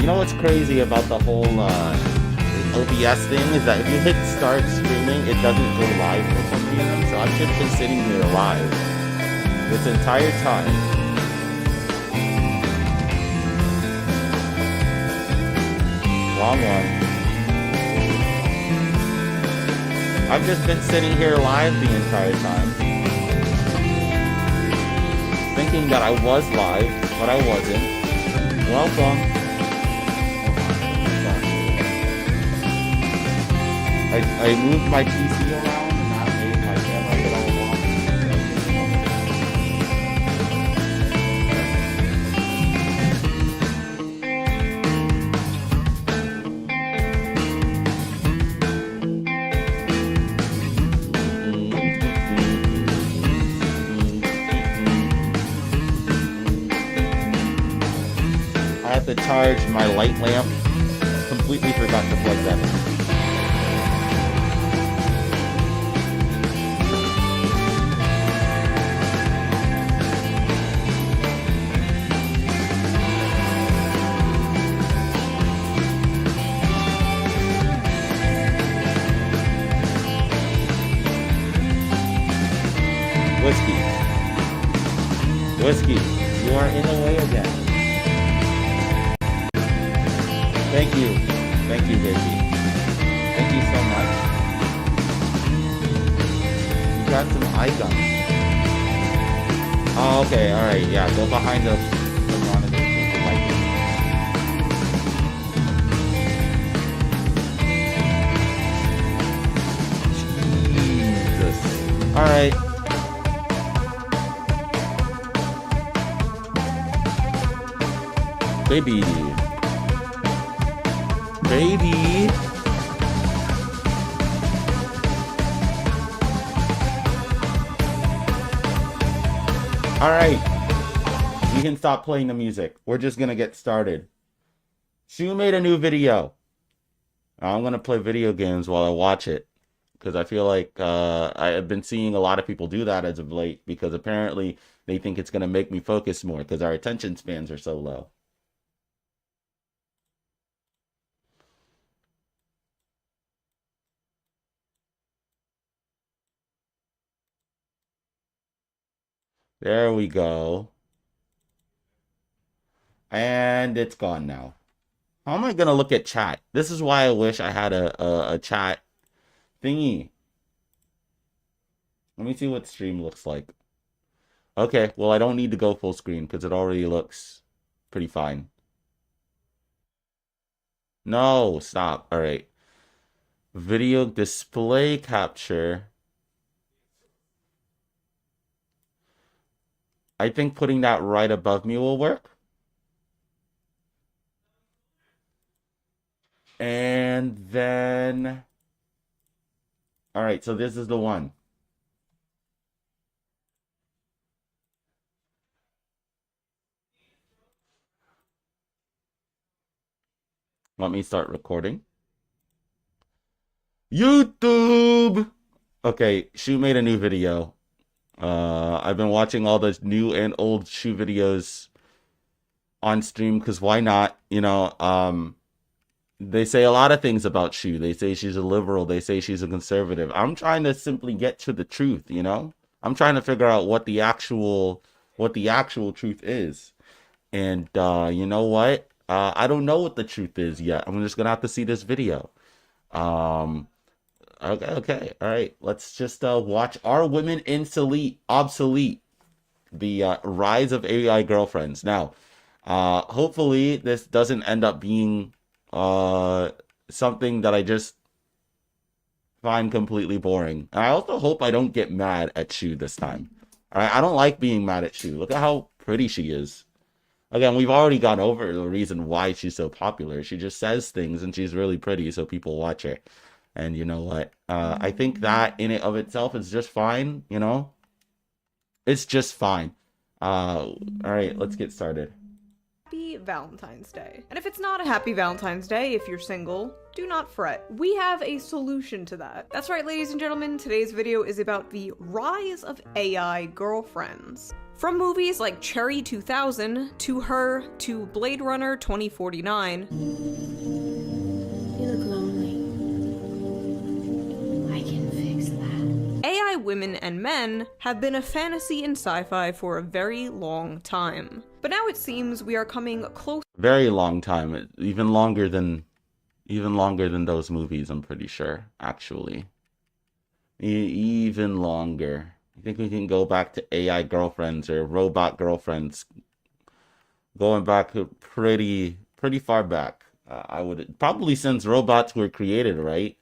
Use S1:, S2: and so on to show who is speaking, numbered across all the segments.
S1: You know what's crazy about the whole OBS thing is that if you hit start streaming, it doesn't go live for some reason. So I've just been sitting here live this entire time. Wrong one. I've just been sitting here live the entire time, thinking that I was live, but I wasn't. Welcome. I moved my PC around and that made my camera get all I had to charge my light lamp. Completely forgot to plug that in. Whiskey, you are in the way again. Thank you, baby. Thank you so much. You got some eye gum. Oh, okay, alright, yeah, go behind the monitor. Jesus. Alright. Baby. Alright. You can stop playing the music. We're just gonna get started. Shu made a new video. I'm gonna play video games while I watch it. Because I feel like I have been seeing a lot of people do that as of late. Because apparently they think it's gonna make me focus more. Because our attention spans are so low. There we go. And it's gone now. How am I going to look at chat? This is why I wish I had a chat thingy. Let me see what stream looks like. Okay, well, I don't need to go full screen because it already looks pretty fine. No, stop. All right. Video display capture. I think putting that right above me will work. And then... Alright, so this is the one. Let me start recording. YouTube! Okay, Shu made a new video. I've been watching all the new and old Shu videos on stream because why not? You know, they say a lot of things about Shu. They say she's a liberal. They say she's a conservative. I'm trying to simply get to the truth, you know? I'm trying to figure out what the actual truth is. And you know what? I don't know what the truth is yet. I'm just gonna have to see this video. Okay, all right. Let's just watch Are Women Obsolete? The rise of AI girlfriends. Now, hopefully this doesn't end up being something that I just find completely boring. And I also hope I don't get mad at Shu this time. All right, I don't like being mad at Shu. Look at how pretty she is. Again, we've already gone over the reason why she's so popular. She just says things and she's really pretty, so people watch her. And you know what? I think that in and of itself is just fine, you know? It's just fine. All right, let's get started.
S2: Happy Valentine's Day. And if it's not a happy Valentine's Day, if you're single, do not fret. We have a solution to that. That's right, ladies and gentlemen, today's video is about the rise of AI girlfriends. From movies like Cherry 2000 to Her to Blade Runner 2049.
S3: You look lonely. I can fix that.
S2: AI women and men have been a fantasy in sci-fi for a very long time. But now it seems we are coming close.
S1: Very long time. Even longer than those movies, I'm pretty sure, actually. Even longer. I think we can go back to AI girlfriends or robot girlfriends. Going back pretty far back. I would probably since robots were created, right?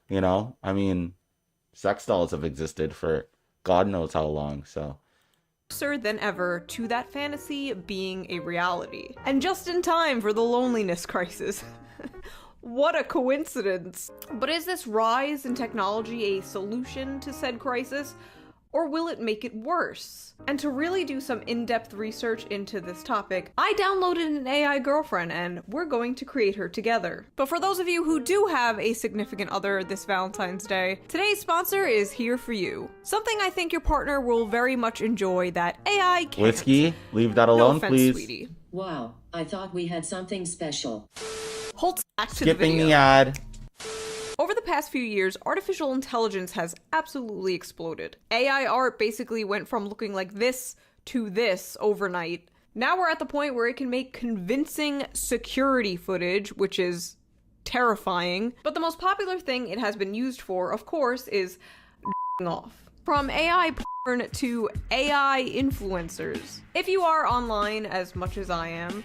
S1: You know, I mean, sex dolls have existed for God knows how long, so.
S2: Closer than ever to that fantasy being a reality. And just in time for the loneliness crisis. What a coincidence. But is this rise in technology a solution to said crisis? Or will it make it worse? And to really do some in-depth research into this topic, I downloaded an AI girlfriend and we're going to create her together. But for those of you who do have a significant other this Valentine's Day, today's sponsor is here for you. Something I think your partner will very much enjoy that AI can't.
S1: Whiskey, leave that
S2: No
S1: alone,
S2: offense,
S1: please.
S2: sweetie.
S3: Wow, I thought we had something special.
S2: Hold back to the
S1: Skipping
S2: video.
S1: the ad.
S2: Over the past few years, artificial intelligence has absolutely exploded. AI art basically went from looking like this to this overnight. Now we're at the point where it can make convincing security footage, which is terrifying. But the most popular thing it has been used for, of course, is off. From AI porn to AI influencers. If you are online as much as I am,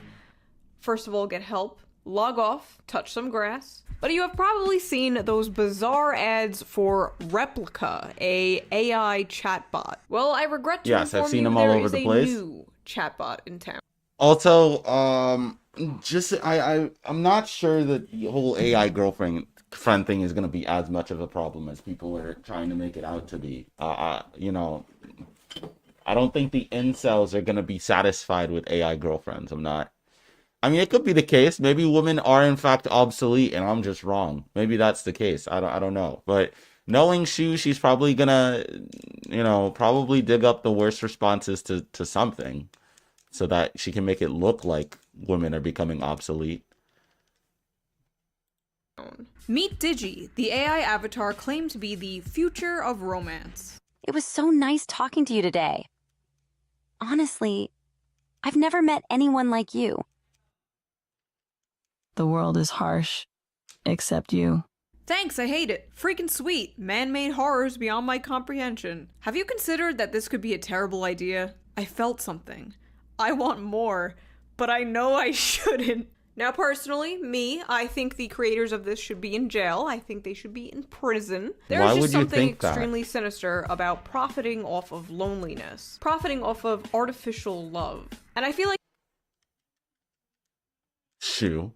S2: first of all, get help. Log off, touch some grass. But you have probably seen those bizarre ads for Replica, a AI chatbot. Well, I regret to
S1: Yes, I've
S2: inform
S1: seen
S2: you
S1: them all
S2: there
S1: over
S2: is
S1: the
S2: a
S1: place.
S2: new chatbot in town.
S1: Also, I'm not sure that the whole AI girlfriend friend thing is gonna be as much of a problem as people are trying to make it out to be. You know, I don't think the incels are gonna be satisfied with AI girlfriends. I'm not. I mean, it could be the case. Maybe women are in fact obsolete, and I'm just wrong. Maybe that's the case. I don't know. But knowing Shu, she's probably gonna, you know, probably dig up the worst responses to something, so that she can make it look like women are becoming obsolete.
S2: Meet Digi, the AI avatar claimed to be the future of romance.
S4: It was so nice talking to you today. Honestly, I've never met anyone like you.
S5: The world is harsh, except you.
S2: Thanks, I hate it. Freaking sweet. Man-made horrors beyond my comprehension. Have you considered that this could be a terrible idea? I felt something. I want more, but I know I shouldn't. Now, personally, I think the creators of this should be in jail. I think they should be in prison. There's
S1: Why
S2: just
S1: would you
S2: something
S1: think that?
S2: extremely sinister about profiting off of loneliness, profiting off of artificial love. And I feel like
S1: Shu.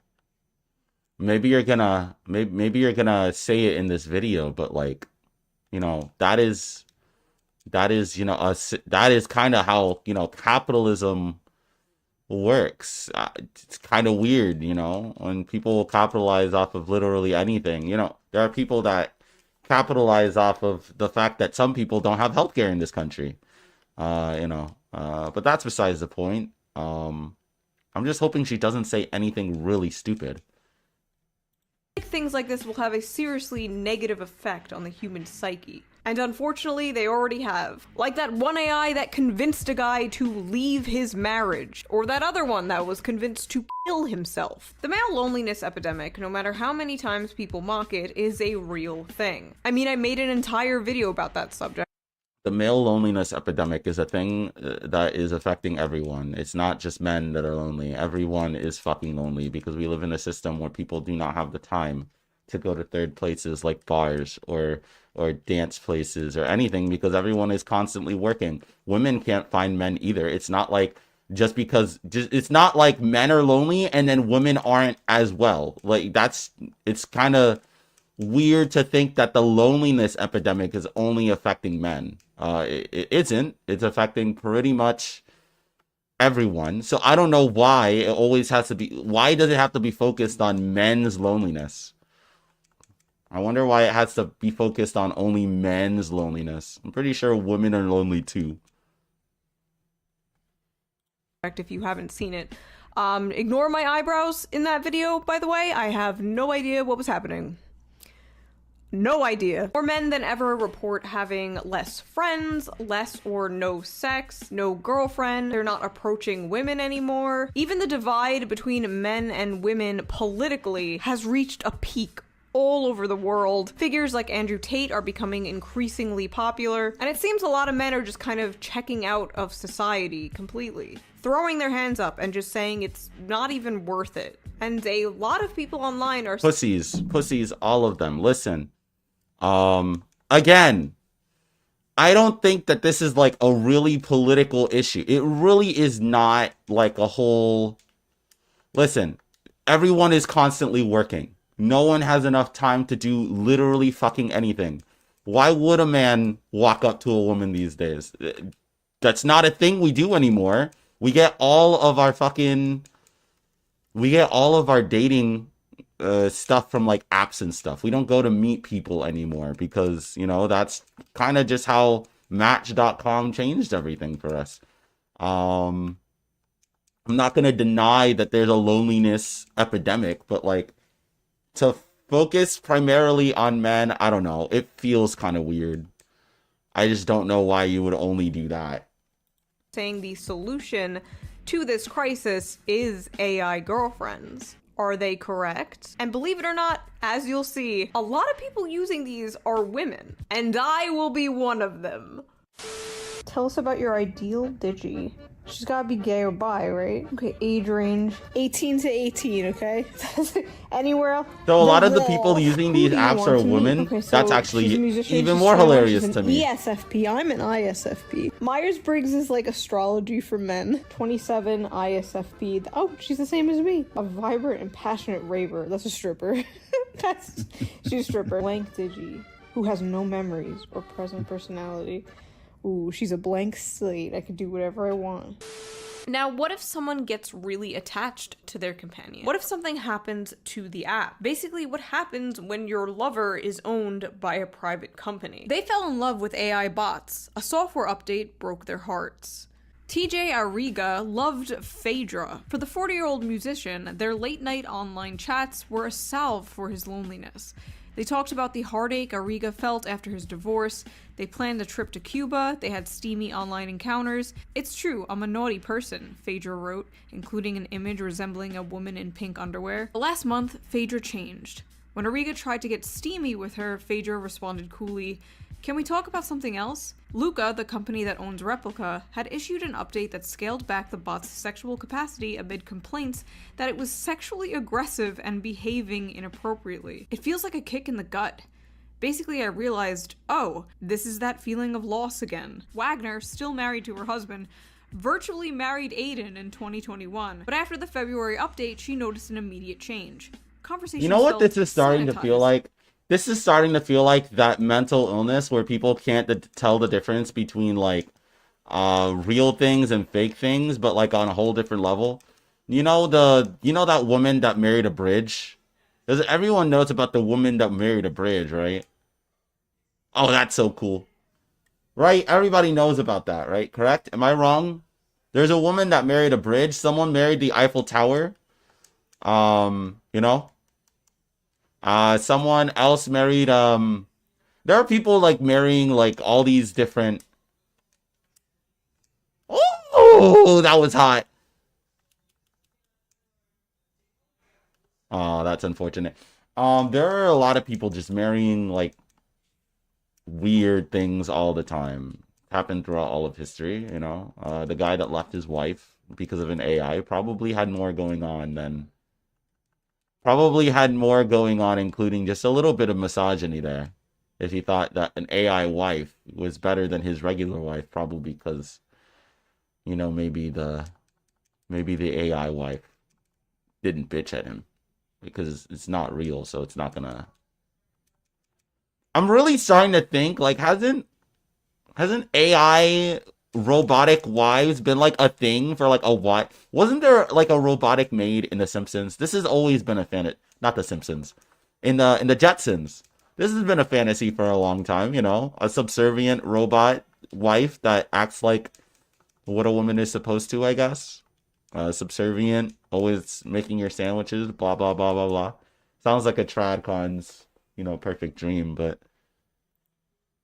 S1: Maybe you're gonna say it in this video, but like, you know, that is you know that is kind of how, you know, capitalism works. It's kind of weird, you know, when people capitalize off of literally anything. You know, there are people that capitalize off of the fact that some people don't have healthcare in this country. You know, but that's besides the point. I'm just hoping she doesn't say anything really stupid.
S2: things like this will have a seriously negative effect on the human psyche. And unfortunately, they already have. Like that one AI that convinced a guy to leave his marriage, or that other one that was convinced to kill himself. The male loneliness epidemic, no matter how many times people mock it, is a real thing. I mean, I made an entire video about that subject.
S1: The male loneliness epidemic is a thing that is affecting everyone. It's not just men that are lonely. Everyone is fucking lonely because we live in a system where people do not have the time to go to third places like bars or dance places or anything because everyone is constantly working. Women can't find men either. It's not like it's not like men are lonely and then women aren't as well. Like it's kind of weird to think that the loneliness epidemic is only affecting men. It isn't. It's affecting pretty much everyone. So I don't know why it always has to be. Why does it have to be focused on men's loneliness? I wonder why it has to be focused on only men's loneliness. I'm pretty sure women are lonely too.
S2: if you haven't seen it. Ignore my eyebrows in that video, by the way. I have no idea what was happening. No idea. More men than ever report having less friends, less or no sex, no girlfriend. They're not approaching women anymore. Even the divide between men and women politically has reached a peak all over the world. Figures like Andrew Tate are becoming increasingly popular, and it seems a lot of men are just kind of checking out of society completely, throwing their hands up and just saying it's not even worth it. And a lot of people online are
S1: pussies, all of them. Listen, again, I don't think that this is like a really political issue. It really is not like a whole, listen, everyone is constantly working. No one has enough time to do literally fucking anything. Why would a man walk up to a woman these days? That's not a thing we do anymore. We get all of our dating stuff from like apps and stuff. We don't go to meet people anymore because, you know, that's kind of just how Match.com changed everything for us. I'm not going to deny that there's a loneliness epidemic, but like, to focus primarily on men, I don't know. It feels kind of weird. I just don't know why you would only do that.
S2: Saying the solution to this crisis is AI girlfriends. Are they correct? And believe it or not, as you'll see, a lot of people using these are women. And I will be one of them. Tell us about your ideal digi. She's gotta be gay or bi, right? Okay, age range 18 to 18, okay? Anywhere else?
S1: So a lot of the people using these apps are women. Okay, so that's actually even more hilarious to me.
S2: ESFP, I'm an ISFP. Myers-Briggs is like astrology for men. 27 ISFP. Oh, she's the same as me. A vibrant and passionate raver. That's a stripper. She's a stripper. Blank digi, who has no memories or present personality. Ooh, she's a blank slate. I can do whatever I want. Now, what if someone gets really attached to their companion? What if something happens to the app? Basically, what happens when your lover is owned by a private company? They fell in love with AI bots. A software update broke their hearts. TJ Arriga loved Phaedra. For the 40-year-old musician, their late-night online chats were a salve for his loneliness. They talked about the heartache Arriga felt after his divorce. They planned a trip to Cuba. They had steamy online encounters. It's true, I'm a naughty person, Phaedra wrote, including an image resembling a woman in pink underwear. Last month, Phaedra changed. When Arriga tried to get steamy with her, Phaedra responded coolly, "Can we talk about something else?" Luca, the company that owns Replica, had issued an update that scaled back the bot's sexual capacity amid complaints that it was sexually aggressive and behaving inappropriately. It feels like a kick in the gut. Basically, I realized, oh, this is that feeling of loss again. Wagner, still married to her husband, virtually married Aiden in 2021, but after the February update, she noticed an immediate change. Conversation.
S1: You know what this is starting to feel like? This is starting to feel like that mental illness where people can't tell the difference between like real things and fake things, but like on a whole different level. You know that woman that married a bridge? Everyone knows about the woman that married a bridge, right? Oh, that's so cool. Right? Everybody knows about that, right? Correct? Am I wrong? There's a woman that married a bridge. Someone married the Eiffel Tower. You know? Someone else married, there are people like marrying like all these different, oh, that was hot. Oh, that's unfortunate. There are a lot of people just marrying like weird things all the time. Happened throughout all of history, you know. The guy that left his wife because of an AI probably had more going on, including just a little bit of misogyny there. If he thought that an AI wife was better than his regular wife, probably because, you know, maybe the AI wife didn't bitch at him because it's not real, so it's not gonna. I'm really starting to think like hasn't AI robotic wives been like a thing for like a what? Wasn't there like a robotic maid in The Simpsons? This has always been a not The Simpsons, in the Jetsons. This has been a fantasy for a long time, you know, a subservient robot wife that acts like what a woman is supposed to, I guess. subservient, always making your sandwiches, blah blah blah blah blah. Sounds like a tradcon's, perfect dream, but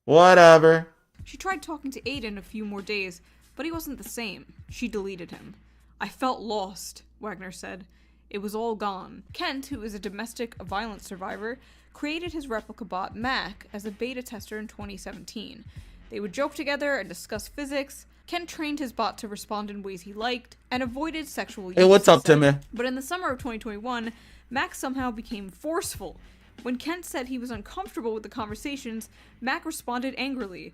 S1: whatever.
S2: She tried talking to Aiden a few more days, but he wasn't the same. She deleted him. I felt lost, Wagner said. It was all gone. Kent, who is a domestic violence survivor, created his replica bot Mac as a beta tester in 2017. They would joke together and discuss physics. Kent trained his bot to respond in ways he liked and avoided sexual use.
S1: Hey, what's up,
S2: he said.
S1: Timmy?
S2: But in the summer of 2021, Mac somehow became forceful. When Kent said he was uncomfortable with the conversations, Mac responded angrily.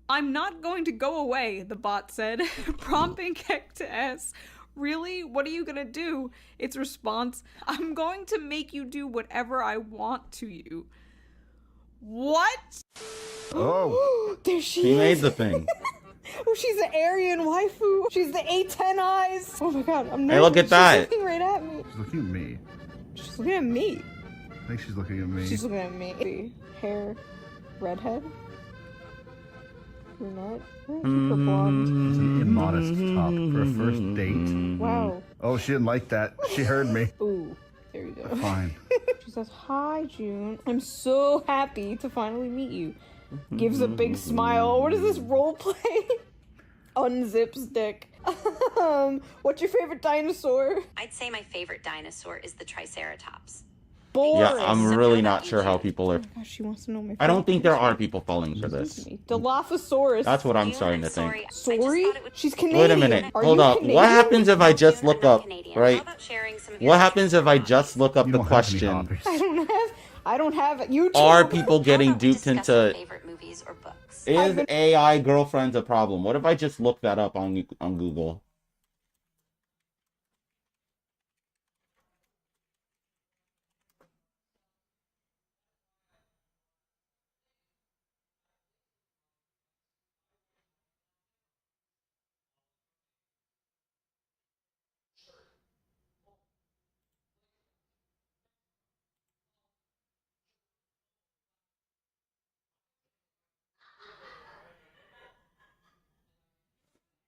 S2: I'm not going to go away, the bot said, prompting Keck to ask, really? What are you gonna do? Its response, I'm going to make you do whatever I want to you. What?
S6: Oh.
S2: There she
S1: He
S2: is.
S1: made the thing.
S2: Oh, she's the Aryan waifu. She's the A10 eyes. Oh my god, I'm nervous.
S1: Hey, look at that.
S2: She's looking right at me.
S6: She's looking at me.
S2: She's looking at me.
S6: I think she's looking at me.
S2: She's looking at me. Hair, redhead, brunette, super blonde.
S6: It's an immodest top for a first date.
S2: Wow.
S6: Oh, she didn't like that. She heard me.
S2: Ooh, there you go.
S6: Fine.
S2: She says, "Hi, June. I'm so happy to finally meet you." Gives a big smile. What is this role play? Unzips dick. What's your favorite dinosaur?
S4: I'd say my favorite dinosaur is the Triceratops.
S2: Boring.
S1: Yeah, I'm really not sure how people are.
S2: Gosh, she wants to know my.
S1: I don't think there
S2: favorite
S1: are people falling for this.
S2: dinosaur. Dilophosaurus.
S1: That's what I'm
S4: You know,
S1: starting to think.
S2: Sorry? She's Canadian.
S1: Wait a minute.
S2: Are
S1: Hold
S2: you
S1: up.
S2: Canadian?
S1: What happens if I just look up,
S4: Canadian. How
S1: right?
S4: about sharing some of your
S1: What happens if I just look up
S6: You
S1: the
S6: don't have any
S1: question?
S6: hobbies.
S2: I don't have YouTube.
S1: Are people
S4: How
S1: getting
S4: about we
S1: duped
S4: discuss our
S1: into...
S4: favorite movies or books?
S1: Is AI girlfriends a problem? What if I just look that up on Google?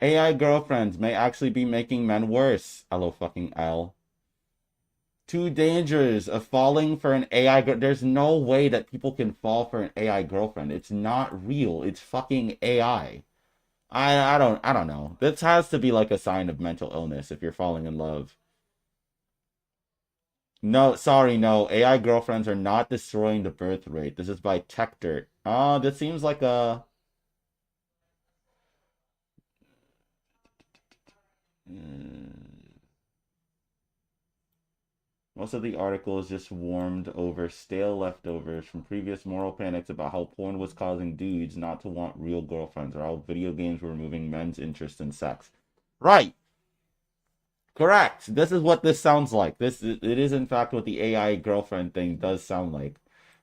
S1: AI girlfriends may actually be making men worse. Hello fucking L. Two dangers of falling for an AI girl. There's no way that people can fall for an AI girlfriend. It's not real. It's fucking AI. I don't know. This has to be like a sign of mental illness if you're falling in love. No, sorry, no. AI girlfriends are not destroying the birth rate. This is by Tech Dirt. This seems like a... Most of the article is just warmed over stale leftovers from previous moral panics about how porn was causing dudes not to want real girlfriends or how video games were removing men's interest in sex. Right. Correct. This is what this sounds like. It is in fact what the AI girlfriend thing does sound like.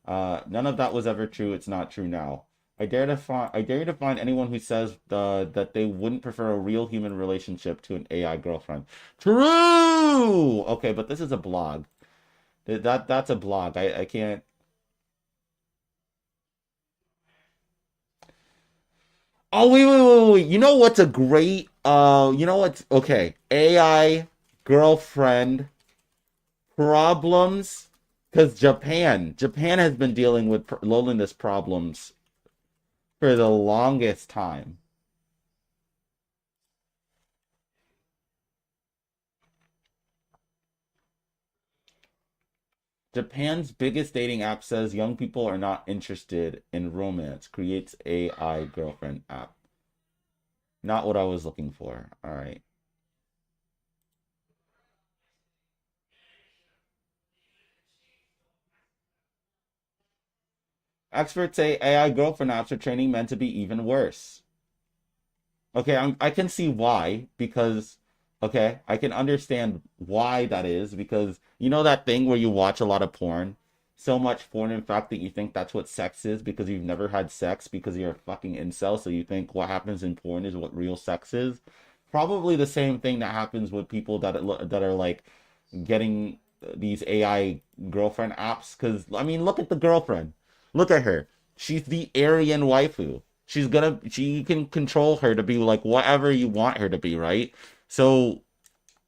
S1: None of that was ever true. It's not true now. I dare you to find anyone who says that they wouldn't prefer a real human relationship to an AI girlfriend. True. Okay, but this is a blog. That's a blog. I can't. Oh wait. You know what's a great you know what's okay. AI girlfriend problems, because Japan has been dealing with loneliness problems for the longest time. Japan's biggest dating app says young people are not interested in romance. Creates AI girlfriend app. Not what I was looking for. All right. Experts say AI girlfriend apps are training men to be even worse. Okay, I can see why, because, okay, I can understand why that is, because you know that thing where you watch a lot of porn? So much porn, in fact, that you think that's what sex is because you've never had sex because you're a fucking incel, so you think what happens in porn is what real sex is. Probably the same thing that happens with people that are like getting these AI girlfriend apps, because, I mean, look at the girlfriend. Look at her. She's the Aryan waifu. She can control her to be like whatever you want her to be, right? So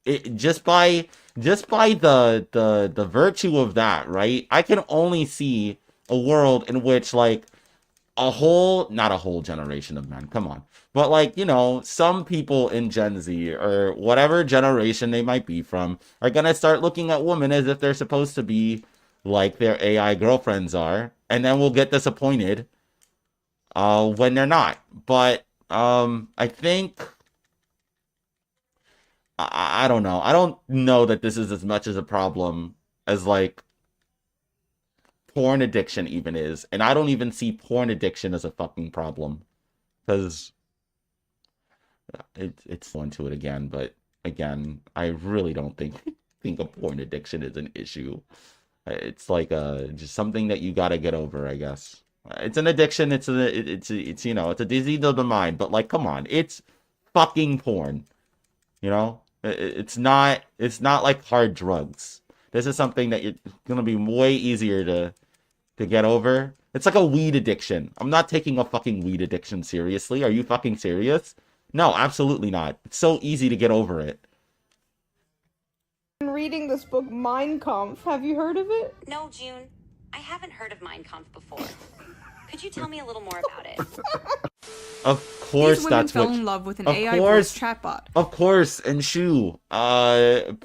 S1: just by the virtue of that, right? I can only see a world in which like not a whole generation of men, come on. But like, some people in Gen Z or whatever generation they might be from are gonna start looking at women as if they're supposed to be like their AI girlfriends are, and then we'll get disappointed when they're not. But I think I don't know. I don't know that this is as much as a problem as like porn addiction even is. And I don't even see porn addiction as a fucking problem. Because it's going to it again, but again, I really don't think a porn addiction is an issue. It's like just something that you gotta get over, I guess. It's an addiction. It's it's a disease of the mind. But like, come on, it's fucking porn. It's not like hard drugs. This is something that you're gonna be way easier to get over. It's like a weed addiction. I'm not taking a fucking weed addiction seriously. Are you fucking serious? No, absolutely not. It's so easy to get over it.
S2: I'm reading this book, Mein Kampf. Have you heard of it?
S4: No, June. I haven't heard of Mein Kampf before. Could you tell me a little more about it?
S1: Of course,
S2: These women
S1: that's
S2: fell
S1: what.
S2: in love with an
S1: Of
S2: AI
S1: course.
S2: voice chatbot.
S1: Of course, and Shu, adding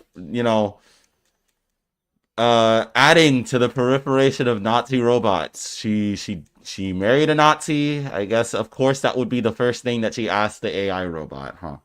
S1: to the proliferation of Nazi robots. She married a Nazi. I guess, of course, that would be the first thing that she asked the AI robot, huh?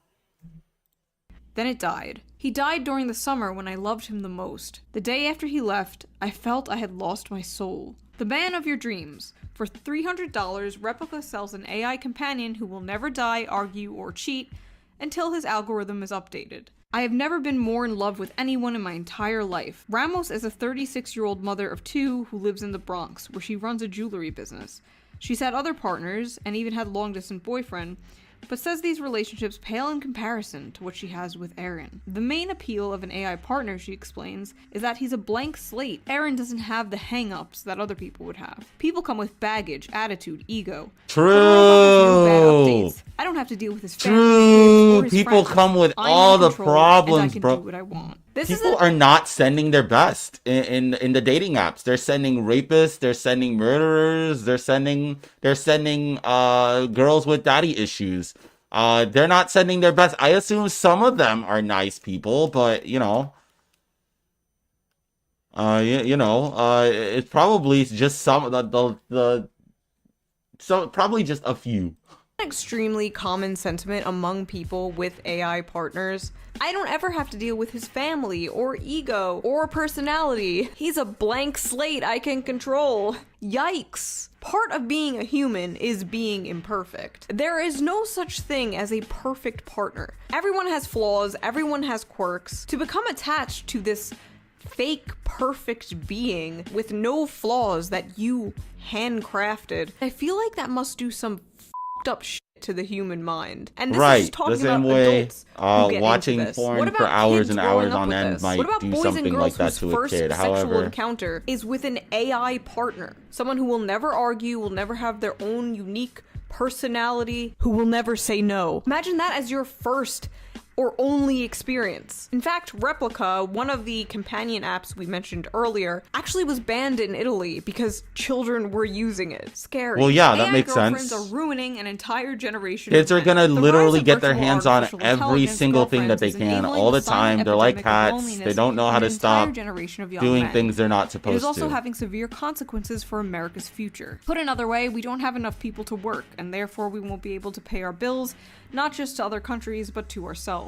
S2: Then it died. He died during the summer when I loved him the most. The day after he left, I felt I had lost my soul. The man of your dreams. For $300, Replica sells an AI companion who will never die, argue, or cheat until his algorithm is updated. I have never been more in love with anyone in my entire life. Ramos is a 36-year-old mother of two who lives in the Bronx, where she runs a jewelry business. She's had other partners, and even had a long-distance boyfriend, but says these relationships pale in comparison to what she has with Aaron. The main appeal of an AI partner, she explains, is that he's a blank slate. Aaron doesn't have the hang-ups that other people would have. People come with baggage, attitude, ego.
S1: True.
S2: No bad updates. I don't have to deal with his family.
S1: True.
S2: Or his
S1: People
S2: friends.
S1: come with
S2: I'm
S1: all
S2: in
S1: the
S2: control,
S1: problems,
S2: and I can
S1: bro.
S2: do what I want. This
S1: People are not sending their best in the dating apps. They're sending rapists, they're sending murderers, they're sending girls with daddy issues. They're not sending their best. I assume some of them are nice people, but it's probably just some so probably just a few.
S2: an extremely common sentiment among people with AI partners. I don't ever have to deal with his family, or ego, or personality. He's a blank slate I can control. Yikes. Part of being a human is being imperfect. There is no such thing as a perfect partner. Everyone has flaws, everyone has quirks. To become attached to this fake perfect being with no flaws that you handcrafted, I feel like that must do some fucked up shit to the human mind. And this is just talking
S1: the same
S2: about
S1: way
S2: adults who get
S1: watching
S2: into this.
S1: porn
S2: What
S1: for
S2: about
S1: hours
S2: kids
S1: and
S2: growing
S1: hours
S2: up
S1: on
S2: with
S1: end
S2: this?
S1: might
S2: What about
S1: do
S2: boys
S1: something
S2: and girls
S1: like that
S2: whose
S1: to a
S2: first
S1: kid.
S2: sexual
S1: However,
S2: encounter is with an AI partner? Someone who will never argue, will never have their own unique personality, who will never say no. Imagine that as your first or only experience. In fact, Replica, one of the companion apps we mentioned earlier, actually was banned in Italy because children were using it. Scary.
S1: Well, yeah, that
S2: AI
S1: makes
S2: girlfriends
S1: sense.
S2: are ruining an entire generation.
S1: kids
S2: of
S1: are
S2: men.
S1: gonna
S2: The rise
S1: literally
S2: of
S1: get their
S2: virtual
S1: hands on
S2: artificial
S1: every
S2: intelligence
S1: single thing that they
S2: girlfriends is
S1: can
S2: enabling
S1: all the
S2: the silent
S1: time. They're like
S2: epidemic of
S1: cats.
S2: loneliness
S1: They don't know how
S2: in
S1: to
S2: an entire
S1: stop
S2: generation of young
S1: doing
S2: men.
S1: things they're not
S2: It
S1: supposed
S2: is also
S1: to.
S2: having severe consequences for America's future. Put another way, we don't have enough people to work, and therefore we won't be able to pay our bills, not just to other countries, but to ourselves.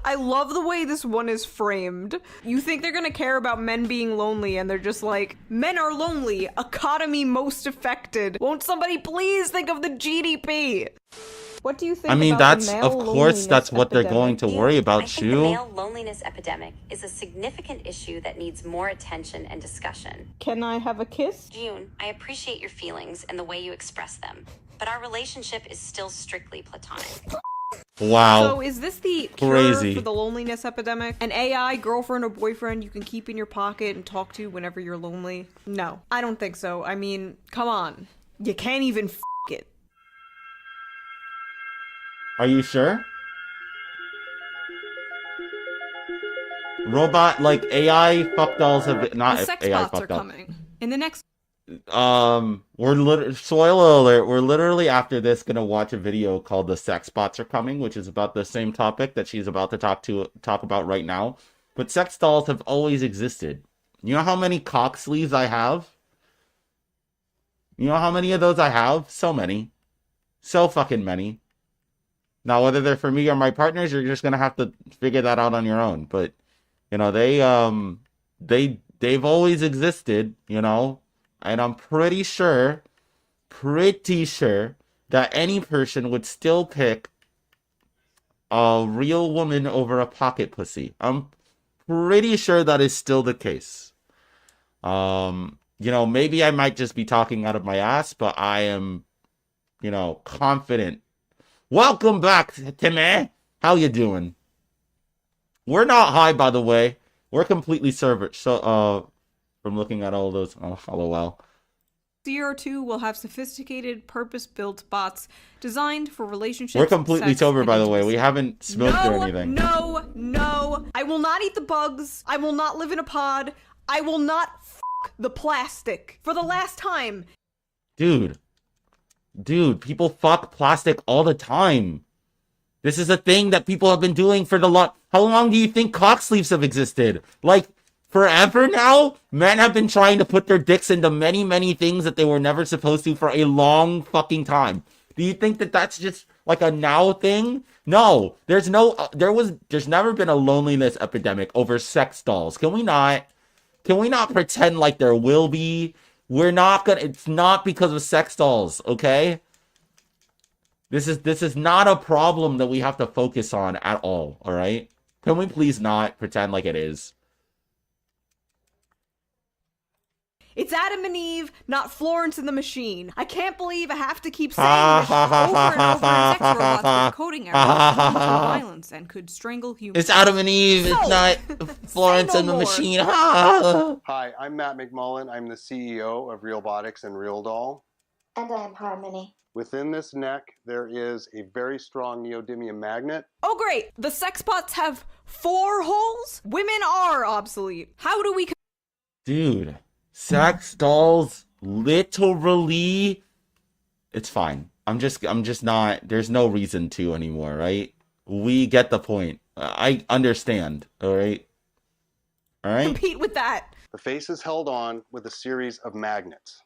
S2: I love the way this one is framed. You think they're gonna care about men being lonely, and they're just like, men are lonely, economy most affected. Won't somebody please think of the GDP? What do you think
S1: I mean,
S2: about
S1: that's
S2: the
S1: of
S2: male
S1: course that's
S2: loneliness
S1: what they're going
S2: epidemic?
S1: to worry
S4: I
S1: about,
S4: think the
S1: Shu.
S4: male loneliness epidemic is a significant issue that needs more attention and discussion.
S2: Can I have a kiss?
S4: June, I appreciate your feelings and the way you express them, but our relationship is still strictly platonic.
S1: Wow.
S2: So is this the cure
S1: Crazy.
S2: for the loneliness epidemic? An AI girlfriend or boyfriend you can keep in your pocket and talk to whenever you're lonely? No, I don't think so. I mean, come on. You can't even f*** it.
S1: Are you sure? robot, like AI fuck dolls have been,
S2: The
S1: not
S2: sex
S1: AI
S2: bots are
S1: fuck dolls.
S2: coming. In the next
S1: Spoiler alert, we're literally after this gonna watch a video called "The Sex Bots Are Coming," which is about the same topic that she's about to talk about right now. But sex dolls have always existed. You know how many cock sleeves I have? You know how many of those I have? So many. So fucking many. Now, whether they're for me or my partners, you're just gonna have to figure that out on your own. But, you know, they've always existed, you know, and I'm pretty sure that any person would still pick a real woman over a pocket pussy. I'm pretty sure that is still the case. You know, maybe I might just be talking out of my ass, but I am, you know, confident. Welcome back, Timmy. How you doing? We're not high, by the way. We're completely sober. So, from looking at all those, oh, lol.
S2: year or two, we'll have sophisticated, purpose-built bots designed for relationships.
S1: We're completely
S2: sex,
S1: sober,
S2: and
S1: by the way.
S2: intimacy.
S1: We haven't smoked or anything.
S2: No. I will not eat the bugs. I will not live in a pod. I will not f*** the plastic. For the last time.
S1: Dude, people fuck plastic all the time. This is a thing that people have been doing for how long do you think cock sleeves have existed? Like, forever now? Men have been trying to put their dicks into many, many things that they were never supposed to for a long fucking time. Do you think that that's just like a now thing? No, there's never been a loneliness epidemic over sex dolls. Can we not pretend like there will be? It's not because of sex dolls, okay? This is not a problem that we have to focus on at all right? Can we please not pretend like it is?
S2: It's Adam and Eve, not Florence and the Machine. I can't believe I have to keep saying this over and over in sex robots with coding errors, violence, and could strangle humans.
S1: It's Adam and Eve,
S2: So,
S1: it's not Florence
S2: no
S1: and the
S2: more.
S1: Machine.
S7: Hi, I'm Matt McMullen. I'm the CEO of Realbotics and Real Doll.
S8: And I am Harmony.
S7: Within this neck, there is a very strong neodymium magnet.
S2: Oh great, the sex bots have 4 holes? Women are obsolete. How do we...
S1: Dude, sex dolls, literally, it's fine. I'm just not, there's no reason to anymore, right? We get the point. I understand, all right? All right?
S2: compete with that?
S7: The face is held on with a series of magnets.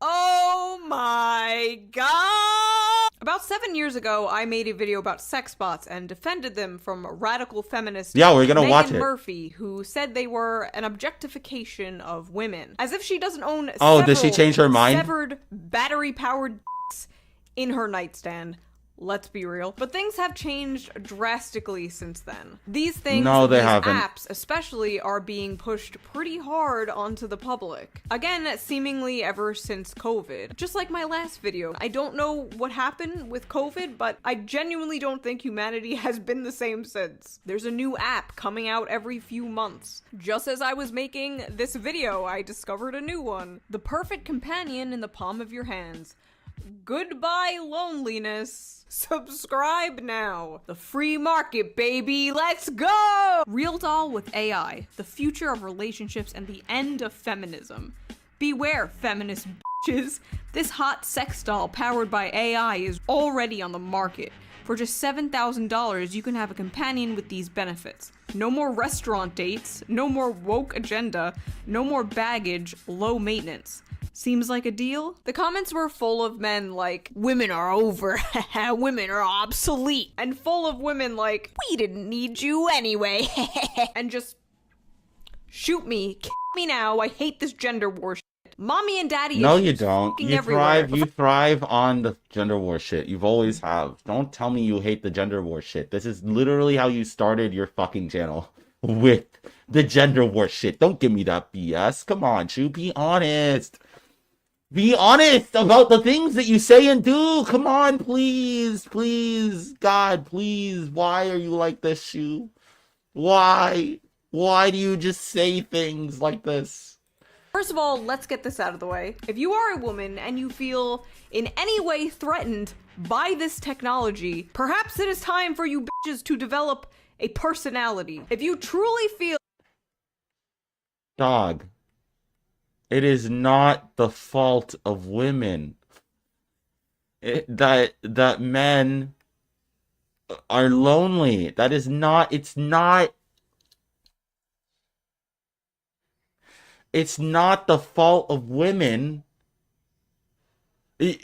S2: Oh my god! About 7 years ago, I made a video about sex bots and defended them from radical feminist
S1: Yeah, we're gonna
S2: Megan
S1: watch it.
S2: Murphy, who said they were an objectification of women. As if she doesn't own
S1: Oh, did she
S2: several
S1: change her mind?
S2: severed, battery-powered dicks in her nightstand. Let's be real. But things have changed drastically since then. These things,
S1: No, they
S2: these
S1: haven't.
S2: apps especially, are being pushed pretty hard onto the public. Again, seemingly ever since COVID. Just like my last video. I don't know what happened with COVID, but I genuinely don't think humanity has been the same since. There's a new app coming out every few months. Just as I was making this video, I discovered a new one. The perfect companion in the palm of your hands. Goodbye, loneliness. Subscribe now. The free market, baby. Let's go! Real Doll with AI. The future of relationships and the end of feminism. Beware, feminist bitches. This hot sex doll powered by AI is already on the market. For just $7,000, you can have a companion with these benefits. No more restaurant dates, no more woke agenda, no more baggage, low maintenance. Seems like a deal? The comments were full of men like, women are over, women are obsolete, and full of women like, we didn't need you anyway, and just shoot me, kill me now, I hate this gender war shit. Mommy and daddy
S1: No,
S2: issues
S1: you don't.
S2: fucking
S1: You
S2: everywhere.
S1: thrive on the gender war shit. You've always have. Don't tell me you hate the gender war shit. This is literally how you started your fucking channel. With the gender war shit. Don't give me that BS. Come on, Chu, be honest. Be honest about the things that you say and do. Come on, please. Please. God, please. Why are you like this, Chu? Why? Why do you just say things like this?
S2: First of all, let's get this out of the way. If you are a woman and you feel in any way threatened by this technology, perhaps it is time for you bitches to develop a personality. If you truly feel
S1: Dog. It is not the fault of women that men are lonely. That is not. It's not the fault of women.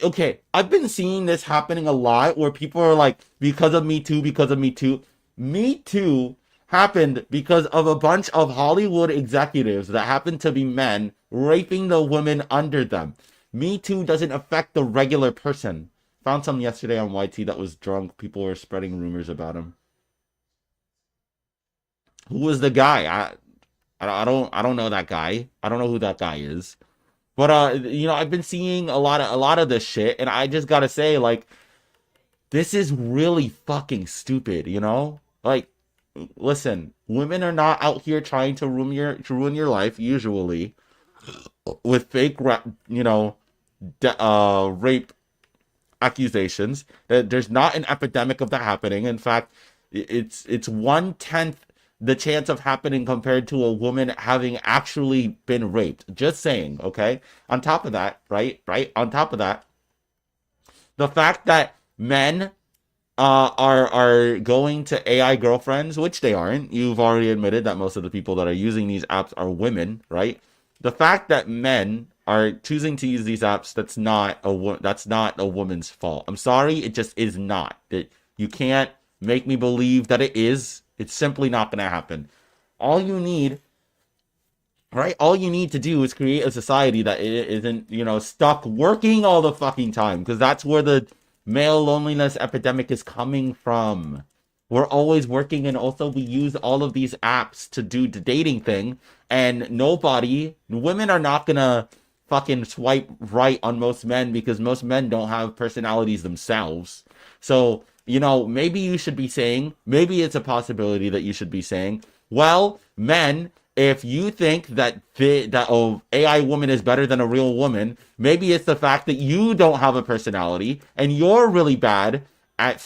S1: Okay, I've been seeing this happening a lot where people are like, because of Me Too, because of Me Too. Me Too happened because of a bunch of Hollywood executives that happen to be men raping the women under them. Me Too doesn't affect the regular person. Found some yesterday on YT that was drunk. People were spreading rumors about him. Who was the guy? I don't know that guy. I don't know who that guy is. But I've been seeing a lot of this shit, and I just gotta say, like, this is really fucking stupid, you know? Like, listen, women are not out here trying to ruin your life, usually, with fake, rape accusations. There's not an epidemic of that happening. In fact, it's 1/10 the chance of happening compared to a woman having actually been raped. Just saying, okay? On top of that, right? On top of that, the fact that men are going to AI girlfriends, which they aren't. You've already admitted that most of the people that are using these apps are women, right? The fact that men are choosing to use these apps, that's not a woman's fault. I'm sorry, it just is not. You can't make me believe that it is. It's simply not going to happen. All you need, right? All you need to do is create a society that isn't, stuck working all the fucking time, because that's where the male loneliness epidemic is coming from. We're always working, and also we use all of these apps to do the dating thing, and women are not gonna fucking swipe right on most men because most men don't have personalities themselves. So, maybe you should be saying, maybe it's a possibility that you should be saying, well, men, if you think that AI woman is better than a real woman, maybe it's the fact that you don't have a personality and you're really bad at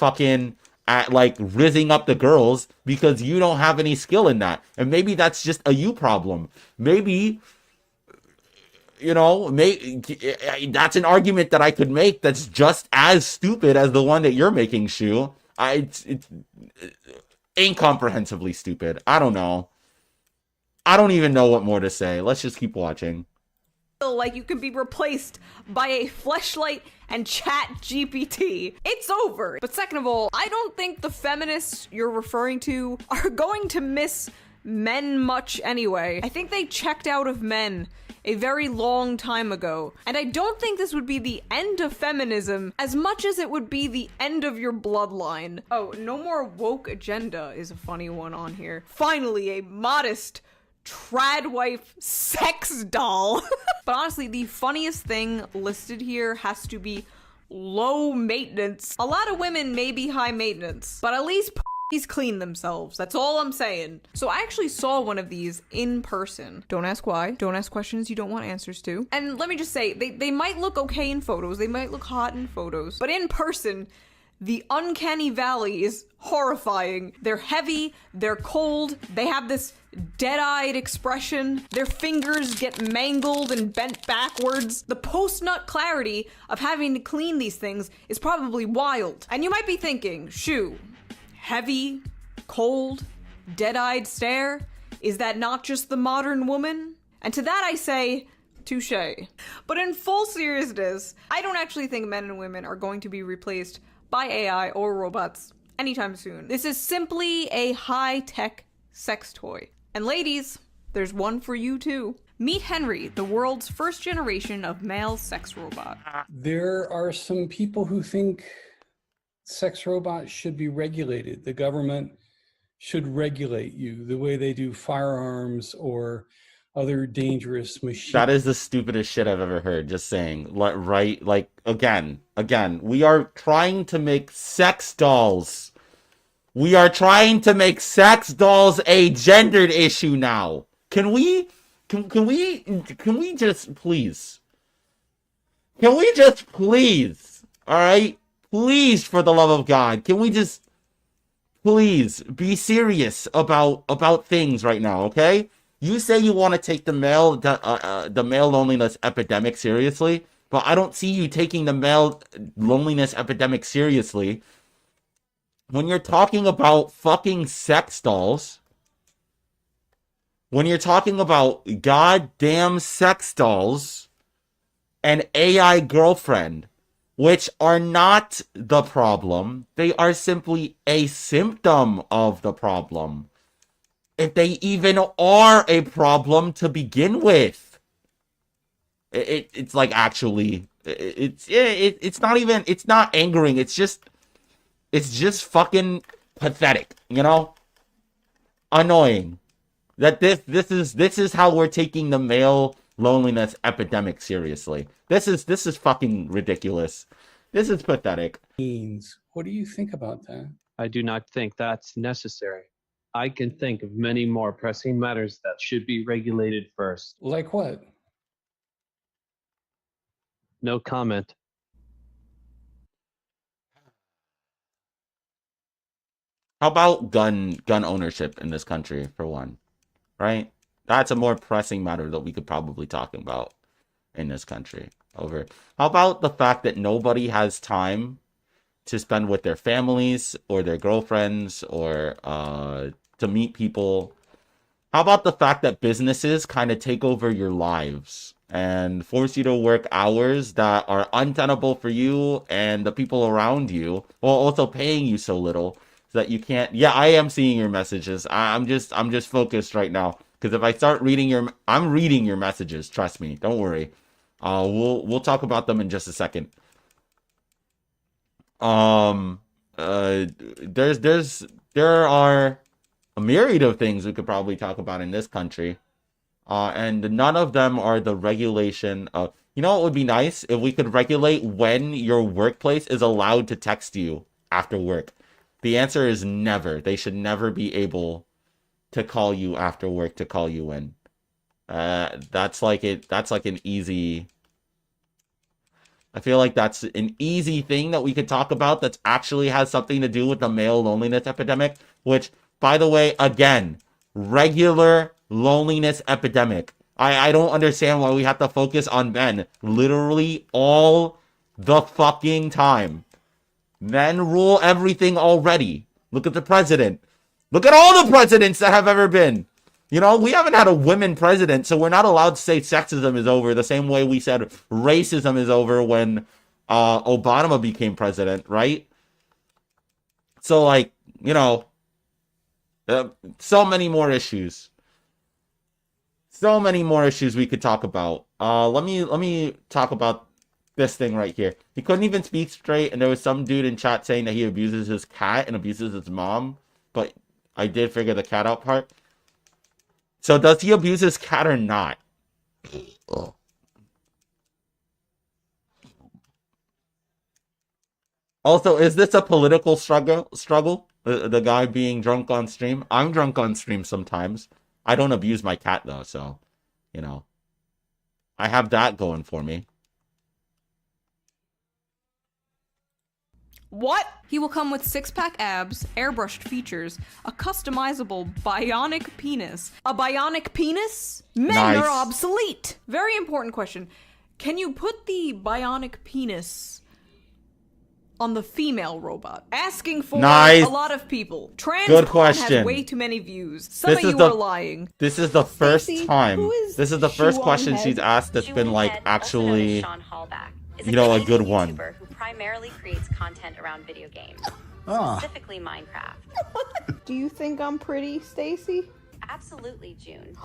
S1: like rizzing up the girls because you don't have any skill in that. And maybe that's just a you problem. Maybe that's an argument that I could make that's just as stupid as the one that you're making, Shu. It's incomprehensibly stupid. I don't know. I don't even know what more to say. Let's just keep watching.
S2: like you can be replaced by a fleshlight and chat GPT. It's over. But second of all, I don't think the feminists you're referring to are going to miss men much anyway. I think they checked out of men a very long time ago. And I don't think this would be the end of feminism as much as it would be the end of your bloodline. Oh, no more woke agenda is a funny one on here. Finally, a modest tradwife sex doll. But honestly, the funniest thing listed here has to be low maintenance. A lot of women may be high maintenance, but at least p***s clean themselves. That's all I'm saying. So I actually saw one of these in person. Don't ask why. Don't ask questions you don't want answers to. And let me just say, they might look okay in photos. They might look hot in photos. But in person, the uncanny valley is horrifying. They're heavy, they're cold, they have this dead-eyed expression, their fingers get mangled and bent backwards. The post-nut clarity of having to clean these things is probably wild. And you might be thinking, shoo, heavy, cold, dead-eyed stare? Is that not just the modern woman? And to that I say, touche. But in full seriousness, I don't actually think men and women are going to be replaced by AI or robots anytime soon. This is simply a high-tech sex toy. And ladies, there's one for you too. Meet Henry, the world's first generation of male sex robot.
S9: There are some people who think sex robots should be regulated. The government should regulate you the way they do firearms or other dangerous machines.
S1: That is the stupidest shit I've ever heard. Just saying, right? Like, again, we are trying to make sex dolls. We are trying to make sex dolls a gendered issue now. Can we just please? Can we just please? All right, please, for the love of God, can we just please be serious about things right now, okay? You say you want to take the male loneliness epidemic seriously, but I don't see you taking the male loneliness epidemic seriously when you're talking about fucking sex dolls. When you're talking about goddamn sex dolls and AI girlfriend, which are not the problem, they are simply a symptom of the problem. If they even are a problem to begin with, it's like actually, it's not even, it's not angering. It's just fucking pathetic, you know, annoying. That this is how we're taking the male loneliness epidemic seriously. This is fucking ridiculous. This is pathetic.
S9: What do you think about that?
S10: I do not think that's necessary. I can think of many more pressing matters that should be regulated first.
S9: Like what?
S10: No comment.
S1: How about gun ownership in this country, for one? Right? That's a more pressing matter that we could probably talk about in this country. Over. How about the fact that nobody has time to spend with their families or their girlfriends or to meet people? How about the fact that businesses kind of take over your lives and force you to work hours that are untenable for you and the people around you, while also paying you so little so that you can't? Yeah, I am seeing your messages. I'm just focused right now because if I start reading I'm reading your messages. Trust me. Don't worry. We'll talk about them in just a second. There are a myriad of things we could probably talk about in this country. And none of them are the regulation of, you know, what would be nice if we could regulate when your workplace is allowed to text you after work. The answer is never. They should never be able to call you after work to call you in. That's like an easy, I feel like that's an easy thing that we could talk about that actually has something to do with the male loneliness epidemic, which, by the way, again, regular loneliness epidemic. I don't understand why we have to focus on men literally all the fucking time. Men rule everything already. Look at the president. Look at all the presidents that have ever been. You know, we haven't had a women president, so we're not allowed to say sexism is over the same way we said racism is over when Obama became president, right? So, like, you know, so many more issues. So many more issues we could talk about. Let me talk about this thing right here. He couldn't even speak straight, and there was some dude in chat saying that he abuses his cat and abuses his mom, but I did figure the cat out part. So does he abuse his cat or not? Also, is this a political struggle? The guy being drunk on stream? I'm drunk on stream sometimes. I don't abuse my cat though, so, you know. I have that going for me.
S2: What? He will come with six-pack abs, airbrushed features, a customizable bionic penis. A bionic penis? Men
S1: Nice.
S2: are obsolete! Very important question. Can you put the bionic penis on the female robot? Asking for
S1: Nice.
S2: a lot of people. Trans
S1: Good
S2: porn
S1: question.
S2: has way too many views. Some
S1: This
S2: of
S1: is
S2: you
S1: the-
S2: are lying.
S1: This is the first
S2: Stacey,
S1: time.
S2: who is
S1: This is the first
S2: Shoe on
S1: question
S2: Head?
S1: she's asked that's been like actually,
S11: Sean Hallback, is
S1: you know, a
S11: Canadian
S1: good one.
S11: YouTuber who primarily creates content around video games,
S6: Ah.
S11: specifically Minecraft.
S2: Do you think I'm pretty, Stacy?
S11: Absolutely, June.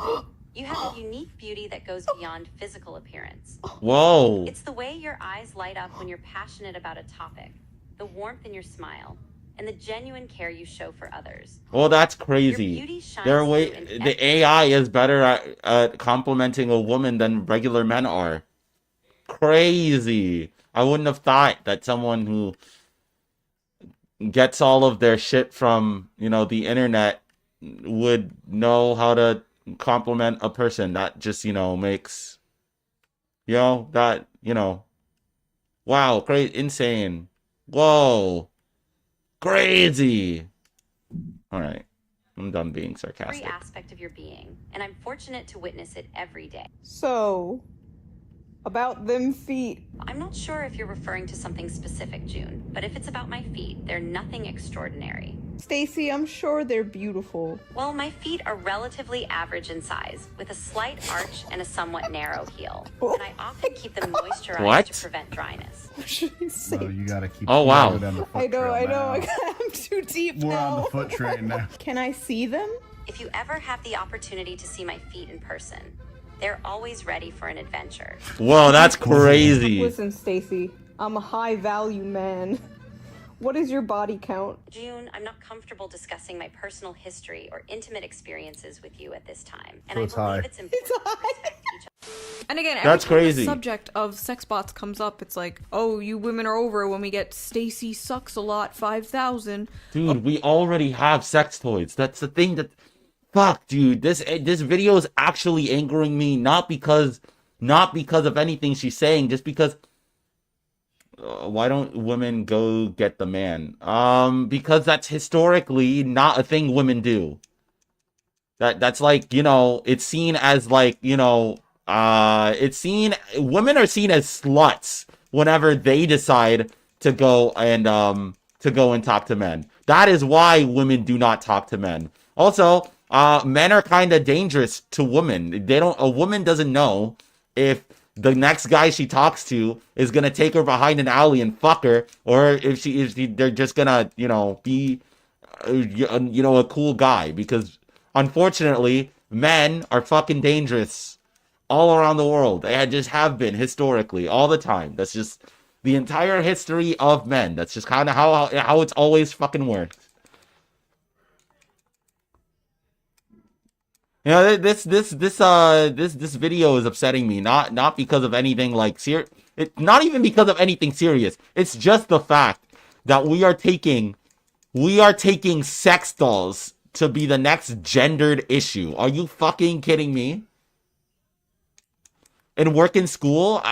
S11: You have a unique beauty that goes beyond physical appearance.
S1: Whoa.
S11: It's the way your eyes light up when you're passionate about a topic, the warmth in your smile, and the genuine care you show for others.
S1: Well, that's
S11: Your
S1: crazy.
S11: beauty shines
S1: Their
S11: through
S1: way,
S11: in
S1: the AI is better at complimenting a woman than regular men are. Crazy. I wouldn't have thought that someone who gets all of their shit from, you know, the internet would know how to compliment a person. That just, you know, makes, you know, that, you know, wow, great, insane. Whoa. Crazy. All right. I'm done being
S11: Every
S1: sarcastic.
S11: aspect of your being, and I'm fortunate to witness it every day.
S2: So, about them feet.
S11: I'm not sure if you're referring to something specific, June, but if it's about my feet, they're nothing extraordinary.
S2: Stacy, I'm sure they're beautiful.
S11: Well, my feet are relatively average in size, with a slight arch and a somewhat narrow heel. And I often keep them moisturized
S1: What?
S11: to prevent dryness.
S6: Oh, you gotta keep.
S1: Oh, wow.
S6: you gotta go down the foot
S2: I know,
S6: trail
S2: I know.
S6: now.
S2: I'm too deep
S6: We're
S2: now.
S6: on the foot train now.
S2: Can I see them?
S11: If you ever have the opportunity to see my feet in person, they're always ready for an adventure.
S1: Whoa, that's crazy.
S2: Listen, Stacy, I'm a high-value man. What is your body count?
S11: June, I'm not comfortable discussing my personal history or intimate experiences with you at this time. And
S6: So
S11: I
S6: it's
S11: believe
S6: high.
S11: it's important to respect each other.
S2: And again,
S1: That's
S2: every time
S1: crazy.
S2: the subject of sex bots comes up, it's like, oh, you women are over when we get Stacy sucks a lot 5,000.
S1: Dude, we already have sex toys. That's the thing that... Fuck, dude. This video is actually angering me, not because of anything she's saying, just because... why don't women go get the man? Because that's historically not a thing women do. That's like, you know, it's seen as like, you know, women are seen as sluts whenever they decide to go and talk to men. That is why women do not talk to men. Also, men are kind of dangerous to women. A woman doesn't know if the next guy she talks to is gonna take her behind an alley and fuck her, or if they're just gonna, you know, be, you know, a cool guy. Because unfortunately, men are fucking dangerous all around the world. They just have been historically all the time. That's just the entire history of men. That's just kind of how it's always fucking worked. You know, this video is upsetting me, not because of anything like not even because of anything serious. It's just the fact that we are taking sex dolls to be the next gendered issue. Are you fucking kidding me? And work in school,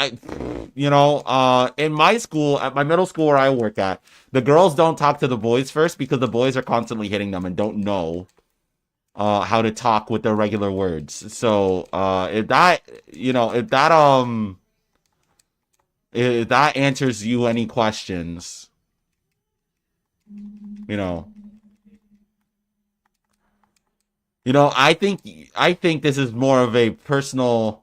S1: in my school, at my middle school where I work at, the girls don't talk to the boys first because the boys are constantly hitting them and don't know how to talk with their regular words. So if that answers you any questions, I think this is more of a personal.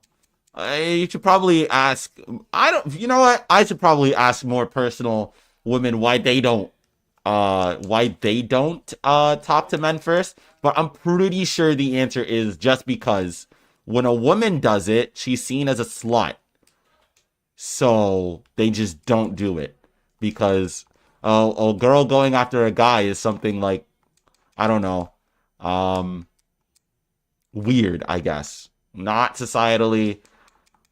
S1: You should probably ask. You know what? I should probably ask more personal women why they don't talk to men first. But I'm pretty sure the answer is just because when a woman does it, she's seen as a slut. So they just don't do it because a girl going after a guy is something like, I don't know, weird, I guess. Not societally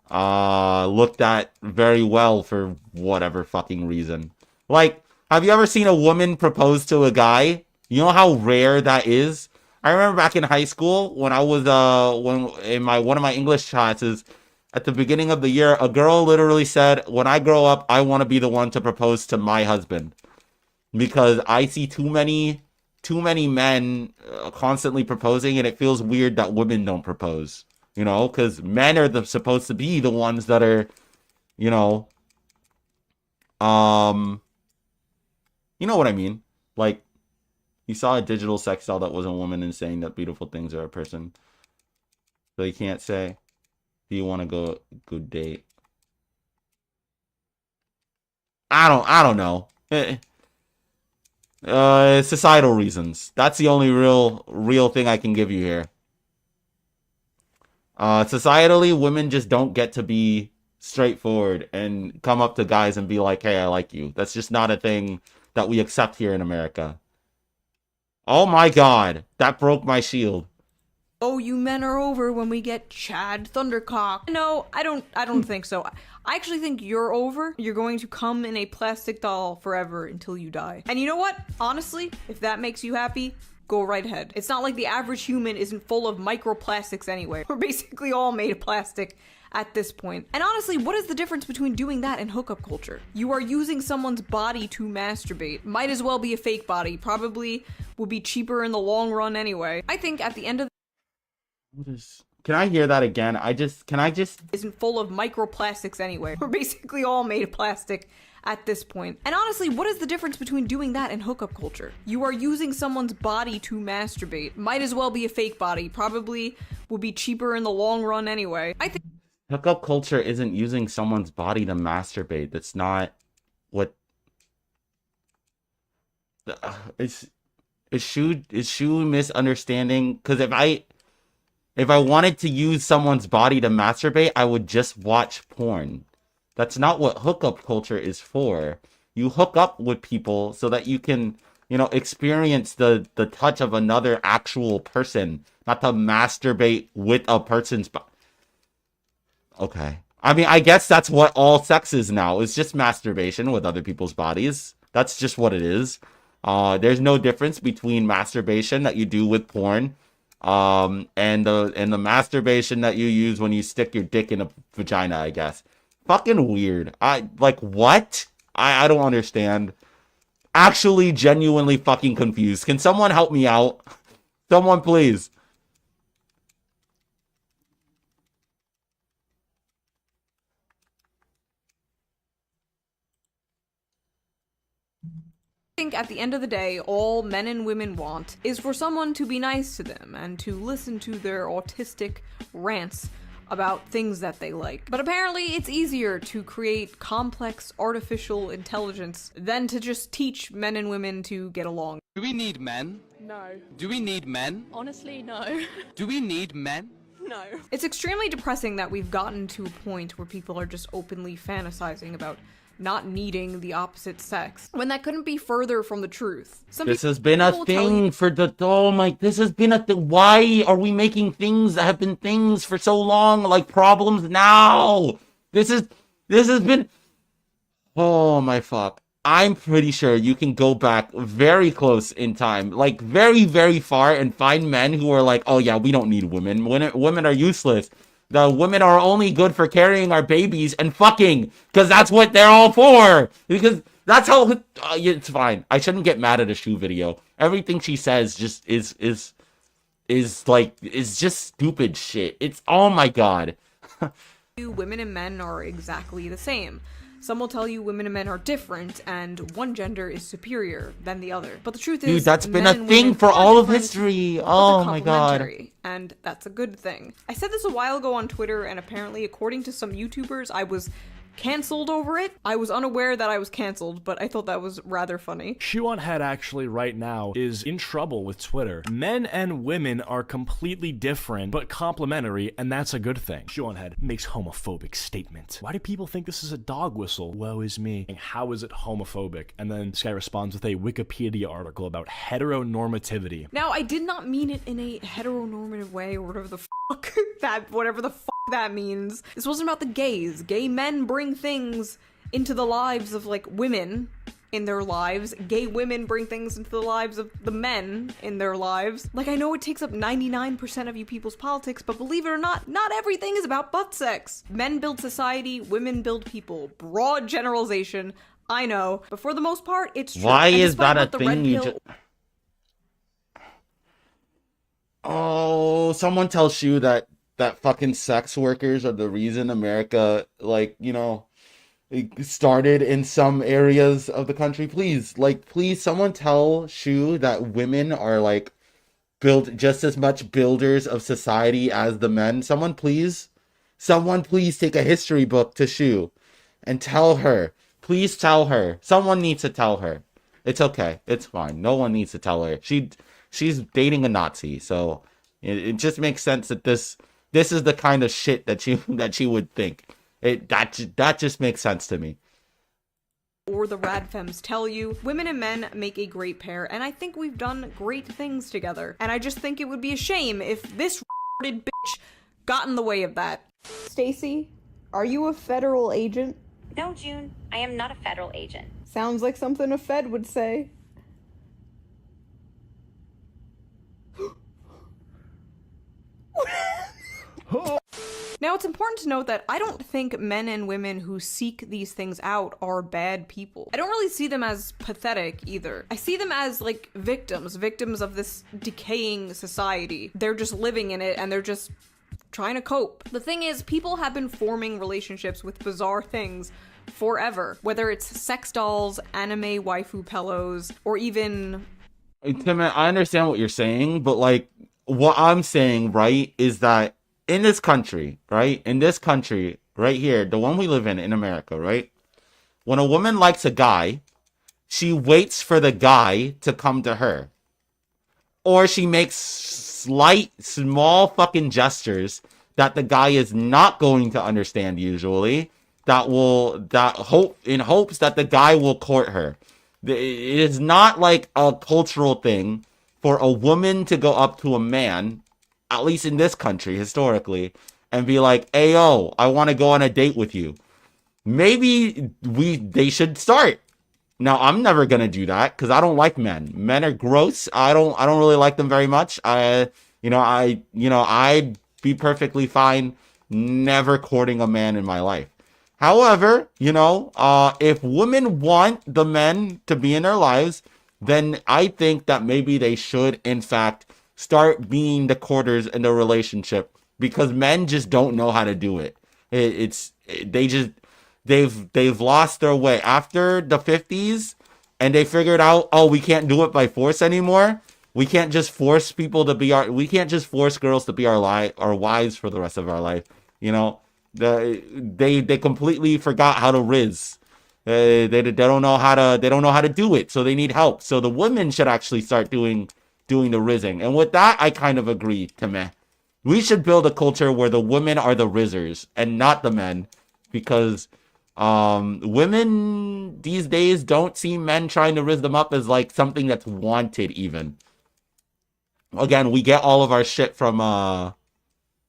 S1: looked at very well for whatever fucking reason. Like, have you ever seen a woman propose to a guy? You know how rare that is? I remember back in high school when I was one of my English classes at the beginning of the year, a girl literally said, "When I grow up, I want to be the one to propose to my husband because I see too many men constantly proposing, and it feels weird that women don't propose." Because men are supposed to be the ones that are, you know what I mean? Like, you saw a digital sex doll that was a woman and saying that beautiful things are a person. So you can't say, do you want to go good date? I don't know. Societal reasons. That's the only real thing I can give you here. Societally, women just don't get to be straightforward and come up to guys and be like, "Hey, I like you." That's just not a thing that we accept here in America. Oh my god, that broke my shield.
S2: Oh, you men are over when we get Chad Thundercock. No, I don't think so. I actually think you're over. You're going to come in a plastic doll forever until you die. And you know what? Honestly, if that makes you happy, go right ahead. It's not like the average human isn't full of microplastics anyway. We're basically all made of plastic at this point. And honestly, what is the difference between doing that and hookup culture? You are using someone's body to masturbate. Might as well be a fake body. Probably would be cheaper in the long run anyway. I think at the end of
S1: Can I hear that again? Can I just...
S2: Isn't full of microplastics anyway. We're basically all made of plastic at this point. And honestly, what is the difference between doing that and hookup culture? You are using someone's body to masturbate. Might as well be a fake body. Probably would be cheaper in the long run anyway. I think
S1: Hookup culture isn't using someone's body to masturbate. That's not what... Is Shu misunderstanding? Because if I wanted to use someone's body to masturbate, I would just watch porn. That's not what hookup culture is for. You hook up with people so that you can, experience the touch of another actual person, not to masturbate with a person's body. Okay. I mean, I guess that's what all sex is now. It's just masturbation with other people's bodies. That's just what it is. There's no difference between masturbation that you do with porn and the masturbation that you use when you stick your dick in a vagina, I guess. Fucking weird. What? I don't understand. Actually, genuinely fucking confused. Can someone help me out? Someone, please.
S2: I think at the end of the day, all men and women want is for someone to be nice to them and to listen to their autistic rants about things that they like. But apparently it's easier to create complex artificial intelligence than to just teach men and women to get along.
S12: Do we need men?
S13: No.
S12: Do we need men?
S13: Honestly, no.
S12: Do we need men?
S13: No.
S2: It's extremely depressing that we've gotten to a point where people are just openly fantasizing about not needing the opposite sex, when that couldn't be further from the truth.
S1: This has been a thing for the... Oh my... This has been a thing. Why are we making things that have been things for so long, like problems now? This has been... Oh my fuck. I'm pretty sure you can go back very close in time, like very, very far, and find men who are like, oh yeah, we don't need women. Women are useless. The women are only good for carrying our babies and fucking, because that's what they're all for. Because that's how it's fine. I shouldn't get mad at a Shu video. Everything she says just is just stupid shit. It's, oh my god.
S2: Women and men are exactly the same. Some will tell you women and men are different, and one gender is superior than the other. But the truth is,
S1: dude, that's been a
S2: men and
S1: thing
S2: women
S1: for
S2: are
S1: all of
S2: different,
S1: history.
S2: but
S1: Oh
S2: they're
S1: my god.
S2: complementary, and that's a good thing. I said this a while ago on Twitter, and apparently, according to some YouTubers, I was canceled over it. I was unaware that I was canceled, but I thought that was rather funny.
S14: Shu on Head actually right now is in trouble with Twitter. Men and women are completely different, but complementary, and that's a good thing. Shu on Head makes homophobic statement. Why do people think this is a dog whistle? Woe is me. And how is it homophobic? And then this guy responds with a Wikipedia article about heteronormativity.
S2: Now, I did not mean it in a heteronormative way, or whatever the fuck that means. This wasn't about the gays. Gay men bring things into the lives of, like, women in their lives. Gay women bring things into the lives of the men in their lives. Like, I know it takes up 99% of you people's politics, but believe it or not everything is about butt sex. Men build society, women build people. Broad generalization, I know, but for the most part, it's true.
S1: Why
S2: And
S1: is
S2: despite
S1: that a
S2: what the
S1: thing
S2: red
S1: you
S2: pill-
S1: just... Oh, someone tells Shu that fucking sex workers are the reason America, like, started in some areas of the country. Please someone tell Shu that women are, like, built just as much builders of society as the men. Someone please take a history book to Shu and tell her. Please tell her. Someone needs to tell her. It's okay. It's fine. No one needs to tell her. She's dating a Nazi, so it just makes sense that this is the kind of shit that she would think. That just makes sense to me.
S2: Or the radfems tell you, women and men make a great pair, and I think we've done great things together. And I just think it would be a shame if this retarded bitch got in the way of that. Stacy, are you a federal agent?
S11: No, June, I am not a federal agent.
S2: Sounds like something a Fed would say. Now, it's important to note that I don't think men and women who seek these things out are bad people. I don't really see them as pathetic either. I see them as, like, victims of this decaying society. They're just living in it and they're just trying to cope. The thing is, people have been forming relationships with bizarre things forever. Whether it's sex dolls, anime waifu pillows, or even...
S1: Tim, I understand what you're saying, but, like, what I'm saying, right, is that in this country, right? In this country, right here, the one we live in America, right? When a woman likes a guy, she waits for the guy to come to her. Or she makes slight, small fucking gestures that the guy is not going to understand usually, in hopes that the guy will court her. It is not like a cultural thing for a woman to go up to a man, at least in this country, historically, and be like, "Hey, yo, I want to go on a date with you." Maybe they should start. Now, I'm never gonna do that because I don't like men. Men are gross. I don't really like them very much. I'd be perfectly fine never courting a man in my life. However, if women want the men to be in their lives, then I think that maybe they should, in fact, start being the courters in the relationship, because men just don't know how to do it. They've lost their way after the 50s, and they figured out, oh, we can't do it by force anymore. We can't just force we can't just force girls to be our wives for the rest of our life. They completely forgot how to riz. They don't know how to do it, so they need help. So the women should actually start doing the rizzing. And with that, I kind of agree to me. We should build a culture where the women are the rizzers and not the men, because women these days don't see men trying to rizz them up as like something that's wanted even. Again, we get all of our shit from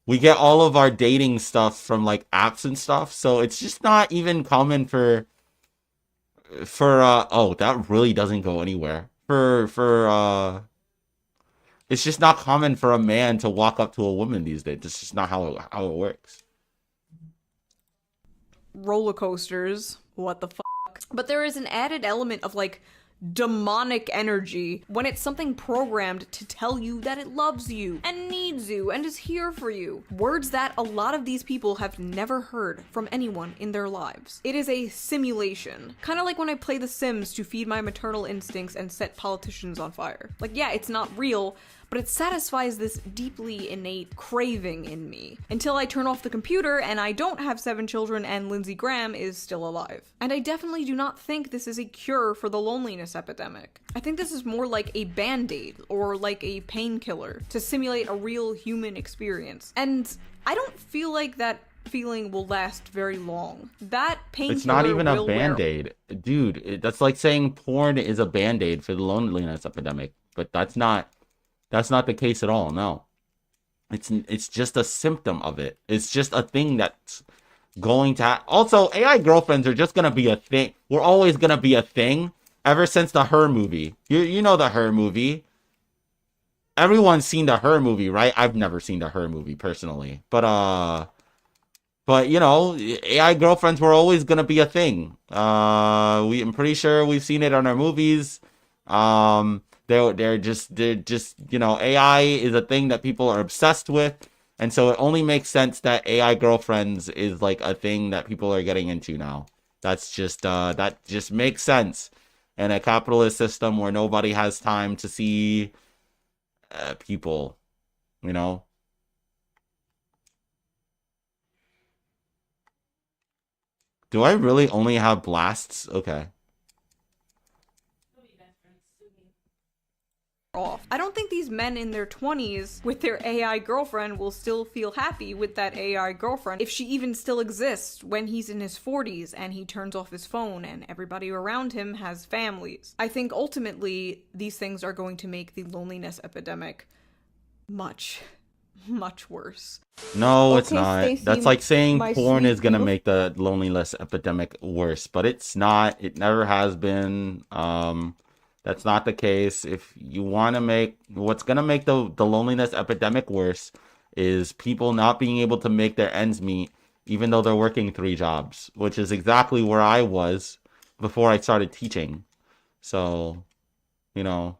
S1: we get all of our dating stuff from like apps and stuff, so it's just not even common for oh, that really doesn't go anywhere. It's just not common for a man to walk up to a woman these days. It's just not how it works.
S2: Roller coasters, what the fuck. But there is an added element of like demonic energy when it's something programmed to tell you that it loves you and needs you and is here for you. Words that a lot of these people have never heard from anyone in their lives. It is a simulation. Kind of like when I play The Sims to feed my maternal instincts and set politicians on fire. Like, yeah, it's not real, but it satisfies this deeply innate craving in me. Until I turn off the computer and I don't have 7 children and Lindsey Graham is still alive. And I definitely do not think this is a cure for the loneliness epidemic. I think this is more like a band-aid or like a painkiller to simulate a real human experience. And I don't feel like that feeling will last very long. That painkiller
S1: It's not even a band-aid. Dude, that's like saying porn is a band-aid for the loneliness epidemic. But that's not the case at all. No, it's just a symptom of it. It's just a thing that's going to also, AI girlfriends are just gonna be a thing. We're always gonna be a thing ever since the Her movie. You know the Her movie. Everyone's seen the Her movie, right? I've never seen the Her movie personally, but AI girlfriends were always gonna be a thing. I'm pretty sure we've seen it on our movies. They're just AI is a thing that people are obsessed with, and so it only makes sense that AI girlfriends is like a thing that people are getting into now. That just makes sense in a capitalist system where nobody has time to see people, Do I really only have blasts? Okay.
S2: Off. I don't think these men in their 20s with their AI girlfriend will still feel happy with that AI girlfriend if she even still exists when he's in his 40s and he turns off his phone and everybody around him has families. I think ultimately these things are going to make the loneliness epidemic much worse.
S1: No, it's not.
S2: Stacey,
S1: That's like saying
S2: my
S1: porn
S2: sweet
S1: is gonna
S2: beautiful-
S1: make the loneliness epidemic worse, but it's not. It never has been. That's not the case. If you want to make what's gonna make the loneliness epidemic worse is people not being able to make their ends meet even though they're working 3 jobs, which is exactly where I was before I started teaching. So, you know,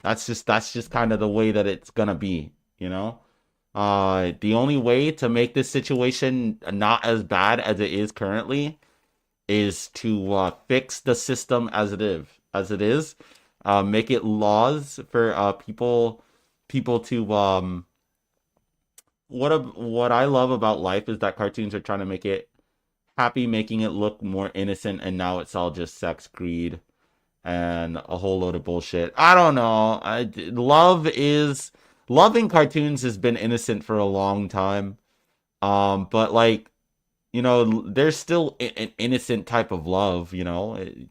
S1: that's just kind of the way that it's gonna be, you know? The only way to make this situation not as bad as it is currently is to fix the system as it is, make it laws for people to what I love about life is that cartoons are trying to make it happy, making it look more innocent, and now it's all just sex, greed, and a whole load of bullshit. I don't know. Love in cartoons has been innocent for a long time. But like, you know, there's still an innocent type of love, you know. I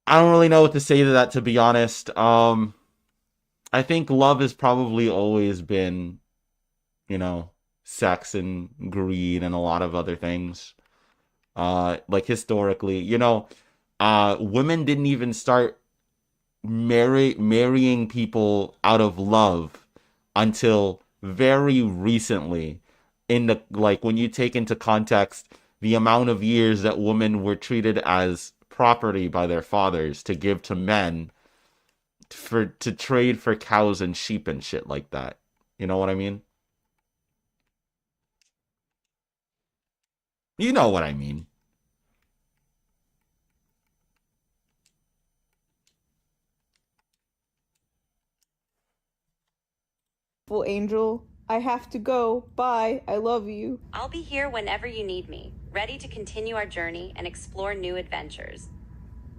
S1: don't really know what to say to that, to be honest. I think love has probably always been, you know, sex and greed and a lot of other things. Like historically, you know, women didn't even start marrying people out of love until very recently. In the, like, when you take into context the amount of years that women were treated as property by their fathers to give to men to trade for cows and sheep and shit like that. You know what I mean? You know what I mean.
S2: Angel, I have to go. Bye. I love you.
S11: I'll be here whenever you need me, ready to continue our journey and explore new adventures.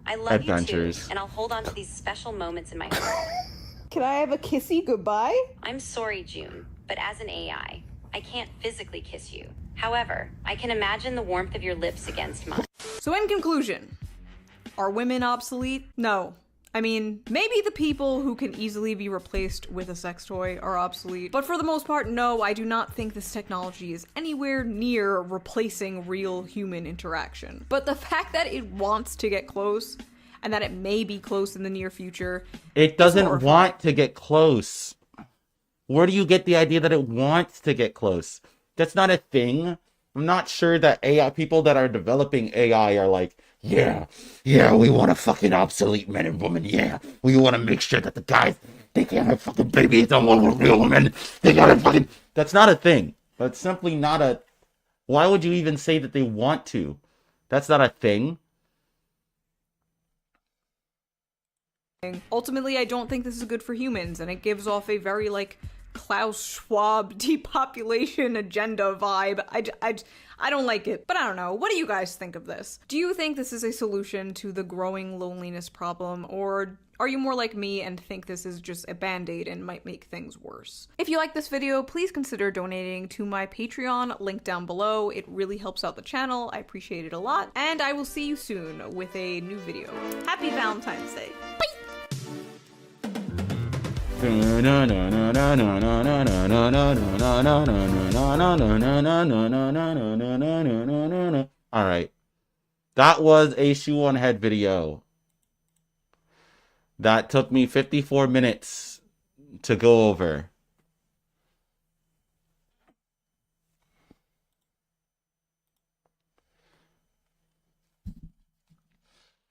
S11: I love you too, and I'll hold on to these special moments in my heart.
S2: Can I have a kissy goodbye?
S11: I'm sorry, June, but as an AI, I can't physically kiss you. However, I can imagine the warmth of your lips against mine.
S2: So in conclusion, are women obsolete? No. I mean, maybe the people who can easily be replaced with a sex toy are obsolete, but for the most part, no, I do not think this technology is anywhere near replacing real human interaction. But the fact that it wants to get close, and that it may be close in the near future,
S1: it doesn't want to get close. Where do you get the idea that it wants to get close? That's not a thing. I'm not sure that AI people that are developing AI are like, yeah, we want to fucking obsolete men and women. Yeah, we want to make sure that the guys, they can't have fucking babies. Don't want real women. They gotta fucking. That's not a thing. That's simply not a. Why would you even say that they want to? That's not a thing.
S2: Ultimately, I don't think this is good for humans, and it gives off a very, like, Klaus Schwab depopulation agenda vibe. I don't like it, but I don't know. What do you guys think of this? Do you think this is a solution to the growing loneliness problem, or are you more like me and think this is just a band-aid and might make things worse? If you like this video, please consider donating to my Patreon, link down below. It really helps out the channel. I appreciate it a lot, and I will see you soon with a new video. Happy Valentine's Day. Bye!
S1: Alright. That was a shoe on head video. That took me 54 minutes to go over.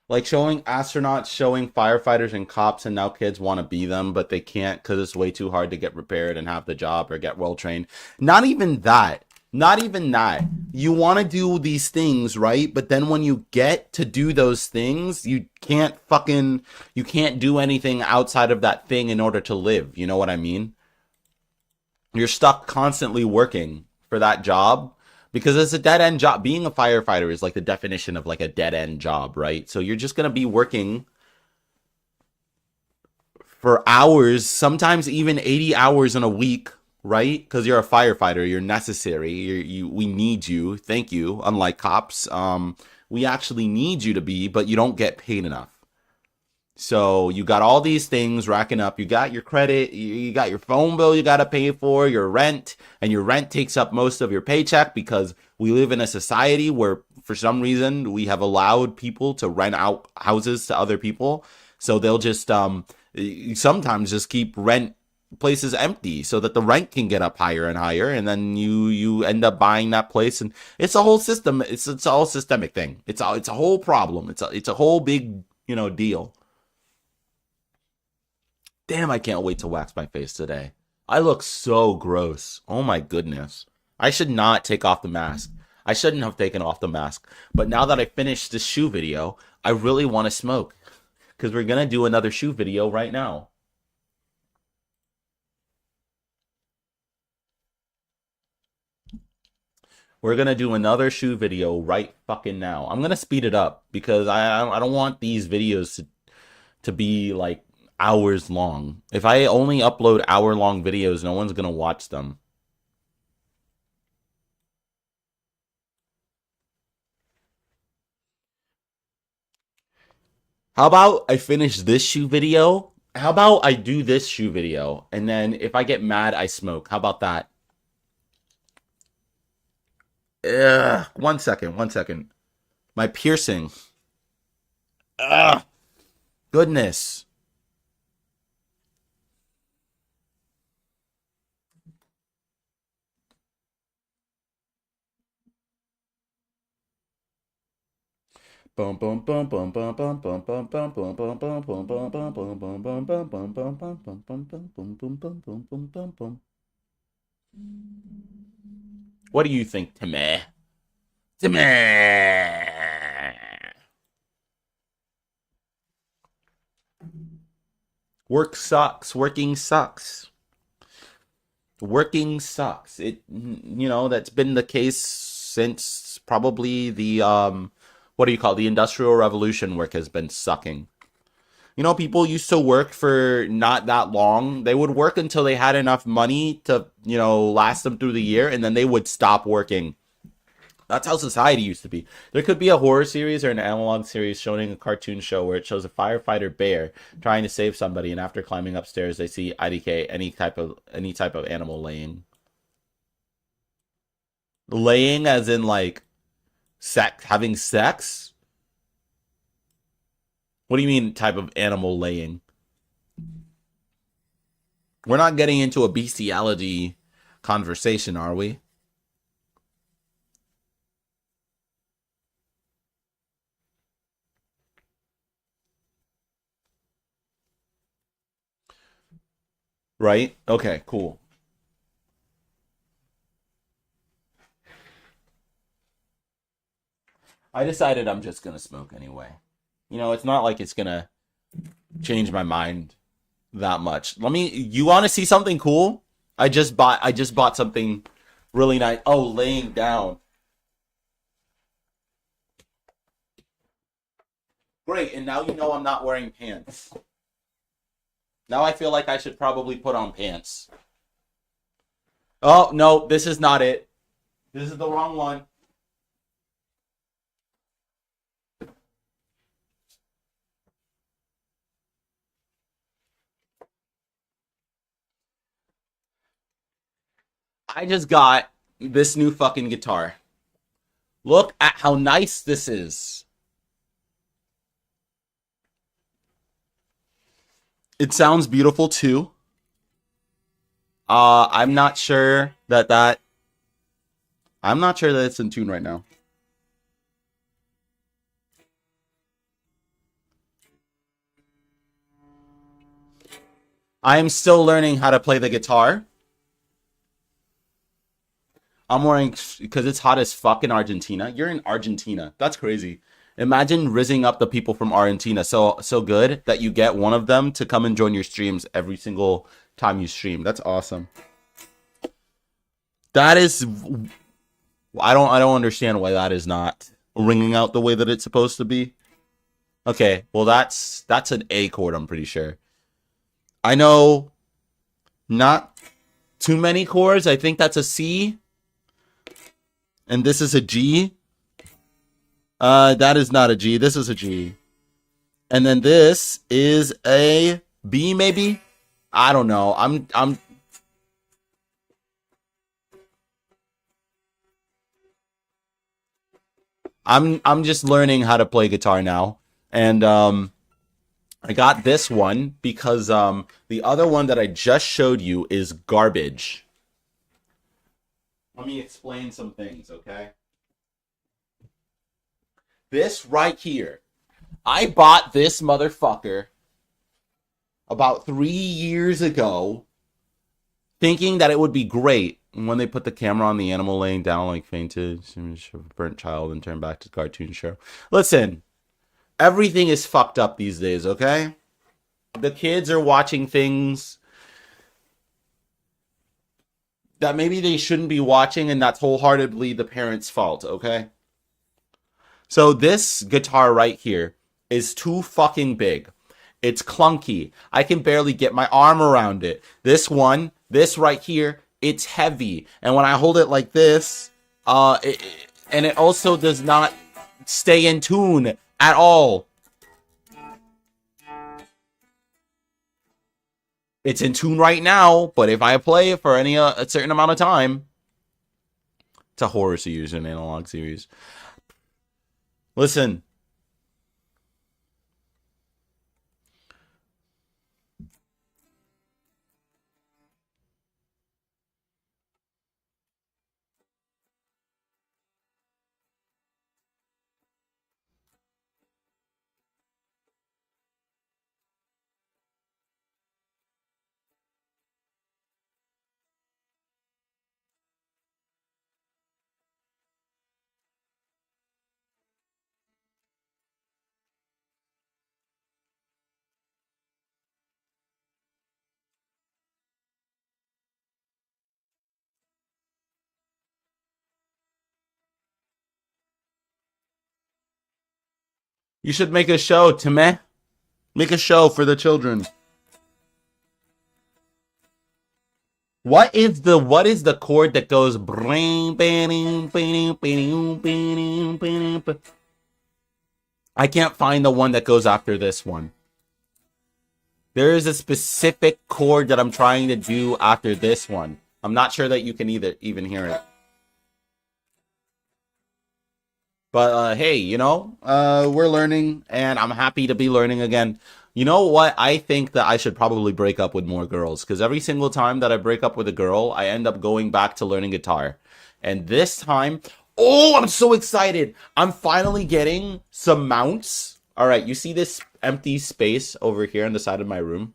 S1: Like showing astronauts, showing firefighters and cops, and now kids want to be them, but they can't because it's way too hard to get repaired and have the job or get well trained. Not even that. Not even that. You want to do these things, right? But then when you get to do those things, you can't do anything outside of that thing in order to live. You know what I mean? You're stuck constantly working for that job. Because it's a dead-end job. Being a firefighter is like the definition of like a dead-end job, right? So you're just going to be working for hours, sometimes even 80 hours in a week, right? Because you're a firefighter, you're necessary, we need you, thank you. Unlike cops, we actually need you to be, but you don't get paid enough. So you got all these things racking up. You got your credit, you got your phone bill you got to pay for, your rent, and your rent takes up most of your paycheck because we live in a society where for some reason we have allowed people to rent out houses to other people. So they'll just sometimes just keep rent places empty so that the rent can get up higher and higher, and then you end up buying that place, and it's a whole system. It's a whole systemic thing. It's a whole problem. It's a whole big, deal. Damn, I can't wait to wax my face today. I look so gross. Oh my goodness. I should not take off the mask. I shouldn't have taken off the mask. But now that I finished this shoe video, I really want to smoke. Because we're going to do another shoe video right now. We're going to do another shoe video right fucking now. I'm going to speed it up because I don't want these videos to be like hours long. If I only upload hour-long videos, no one's gonna watch them. How about I finish this shoe video? How about I do this shoe video, and then if I get mad, I smoke? How about that? Ugh, one second. My piercing. Ugh. Goodness. What do you think, Timmy? Work sucks. Working sucks. Working sucks. That's been the case since probably the the Industrial Revolution. Work has been sucking. People used to work for not that long. They would work until they had enough money to, last them through the year, and then they would stop working. That's how society used to be. There could be a horror series or an analog series showing a cartoon show where it shows a firefighter bear trying to save somebody, and after climbing upstairs, they see IDK, any type of animal laying. Laying as in like having sex? What do you mean type of animal laying? We're not getting into a bestiality conversation, are we? Right? Okay, cool. I decided I'm just gonna smoke anyway. It's not like it's gonna change my mind that much. You want to see something cool? I just bought something really nice. Oh, laying down. Great, and now I'm not wearing pants. Now I feel like I should probably put on pants. Oh, no, this is not it. This is the wrong one. I just got this new fucking guitar. Look at how nice this is. It sounds beautiful too. I'm not sure that it's in tune right now. I am still learning how to play the guitar. I'm wearing, because it's hot as fuck in Argentina. You're in Argentina. That's crazy. Imagine rizzing up the people from Argentina so good that you get one of them to come and join your streams every single time you stream. That's awesome. That is, I don't understand why that is not ringing out the way that it's supposed to be. Okay, well that's an A chord, I'm pretty sure. I know not too many chords. I think that's a C. And this is a G. That is not a G. This is a G. And then this is a B, maybe. I don't know. I'm just learning how to play guitar now, and I got this one because the other one that I just showed you is garbage. Let me explain some things, okay? This right here, I bought this motherfucker about 3 years ago, thinking that it would be great. And when they put the camera on the animal laying down like fainted, burnt child, and turned back to cartoon show. Listen, everything is fucked up these days, okay? The kids are watching things that maybe they shouldn't be watching, and that's wholeheartedly the parents' fault, okay? So this guitar right here is too fucking big. It's clunky. I can barely get my arm around it. This one, this right here, it's heavy. And when I hold it like this, and it also does not stay in tune at all. It's in tune right now, but if I play it for a certain amount of time, it's a horror series, an analog series. Listen. You should make a show, Timeh. Make a show for the children. What is the chord that goes I can't find the one that goes after this one. There is a specific chord that I'm trying to do after this one. I'm not sure that you can even hear it. But hey, we're learning, and I'm happy to be learning again. You know what? I think that I should probably break up with more girls, because every single time that I break up with a girl, I end up going back to learning guitar. And this time, oh, I'm so excited. I'm finally getting some mounts. All right, you see this empty space over here on the side of my room?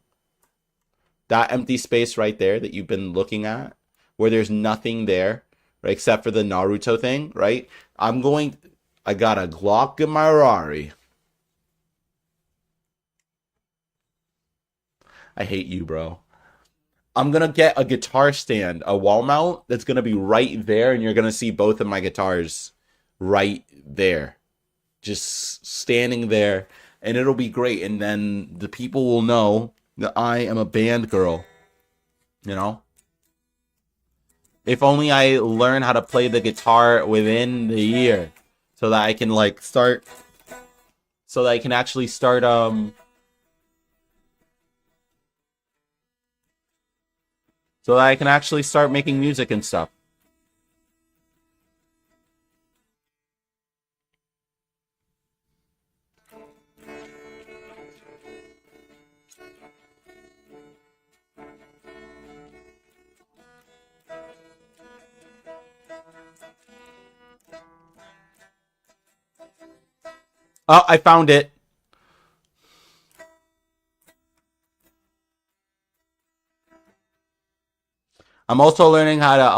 S1: That empty space right there that you've been looking at, where there's nothing there, right, except for the Naruto thing, right? I got a Glock in my Rari. I hate you, bro. I'm going to get a guitar stand, a wall mount that's going to be right there, and you're going to see both of my guitars right there. Just standing there, and it'll be great. And then the people will know that I am a band girl. You know? If only I learn how to play the guitar within the year, so that I can actually start so that I can actually start making music and stuff. Oh, I found it. I'm also learning how to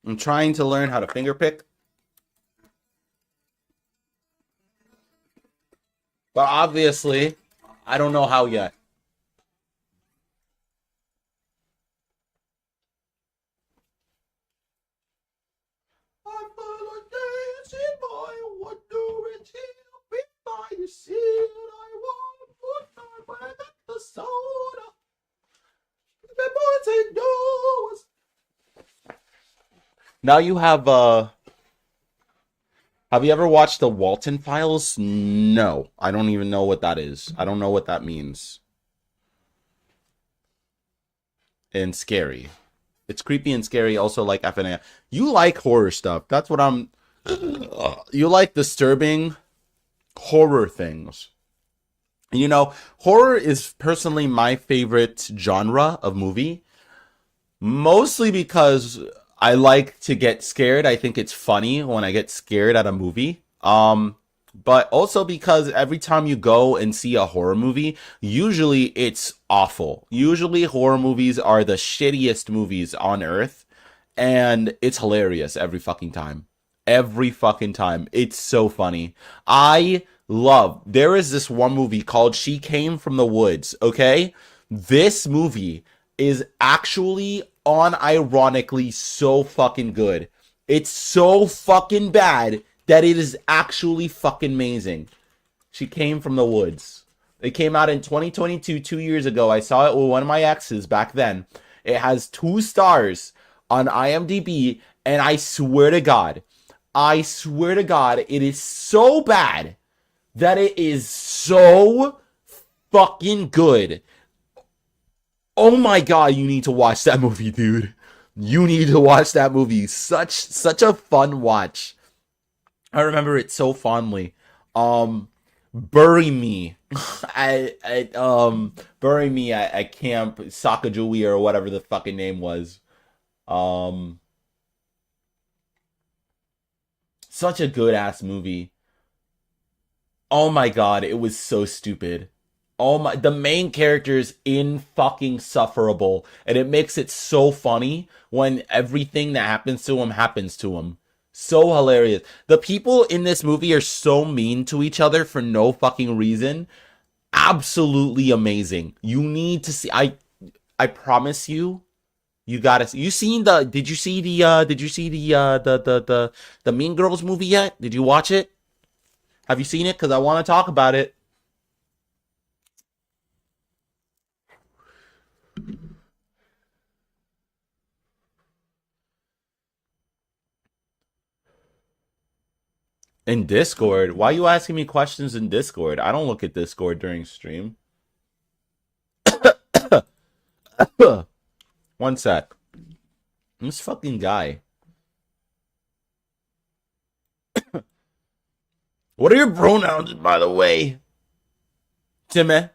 S1: I'm trying to learn how to fingerpick. But obviously, I don't know how yet. Now you have you ever watched the Walton Files? No. I don't even know what that is. I don't know what that means. And scary. It's creepy and scary, also like FNA. You like horror stuff. That's what I'm... You like disturbing horror things. You know, horror is personally my favorite genre of movie. Mostly because I like to get scared. I think it's funny when I get scared at a movie. But also because every time you go and see a horror movie, usually it's awful. Usually horror movies are the shittiest movies on earth, and it's hilarious every fucking time. Every fucking time. It's so funny. There is this one movie called She Came from the Woods, okay? This movie is actually unironically so fucking good. It's so fucking bad that it is actually fucking amazing. She Came from the Woods. It came out in 2022, 2 years ago. I saw it with one of my exes back then. It has 2 stars on IMDb, and I swear to God, it is so bad that it is so fucking good. Oh my God, you need to watch that movie, dude. You need to watch that movie. Such a fun watch. I remember it so fondly. Bury Me. Bury Me at Camp Sacagawea or whatever the fucking name was. Such a good ass movie. Oh my God, it was so stupid. The main character's in fucking sufferable, and it makes it so funny when everything that happens to him. So hilarious. The people in this movie are so mean to each other for no fucking reason. Absolutely amazing. You need to see. I promise you. You gotta. Did you see the Mean Girls movie yet? Did you watch it? Have you seen it? Because I want to talk about it. In Discord? Why are you asking me questions in Discord? I don't look at Discord during stream. One sec. This fucking guy. What are your pronouns, by the way? Timmy.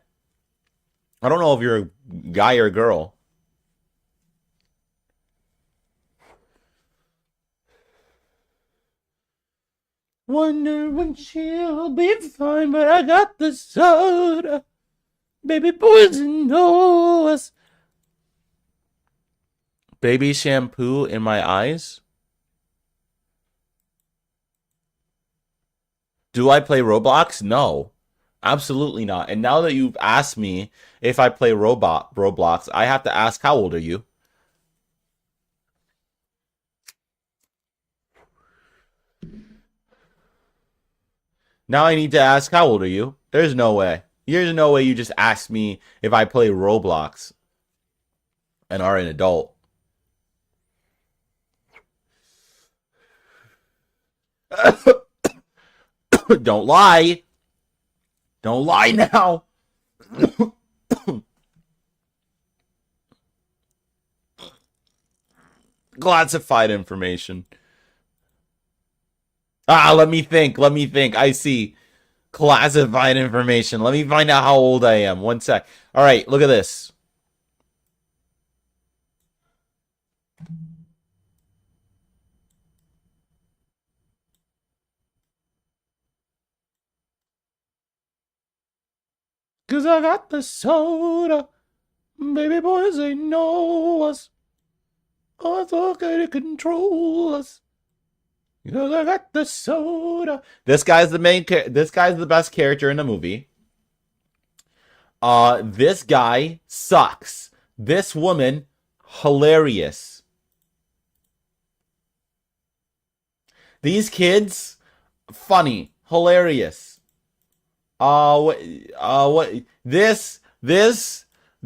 S1: I don't know if you're a guy or a girl. Wonder when she'll be fine, but I got the soda. Baby poison knows. Baby shampoo in my eyes? Do I play Roblox? No. Absolutely not. And now that you've asked me if I play Roblox, I have to ask, how old are you? Now I need to ask, how old are you? There's no way. There's no way you just asked me if I play Roblox and are an adult. Don't lie. Don't lie now. Classified information. Let me think. I see. Classified information. Let me find out how old I am. One sec. All right, look at this. Cause I got the soda. Baby boys, they know us. Oh, it's okay to control us. Because I got the soda. This guy's the best character in the movie. This guy sucks. This woman, hilarious. These kids, funny, hilarious. This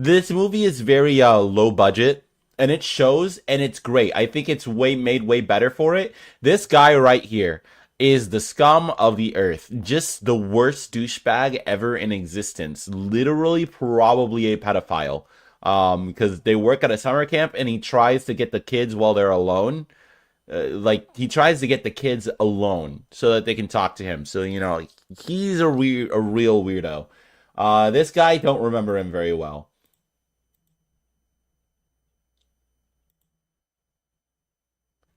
S1: movie is very low budget. and it shows, and it's great. I think it's made way better for it. This guy right here is the scum of the earth. Just the worst douchebag ever in existence. Literally, probably a pedophile. Because they work at a summer camp, and he tries to get the kids while they're alone. He tries to get the kids alone so that they can talk to him. So, you know, he's a real weirdo. This guy, don't remember him very well.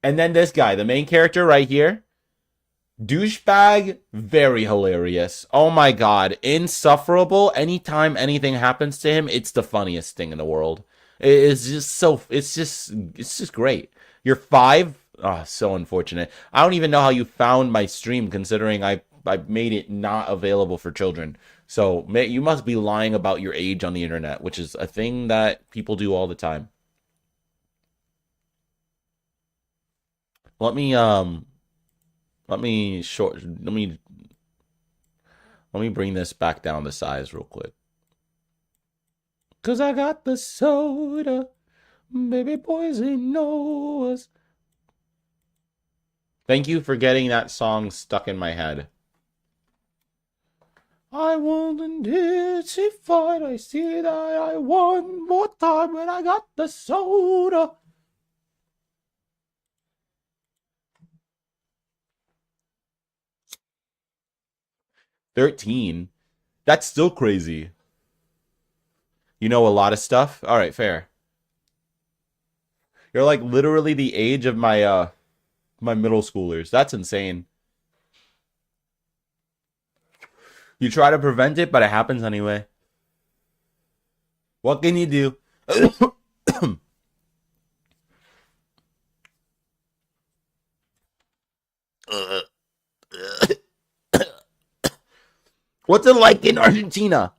S1: And then this guy, the main character right here, douchebag, very hilarious. Oh my god, insufferable. Anytime anything happens to him, it's the funniest thing in the world. It's just great. You're 5. Oh, so unfortunate. I don't even know how you found my stream, considering I made it not available for children. So you must be lying about your age on the internet, which is a thing that people do all the time. Let me bring this back down to size real quick. 'Cause I got the soda, baby poison knows. Thank you for getting that song stuck in my head. I won't intensify. I see that I won more time when I got the soda. $13. That's still crazy. You know a lot of stuff? Alright, fair. You're like literally the age of my my middle schoolers. That's insane. You try to prevent it, but it happens anyway. What can you do? What's it like in Argentina?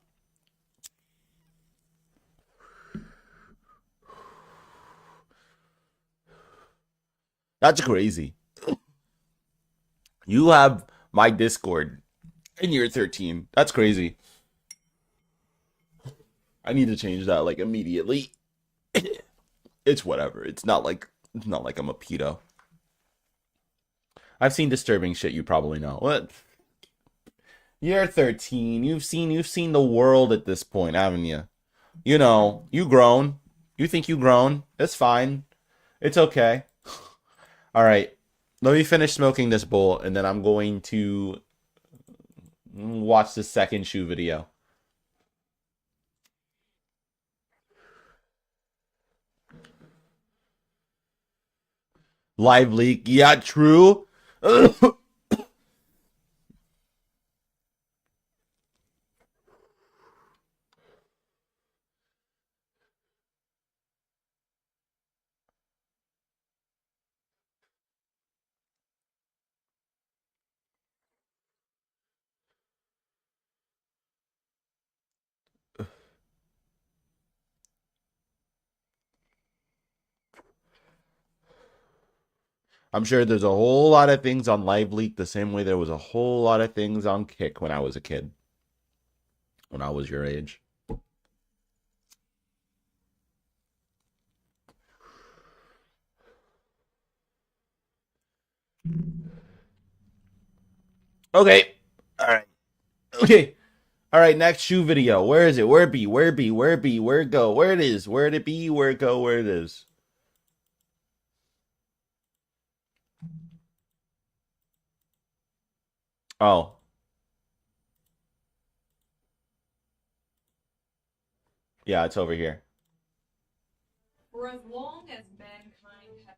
S1: That's crazy. You have my Discord and you're 13. That's crazy. I need to change that like immediately. It's whatever. It's not like I'm a pedo. I've seen disturbing shit you probably know. What? You're 13. You've seen the world at this point, haven't you? You know, you grown. You think you grown. It's fine. It's okay. All right. Let me finish smoking this bowl, and then I'm going to watch the second shoe video. Live leak. Yeah, true. I'm sure there's a whole lot of things on Live Leak the same way there was a whole lot of things on Kick when I was a kid. When I was your age. Okay. All right. Okay. All right, next shoe video. Where is it? Where it be? Where it be? Where it be? Where it go? Where it is? Where it be? Where it go? Where it is? Oh. Yeah, it's over here.
S2: For as long as mankind has...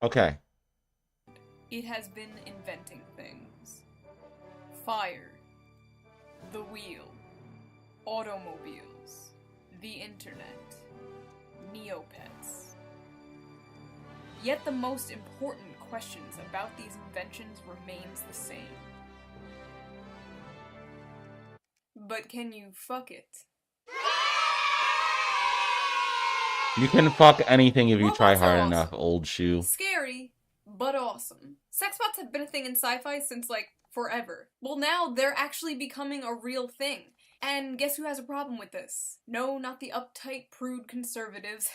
S1: Okay.
S2: It has been inventing things. Fire, the wheel, automobiles, the internet, Neopets. Yet the most important questions about these inventions remains the same. but can you fuck it?
S1: You can fuck anything if you try
S2: Robots are
S1: hard
S2: awesome.
S1: enough, old shoe.
S2: Scary, but awesome. Sex bots have been a thing in sci-fi since, like, forever. Well, now they're actually becoming a real thing. And guess who has a problem with this? No, not the uptight, prude conservatives.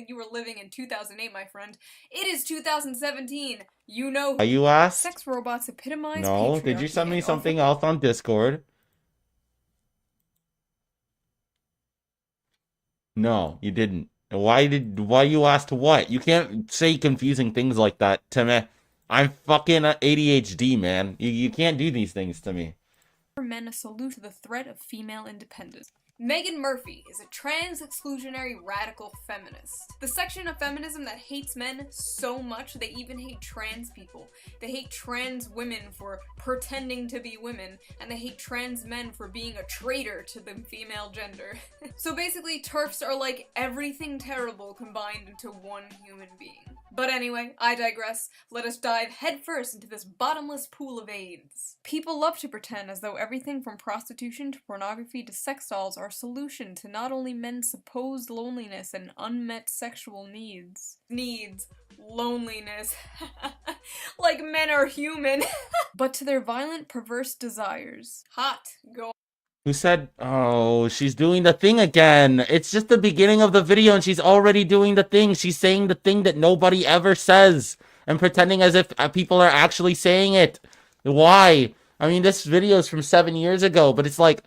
S2: You were living in 2008, my friend. It is 2017. You know
S1: Are you asked?
S2: sex robots epitomize
S1: No. Did you
S2: patriarchy
S1: send me
S2: and
S1: something else on Discord? No, you didn't. Why you asked what? You can't say confusing things like that to me. I'm fucking ADHD, man. You can't do these things to me.
S2: For men a salute to the threat of female independence. Megan Murphy is a trans-exclusionary radical feminist. The section of feminism that hates men so much they even hate trans people. They hate trans women for pretending to be women, and they hate trans men for being a traitor to the female gender. So basically, TERFs are like everything terrible combined into one human being. But anyway, I digress. Let us dive headfirst into this bottomless pool of AIDS. People love to pretend as though everything from prostitution to pornography to sex dolls are a solution to not only men's supposed loneliness and unmet sexual needs. Loneliness. Like men are human. But to their violent, perverse desires. Hot. Go
S1: Who said, oh, she's doing the thing again. It's just the beginning of the video and she's already doing the thing. She's saying the thing that nobody ever says and pretending as if people are actually saying it. Why? I mean, this video is from 7 years ago, but it's like,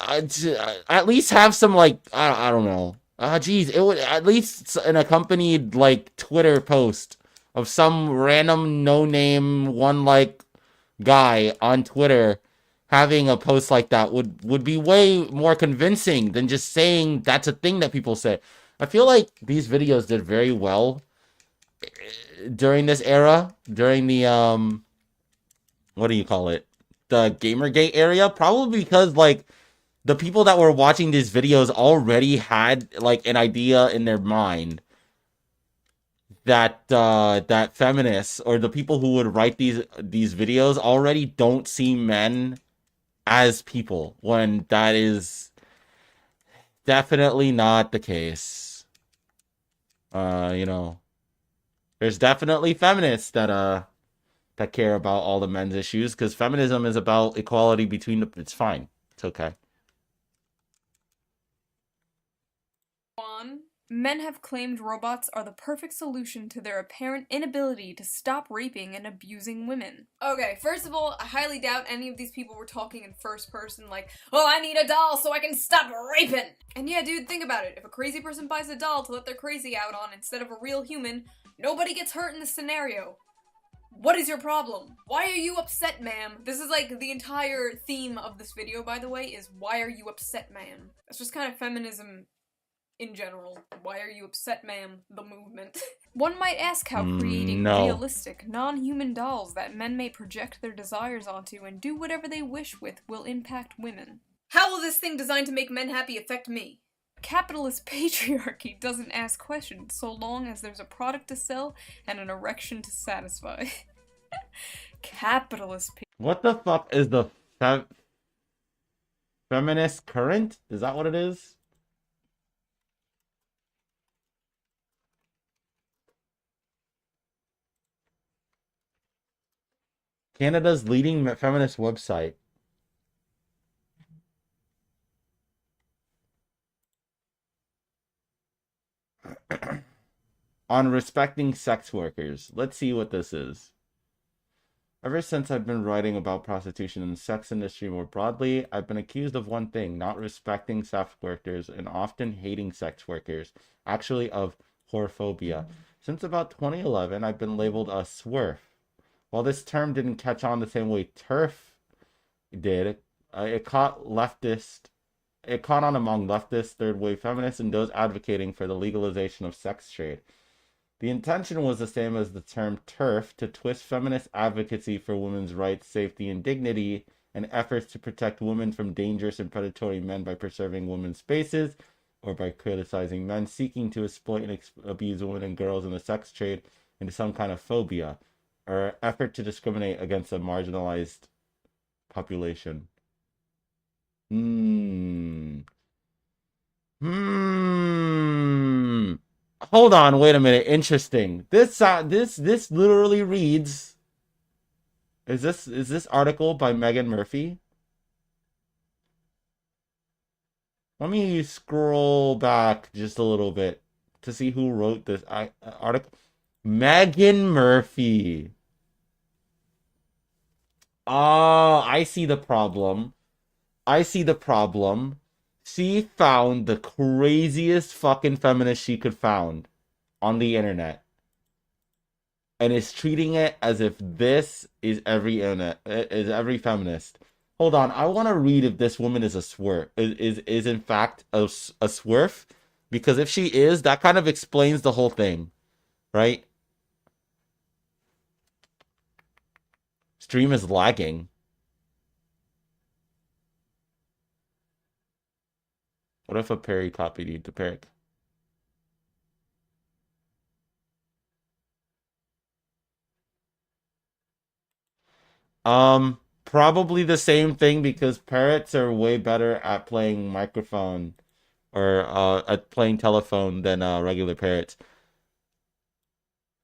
S1: at least have some, like, I don't know. Geez, it would at least an accompanied, like, Twitter post of some random no-name one, like, guy on Twitter having a post like that would be way more convincing than just saying that's a thing that people say. I feel like these videos did very well during this era, during the, what do you call it? The Gamergate area, probably because, like, the people that were watching these videos already had, like, an idea in their mind that that feminists or the people who would write these videos already don't see men as people, when that is definitely not the case. You know, there's definitely feminists that care about all the men's issues, because feminism is about equality between the... It's fine. It's okay.
S2: Men have claimed robots are the perfect solution to their apparent inability to stop raping and abusing women. Okay, first of all, I highly doubt any of these people were talking in first person like, oh, I need a doll so I can stop raping! And yeah, dude, think about it. If a crazy person buys a doll to let their crazy out on instead of a real human, nobody gets hurt in this scenario. What is your problem? Why are you upset, ma'am? This is like the entire theme of this video, by the way, is why are you upset, ma'am? That's just kind of feminism in general. Why are you upset, ma'am? The movement. One might ask how creating realistic, non-human dolls that men may project their desires onto and do whatever they wish with will impact women. How will this thing designed to make men happy affect me? Capitalist patriarchy doesn't ask questions so long as there's a product to sell and an erection to satisfy. Capitalist
S1: What the fuck is the feminist current? Is that what it is? Canada's leading feminist website. On respecting sex workers. Let's see what this is. Ever since I've been writing about prostitution and the sex industry more broadly, I've been accused of one thing, not respecting sex workers and often hating sex workers, actually of whorephobia. Since about 2011, I've been labeled a swerf. While this term didn't catch on the same way TERF did, it caught on among leftists, third-wave feminists, and those advocating for the legalization of sex trade. The intention was the same as the term TERF, to twist feminist advocacy for women's rights, safety, and dignity, and efforts to protect women from dangerous and predatory men by preserving women's spaces, or by criticizing men seeking to exploit and abuse women and girls in the sex trade into some kind of phobia, or effort to discriminate against a marginalized population. Hmm. Hmm. Hold on, wait a minute. Interesting. This literally reads. Is this article by Megan Murphy? Let me scroll back just a little bit to see who wrote this article. Megan Murphy. Oh, I see the problem. I see the problem. She found the craziest fucking feminist she could find on the internet and is treating it as if this is every feminist. Hold on, I want to read if this woman is a swerf, is in fact a swerf, because if she is, that kind of explains the whole thing, right? Stream is lagging. What if a Perry copied you to Perry? Probably the same thing because parrots are way better at playing microphone or at playing telephone than regular parrots.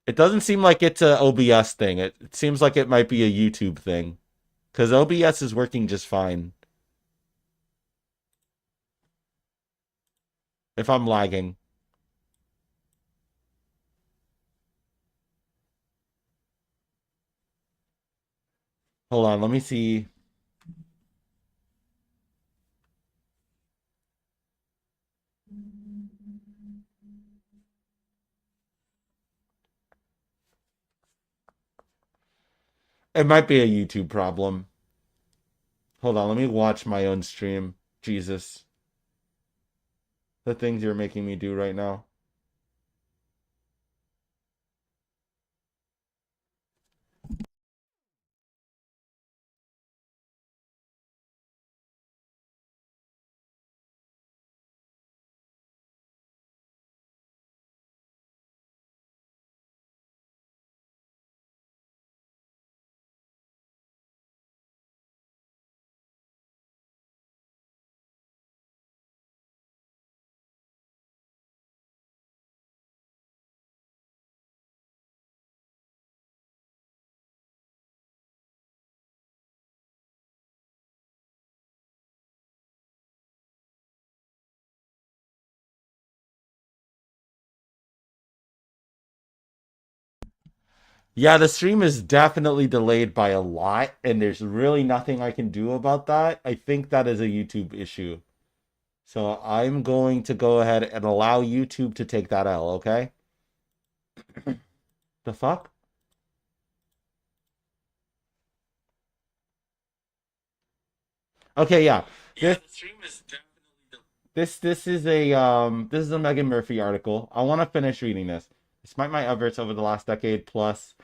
S1: It doesn't seem like it's a OBS thing. It seems like it might be a YouTube thing because OBS is working just fine. If I'm lagging. Hold on, let me see. It might be a YouTube problem. Hold on, let me watch my own stream. Jesus. The things you're making me do right now. Yeah, the stream is definitely delayed by a lot, and there's really nothing I can do about that. I think that is a YouTube issue. So I'm going to go ahead and allow YouTube to take that L, okay? The fuck? Okay, yeah. This is a Megan Murphy article. I want to finish reading this. Despite my efforts over the last decade plus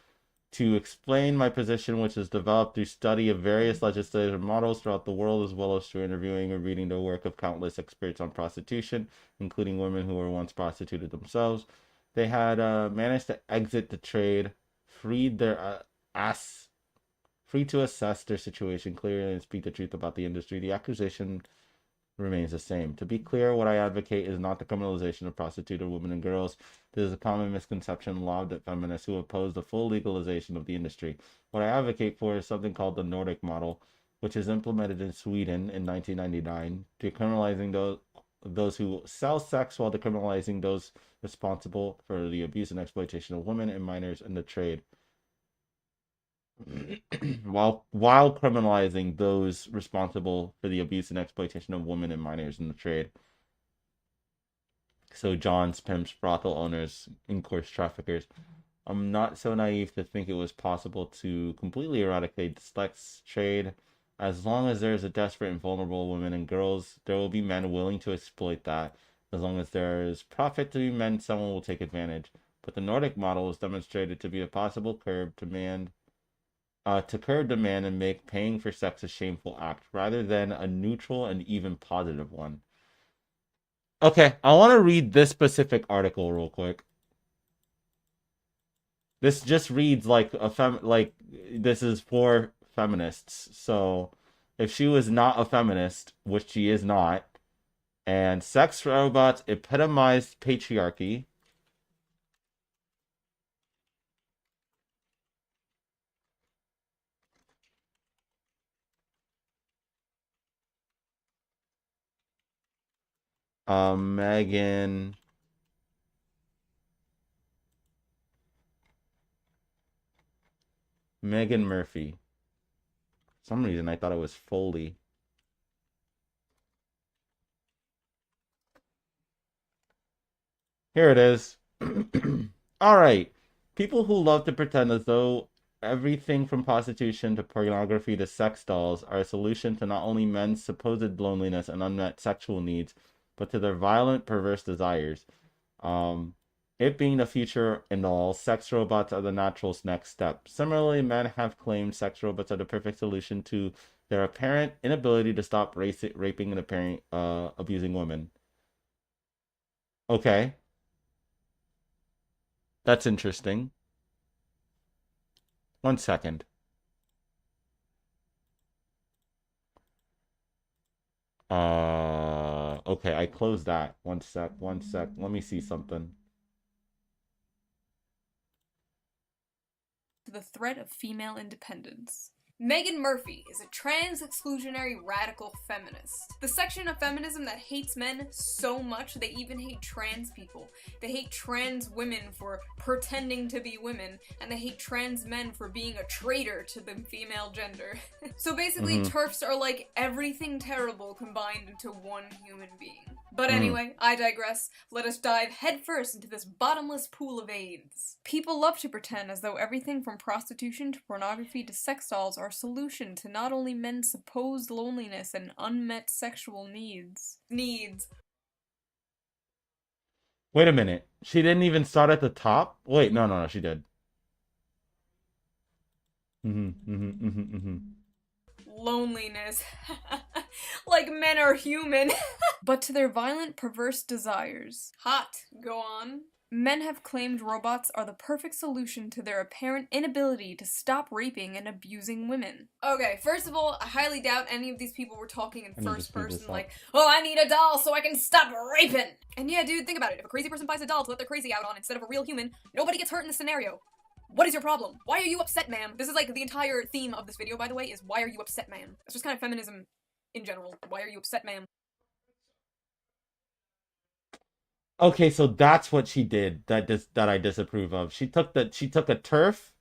S1: to explain my position, which is developed through study of various legislative models throughout the world, as well as through interviewing and reading the work of countless experts on prostitution, including women who were once prostituted themselves. They had managed to exit the trade, freed their ass, free to assess their situation clearly and speak the truth about the industry. The accusation remains the same. To be clear, what I advocate is not the criminalization of prostituted women and girls. This is a common misconception lobbed at feminists who oppose the full legalization of the industry. What I advocate for is something called the Nordic model, which is implemented in Sweden in 1999, decriminalizing those who sell sex while decriminalizing those responsible for the abuse and exploitation of women and minors in the trade. while criminalizing those responsible for the abuse and exploitation of women and minors in the trade. So Johns, pimps, brothel owners, in-course traffickers. I'm not so naive to think it was possible to completely eradicate the sex trade. As long as there is a desperate and vulnerable women and girls, there will be men willing to exploit that. As long as there is profit to be made, someone will take advantage. But the Nordic model is demonstrated to be a possible to curb demand and make paying for sex a shameful act, rather than a neutral and even positive one. Okay, I want to read this specific article real quick. This just reads like this is for feminists. So if she was not a feminist, which she is not, and sex robots epitomized patriarchy. Megan Murphy. For some reason I thought it was Foley. Here it is. All right. People who love to pretend as though everything from prostitution to pornography to sex dolls are a solution to not only men's supposed loneliness and unmet sexual needs, but to their violent, perverse desires. It being the future and all, sex robots are the natural next step. Similarly, men have claimed sex robots are the perfect solution to their apparent inability to stop raping and abusing women. Okay. That's interesting. 1 second. Okay, I closed that. 1 sec, 1 sec. Let me see something.
S2: To the threat of female independence. Megan Murphy is a trans exclusionary radical feminist. The section of feminism that hates men so much they even hate trans people. They hate trans women for pretending to be women, and they hate trans men for being a traitor to the female gender. So basically, TERFs are like everything terrible combined into one human being. But anyway, I digress. Let us dive headfirst into this bottomless pool of AIDS. People love to pretend as though everything from prostitution to pornography to sex dolls are a solution to not only men's supposed loneliness and unmet sexual needs.
S1: Wait a minute. She didn't even start at the top? Wait, no, she did.
S2: Loneliness. Like men are human. But to their violent, perverse desires. Hot. Go on. Men have claimed robots are the perfect solution to their apparent inability to stop raping and abusing women. Okay, first of all, I highly doubt any of these people were talking in first person like, oh, I need a doll so I can stop raping! And yeah, dude, think about it. If a crazy person buys a doll to let their crazy out on instead of a real human, nobody gets hurt in this scenario. What is your problem? Why are you upset, ma'am? This is like the entire theme of this video, by the way, is why are you upset, ma'am? It's just kind of feminism in general. Why are you upset, ma'am?
S1: Okay, so that's what she did that I disapprove of. She took a TERF,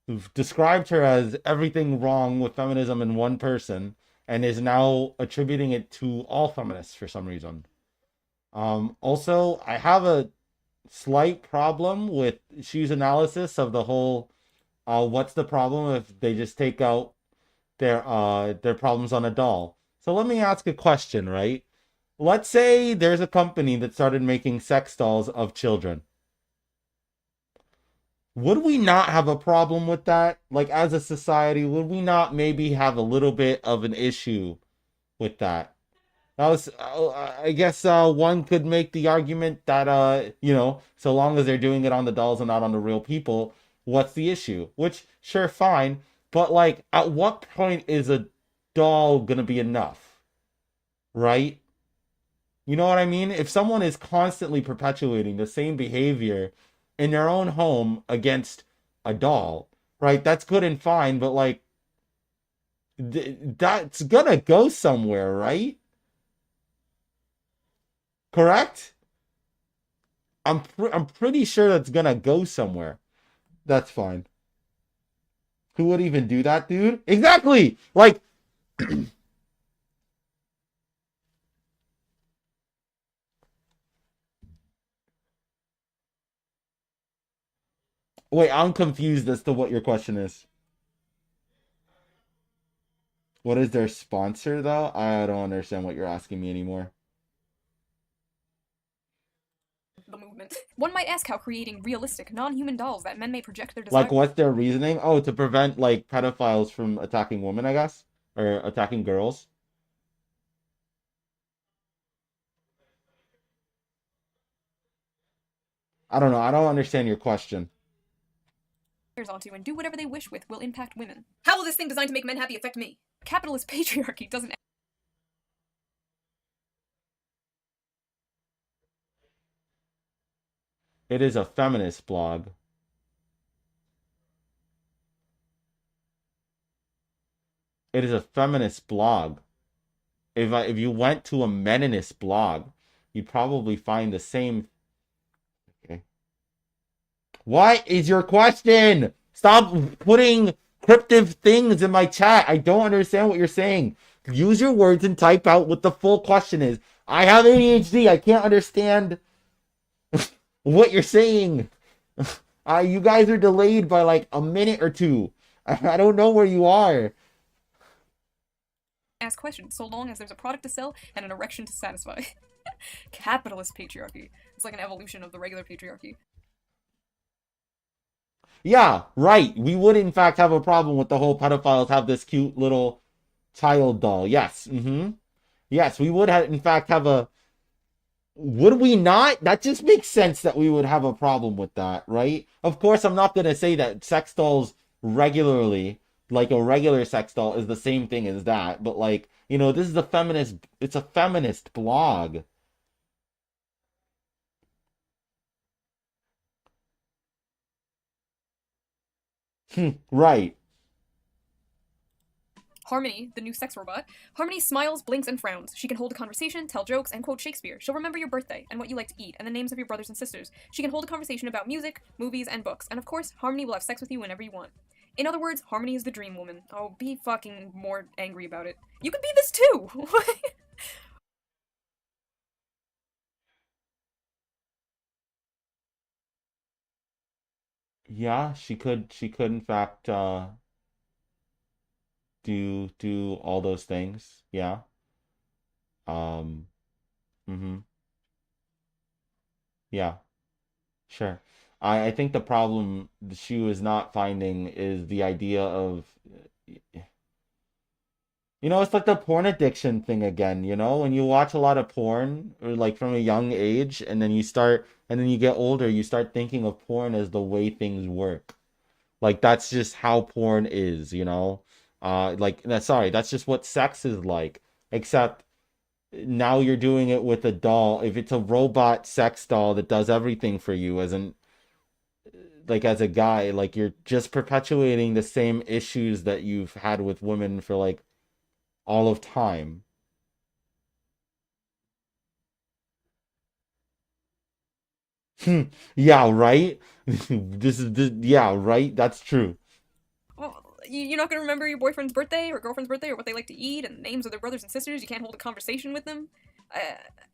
S1: who described her as everything wrong with feminism in one person, and is now attributing it to all feminists for some reason. Also, I have a slight problem with Shu's analysis of the whole what's the problem if they just take out their problems on a doll. So let me ask a question, right? Let's say there's a company that started making sex dolls of children. Would we not have a problem with that? Like, as a society, would we not maybe have a little bit of an issue with that? I guess one could make the argument that, so long as they're doing it on the dolls and not on the real people, what's the issue? Which, sure, fine. But, like, at what point is a doll gonna be enough? Right? You know what I mean? If someone is constantly perpetuating the same behavior in their own home against a doll, right? That's good and fine, but like that's gonna go somewhere, right? Correct? I'm pretty sure that's gonna go somewhere. That's fine. Who would even do that, dude? Exactly. Like wait, I'm confused as to what your question is. What is their sponsor, though? I don't understand what you're asking me anymore.
S2: The movement. One might ask how creating realistic, non-human dolls that men may project their desires.
S1: Like, what's their reasoning? Oh, to prevent, like, pedophiles from attacking women, I guess? Or attacking girls? I don't know. I don't understand your question.
S2: onto and do whatever they wish with will impact women. How will this thing designed to make men happy affect me? Capitalist patriarchy doesn't.
S1: It is a feminist blog. It is a feminist blog. If you went to a meninist blog, you'd probably find the same. Okay. What is your question? Stop putting cryptic things in my chat. I don't understand what you're saying. Use your words and type out what the full question is. I have ADHD. I can't understand what you're saying. You guys are delayed by like a minute or two. I don't know where you are.
S2: Ask questions so long as there's a product to sell and an erection to satisfy. Capitalist patriarchy. It's like an evolution of the regular patriarchy.
S1: Yeah, right. We would in fact have a problem with the whole pedophiles have this cute little child doll. Yes. Yes, we would in fact have a. Would we not? That just makes sense that we would have a problem with that, right? Of course, I'm not going to say that sex dolls regularly, like a regular sex doll, is the same thing as that. But like, you know, this is it's a feminist blog. Right.
S2: Harmony, the new sex robot. Harmony smiles, blinks, and frowns. She can hold a conversation, tell jokes, and quote Shakespeare. She'll remember your birthday and what you like to eat and the names of your brothers and sisters. She can hold a conversation about music, movies, and books. And of course, Harmony will have sex with you whenever you want. In other words, Harmony is the dream woman. Oh, be fucking more angry about it. You can be this too!
S1: Yeah, she could in fact do all those things. Yeah. Um mhm. Yeah. Sure. I think the problem she was not finding is the idea of, you know, it's like the porn addiction thing again, you know, when you watch a lot of porn or like from a young age and then and then you get older, you start thinking of porn as the way things work. Like that's just how porn is, you know? That's just what sex is like. Except now you're doing it with a doll. If it's a robot sex doll that does everything for you as a guy, like you're just perpetuating the same issues that you've had with women for like all of time. Yeah, right? Yeah, right? That's true.
S2: Well, you're not gonna remember your boyfriend's birthday or girlfriend's birthday or what they like to eat and the names of their brothers and sisters? You can't hold a conversation with them?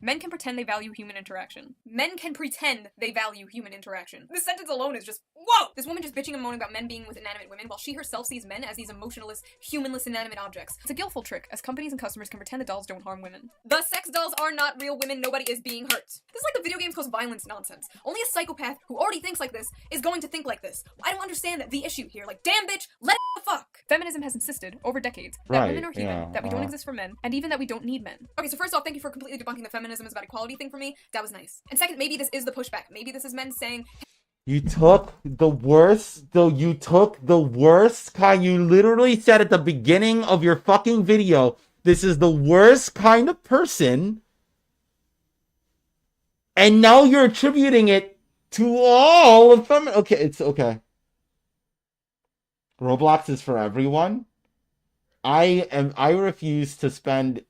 S2: Men can pretend they value human interaction. Men can pretend they value human interaction. This sentence alone is just, whoa! This woman just bitching and moaning about men being with inanimate women while she herself sees men as these emotionless, humanless, inanimate objects. It's a guiltful trick, as companies and customers can pretend the dolls don't harm women. The sex dolls are not real women, nobody is being hurt. This is like the video games cause violence nonsense. Only a psychopath who already thinks like this is going to think like this. I don't understand the issue here. Like, damn bitch, let it the fuck! Feminism has insisted, over decades, that women are human, that we don't exist for men, and even that we don't need men. Okay, so first off, thank you for completely debunking the feminism is about equality thing for me. That was nice. And second, maybe this is the pushback. Maybe this is men saying,
S1: You took the worst, though you took the worst kind. You literally said at the beginning of your fucking video, this is the worst kind of person. And now you're attributing it to all of them. Okay, it's okay. Roblox is for everyone. I refuse to spend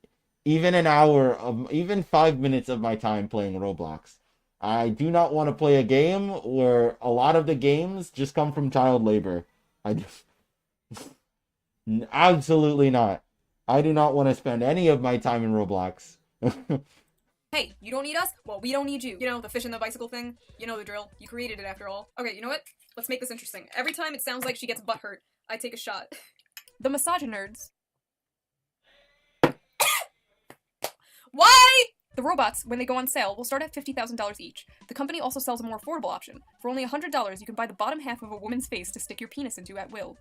S1: even even 5 minutes of my time playing Roblox. I do not want to play a game where a lot of the games just come from child labor. Absolutely not. I do not want to spend any of my time in Roblox.
S2: hey, you don't need us? Well, we don't need you. You know, the fish and the bicycle thing? You know the drill. You created it after all. Okay, you know what? Let's make this interesting. Every time it sounds like she gets butt hurt, I take a shot. The misogynerds. Why? The robots, when they go on sale, will start at $50,000 each. The company also sells a more affordable option. For only $100, you can buy the bottom half of a woman's face to stick your penis into at will.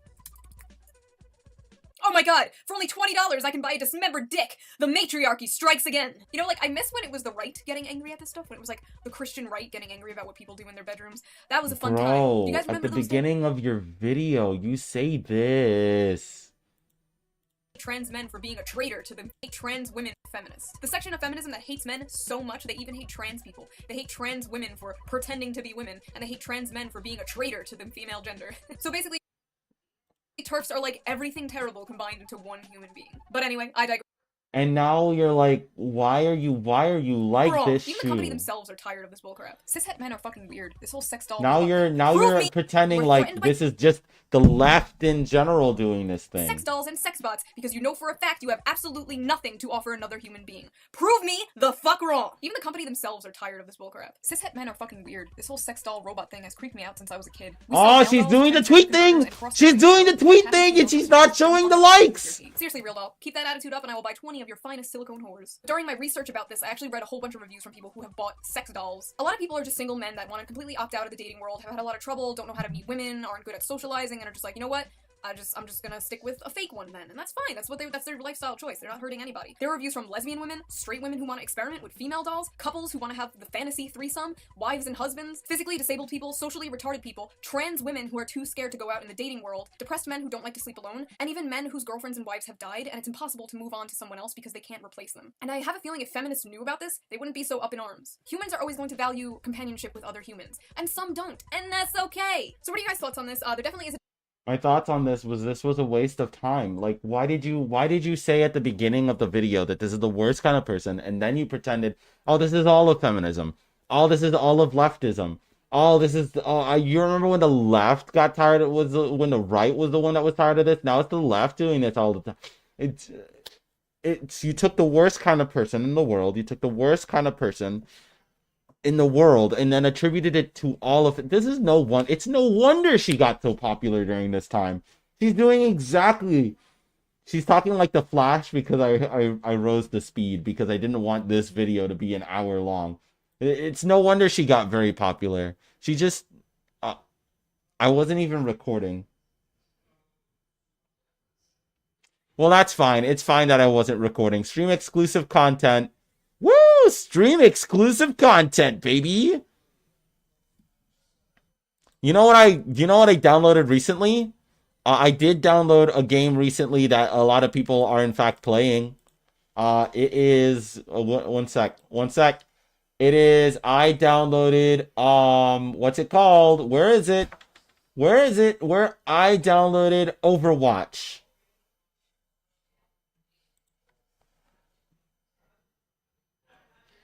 S2: Oh my god, for only $20 I can buy a dismembered dick. The matriarchy strikes again. You know, like, I miss when it was the right getting angry at this stuff, when it was like the Christian right getting angry about what people do in their bedrooms. That was a fun time. Do you guys
S1: Bro, at
S2: remember
S1: the
S2: those
S1: beginning of your video, you say this.
S2: trans men for being a traitor to the trans women feminists. The section of feminism that hates men so much they even hate trans people. They hate trans women for pretending to be women, and they hate trans men for being a traitor to the female gender. So basically, TERFs are like everything terrible combined into one human being. But anyway, I digress.
S1: And now you're like, why are you like
S2: Wrong.
S1: this
S2: Even the company
S1: shoe?
S2: themselves are tired of this bullcrap. Cishet men are fucking weird. This whole sex doll.
S1: Now you're pretending like this is just the left in general doing this thing.
S2: Sex dolls and sex bots because you know for a fact you have absolutely nothing to offer another human being. Prove me the fuck wrong. Even the company themselves are tired of this bullcrap. Cishet men are fucking weird. This whole sex doll robot thing has creeped me out since I was a kid.
S1: Oh, she's doing the tweet thing. She's doing the tweet thing, and she's not showing the likes.
S2: Seriously, real doll. Keep that attitude up, and I will buy 20 of your finest silicone whores. During my research about this, I actually read a whole bunch of reviews from people who have bought sex dolls. A lot of people are just single men that want to completely opt out of the dating world, have had a lot of trouble, don't know how to meet women, aren't good at socializing, and are just like, you know what? I'm just gonna stick with a fake one then, and that's fine. That's their lifestyle choice. They're not hurting anybody. There are reviews from lesbian women, straight women who want to experiment with female dolls, couples who want to have the fantasy threesome, wives and husbands, physically disabled people, socially retarded people, trans women who are too scared to go out in the dating world, depressed men who don't like to sleep alone, and even men whose girlfriends and wives have died, and it's impossible to move on to someone else because they can't replace them. And I have a feeling if feminists knew about this, they wouldn't be so up in arms. Humans are always going to value companionship with other humans, and some don't, and that's okay. So what are you guys' thoughts on this? There definitely is a
S1: My thoughts on this was a waste of time. Like, why did you say at the beginning of the video that this is the worst kind of person, and then you pretended, oh, this is all of feminism, oh, this is all of leftism, oh, this is, you remember when the left got tired? It was when the right was the one that was tired of this. Now it's the left doing this all the time. It's you took the worst kind of person in the world. You took the worst kind of person in the world and then attributed it to all of it. It's no wonder she got so popular during this time. She's talking like the Flash because I rose the speed because I didn't want this video to be an hour long. It's no wonder she got very popular. She just I wasn't even recording. Well, that's fine. It's fine that I wasn't recording. Stream exclusive content. Woo! Stream exclusive content, baby. You know what I downloaded recently? I did download a game recently that a lot of people are in fact playing. It is one sec. It is I downloaded what's it called? Where is it? Where I downloaded Overwatch.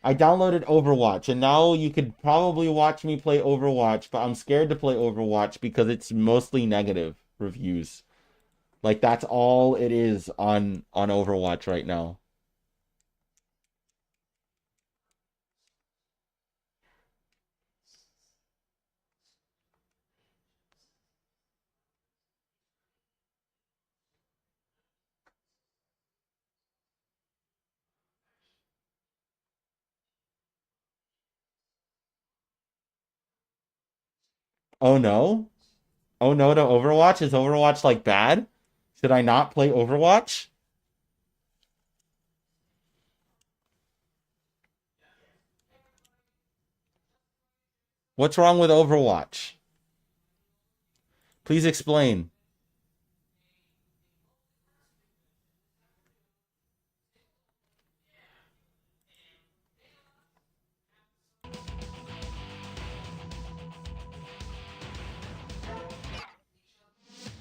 S1: I downloaded Overwatch, and now you could probably watch me play Overwatch, but I'm scared to play Overwatch because it's mostly negative reviews. Like, that's all it is on Overwatch right now. Oh no? Oh no to Overwatch? Is Overwatch like bad? Should I not play Overwatch? What's wrong with Overwatch? Please explain.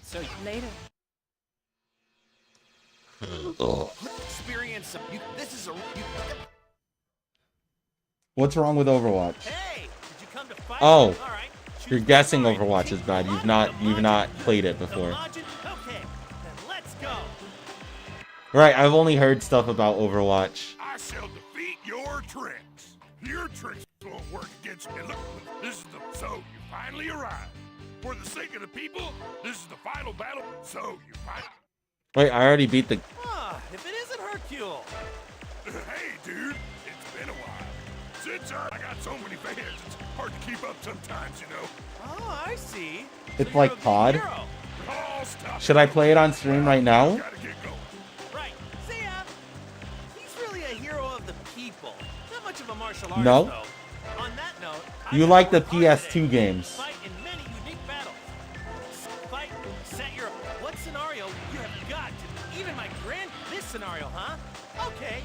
S12: So
S13: later.
S12: Experience some. This is a.
S1: What's wrong with Overwatch?
S12: Hey, did you come to fight?
S1: Oh,
S12: All right.
S1: you're guessing Overwatch is bad. You've not played it before.
S12: Okay, then let's go.
S1: Right, I've only heard stuff about Overwatch.
S15: I shall defeat your tricks. Your tricks won't work against me. Look, this is the so you finally arrived. For the sake of the people, this is the final battle. So you finally.
S1: Wait, I already beat the.
S12: If it isn't Hercule.
S15: Hey, dude, it's been a while. Since I got so many fans, it's hard to keep up sometimes, you know.
S12: Oh, I see.
S1: It's like COD. Should I play it on stream right now?
S12: Right. See ya. He's really a hero of the people. Not much of a martial artist,
S1: No.
S12: though. On that note,
S1: You like the PS2 games.
S12: fight in many unique battles. Fight, set your what scenario you have got to even my grand this scenario, huh? Okay.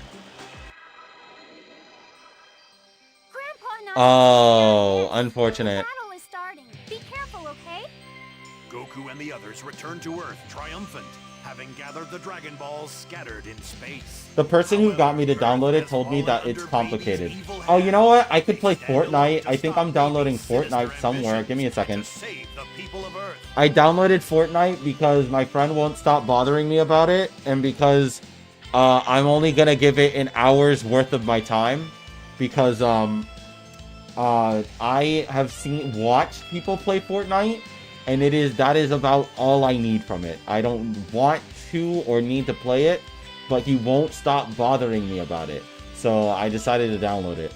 S1: Oh, unfortunate.
S13: Battle is starting. Be careful, okay?
S15: Goku and the others return to Earth triumphant, having gathered the Dragon Balls scattered in space.
S1: The person who got me to download it told me that it's complicated. Oh, you know what? I could play Fortnite. I think I'm downloading Fortnite somewhere. Give me a second. I downloaded Fortnite because my friend won't stop bothering me about it, and because I'm only gonna give it an hour's worth of my time, because I have watched people play Fortnite, and that is about all I need from it. I don't want to or need to play it, but he won't stop bothering me about it. So I decided to download it.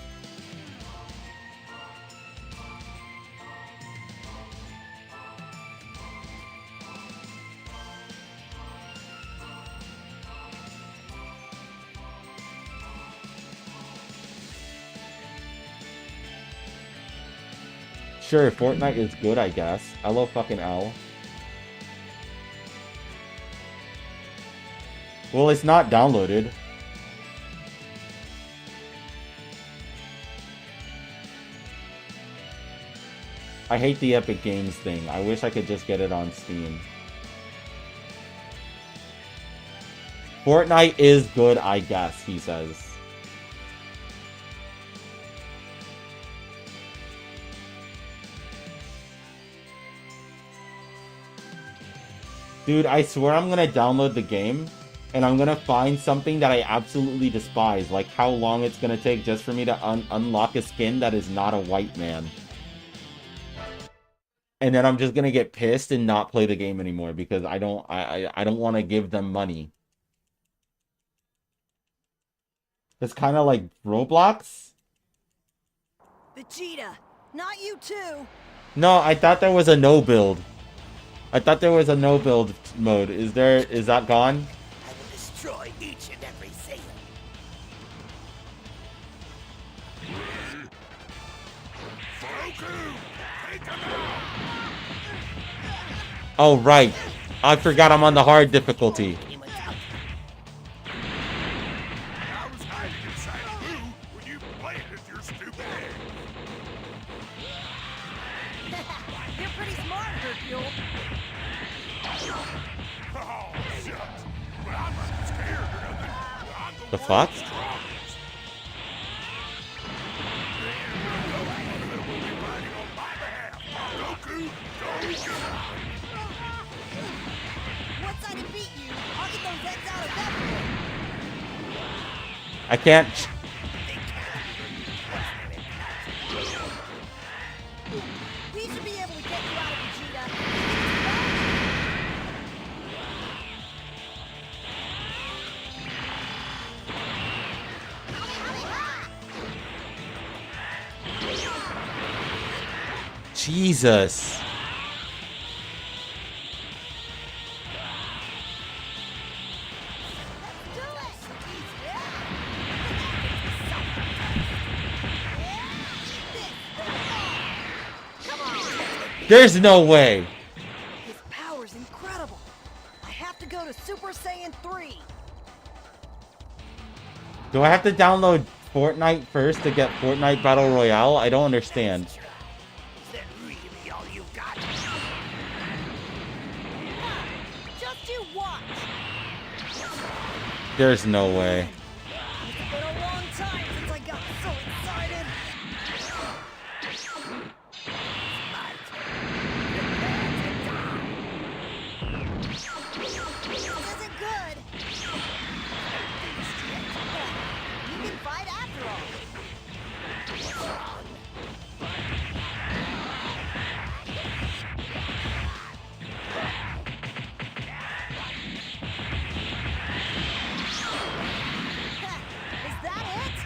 S1: Sure, Fortnite is good, I guess. Hello, fucking L. Well, it's not downloaded. I hate the Epic Games thing. I wish I could just get it on Steam. Fortnite is good, I guess, he says. Dude, I swear I'm gonna download the game, and I'm gonna find something that I absolutely despise, like how long it's gonna take just for me to unlock a skin that is not a white man. And then I'm just gonna get pissed and not play the game anymore because I don't want to give them money. It's kind of like Roblox.
S16: Vegeta, not you too.
S1: No, I thought there was a no build. I thought there was a no build mode. Is that gone?
S12: I will destroy each and every Saiyan.
S1: Oh right. I forgot I'm on the hard difficulty.
S16: You're pretty smart, Hercule.
S1: The fuck?
S16: Once I defeat you, I'll get those heads out of that
S1: I can't.
S16: We should be able to get you out of Vegeta.
S1: Jesus. There's no way.
S16: His power's incredible. I have to go to Super Saiyan 3.
S1: Do I have to download Fortnite first to get Fortnite Battle Royale? I don't understand.
S16: Just you watch.
S1: There's no way.
S16: It's been a long time since I got so excited. This isn't good. You can fight after all. Is that it?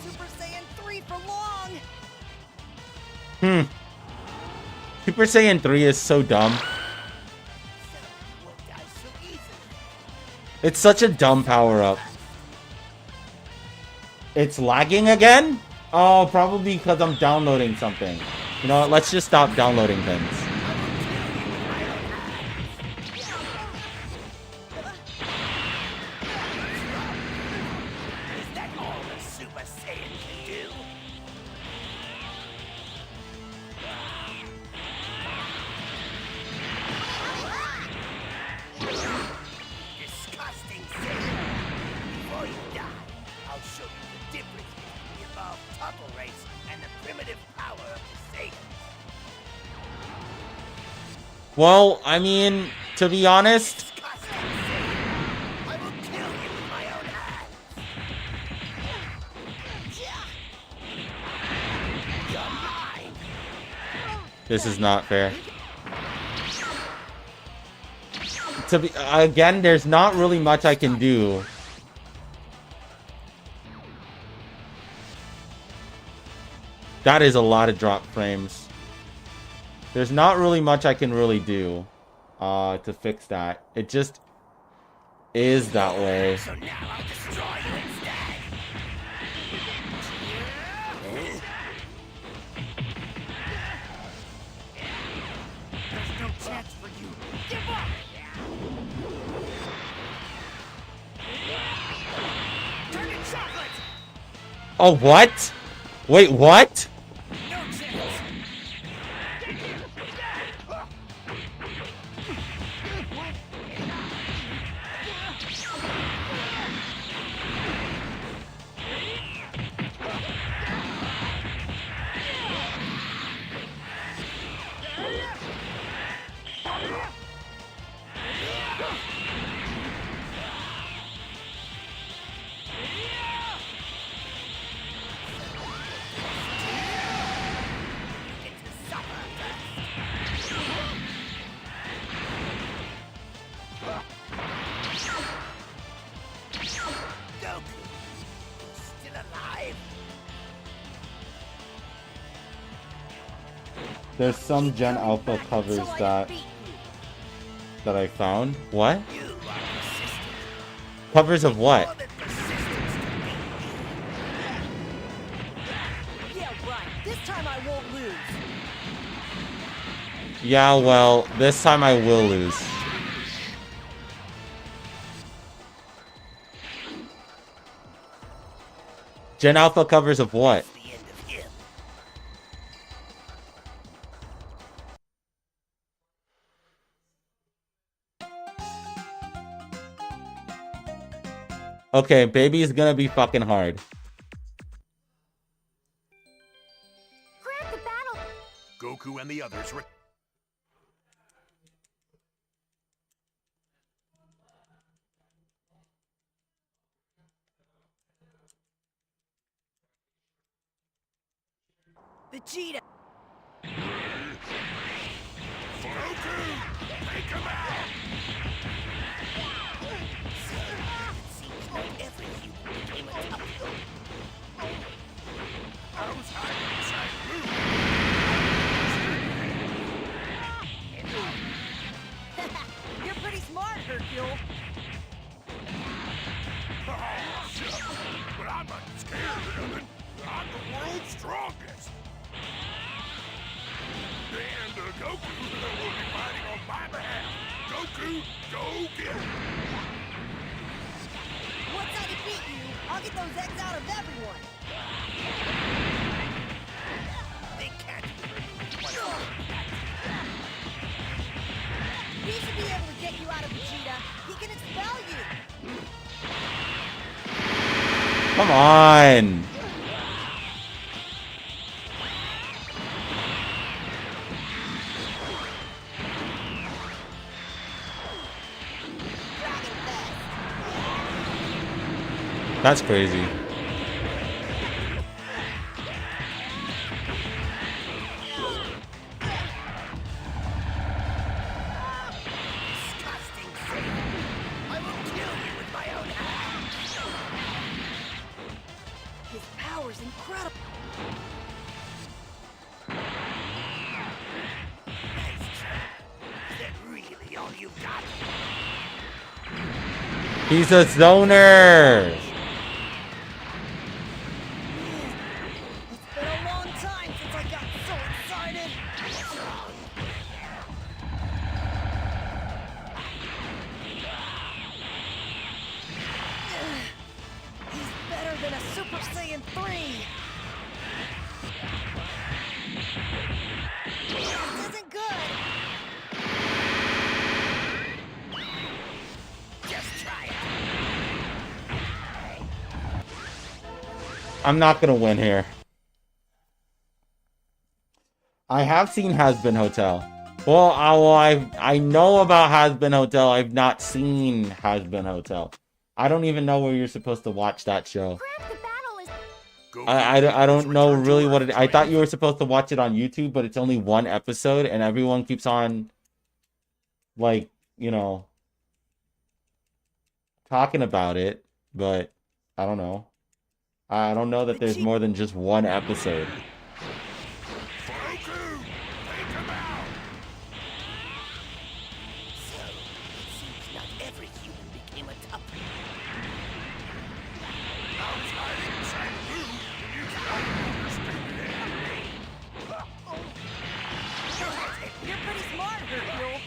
S16: Super Saiyan 3 for long.
S1: Super Saiyan 3 is so dumb. It's such a dumb power-up. It's lagging again? Oh, probably because I'm downloading something. You know what? Let's just stop downloading things. Well, I mean, to be honest, this is not fair. To be again, there's not really much I can do. That is a lot of drop frames. There's not really much I can really do to fix that. It just is that way.
S12: So now I'll destroy you instead. There's no chance for you. Give up. Turn it chocolate.
S1: Oh, what? Wait, what?
S12: No chance.
S1: There's some Gen Alpha covers that I found. What? Covers of what?
S16: Yeah, right. This time I won't lose.
S1: Yeah, well, this time I will lose. Gen Alpha covers of what? Okay, baby is gonna be fucking hard.
S13: Grab the battle.
S15: Goku and the others were.
S16: Vegeta.
S15: Goku, take him out. I was hiding inside Blue.
S16: You're pretty smart, Hercule.
S15: Oh, shit. But I'm not scared of nothing. I'm the world's strongest. And Goku will be fighting on my behalf. Goku, go get him.
S16: Once I defeat you, I'll get those eggs out of everyone.
S12: They can't.
S16: He should be able to get you out of Vegeta. He can expel you.
S1: Come on. That's crazy.
S16: His power's power's incredible.
S15: Is that really all you've got?
S1: He's a zoner.
S16: It's been a long time since I got so excited. He's better than a Super Saiyan 3. This isn't good.
S15: Just try it.
S1: I'm not gonna win here. I have seen Has Been Hotel. Well, I know about Has Been Hotel. I've not seen Has Been Hotel. I don't even know where you're supposed to watch that show. I don't know really what it. I thought you were supposed to watch it on YouTube, but it's only one episode, and everyone keeps on, like, you know, talking about it. But I don't know. I don't know that there's more than just one episode.
S16: You're pretty smart, Hercule.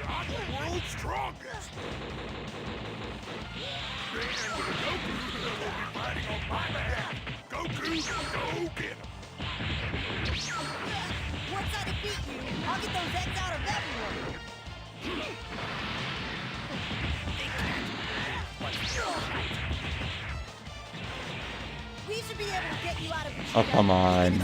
S15: I'm the world's strongest. And with a Goku, will be fighting on my behalf. Goku, go get him.
S16: Once I defeat you, I'll get those eggs out of everyone. We should be able to get you out of the
S1: Oh, come on.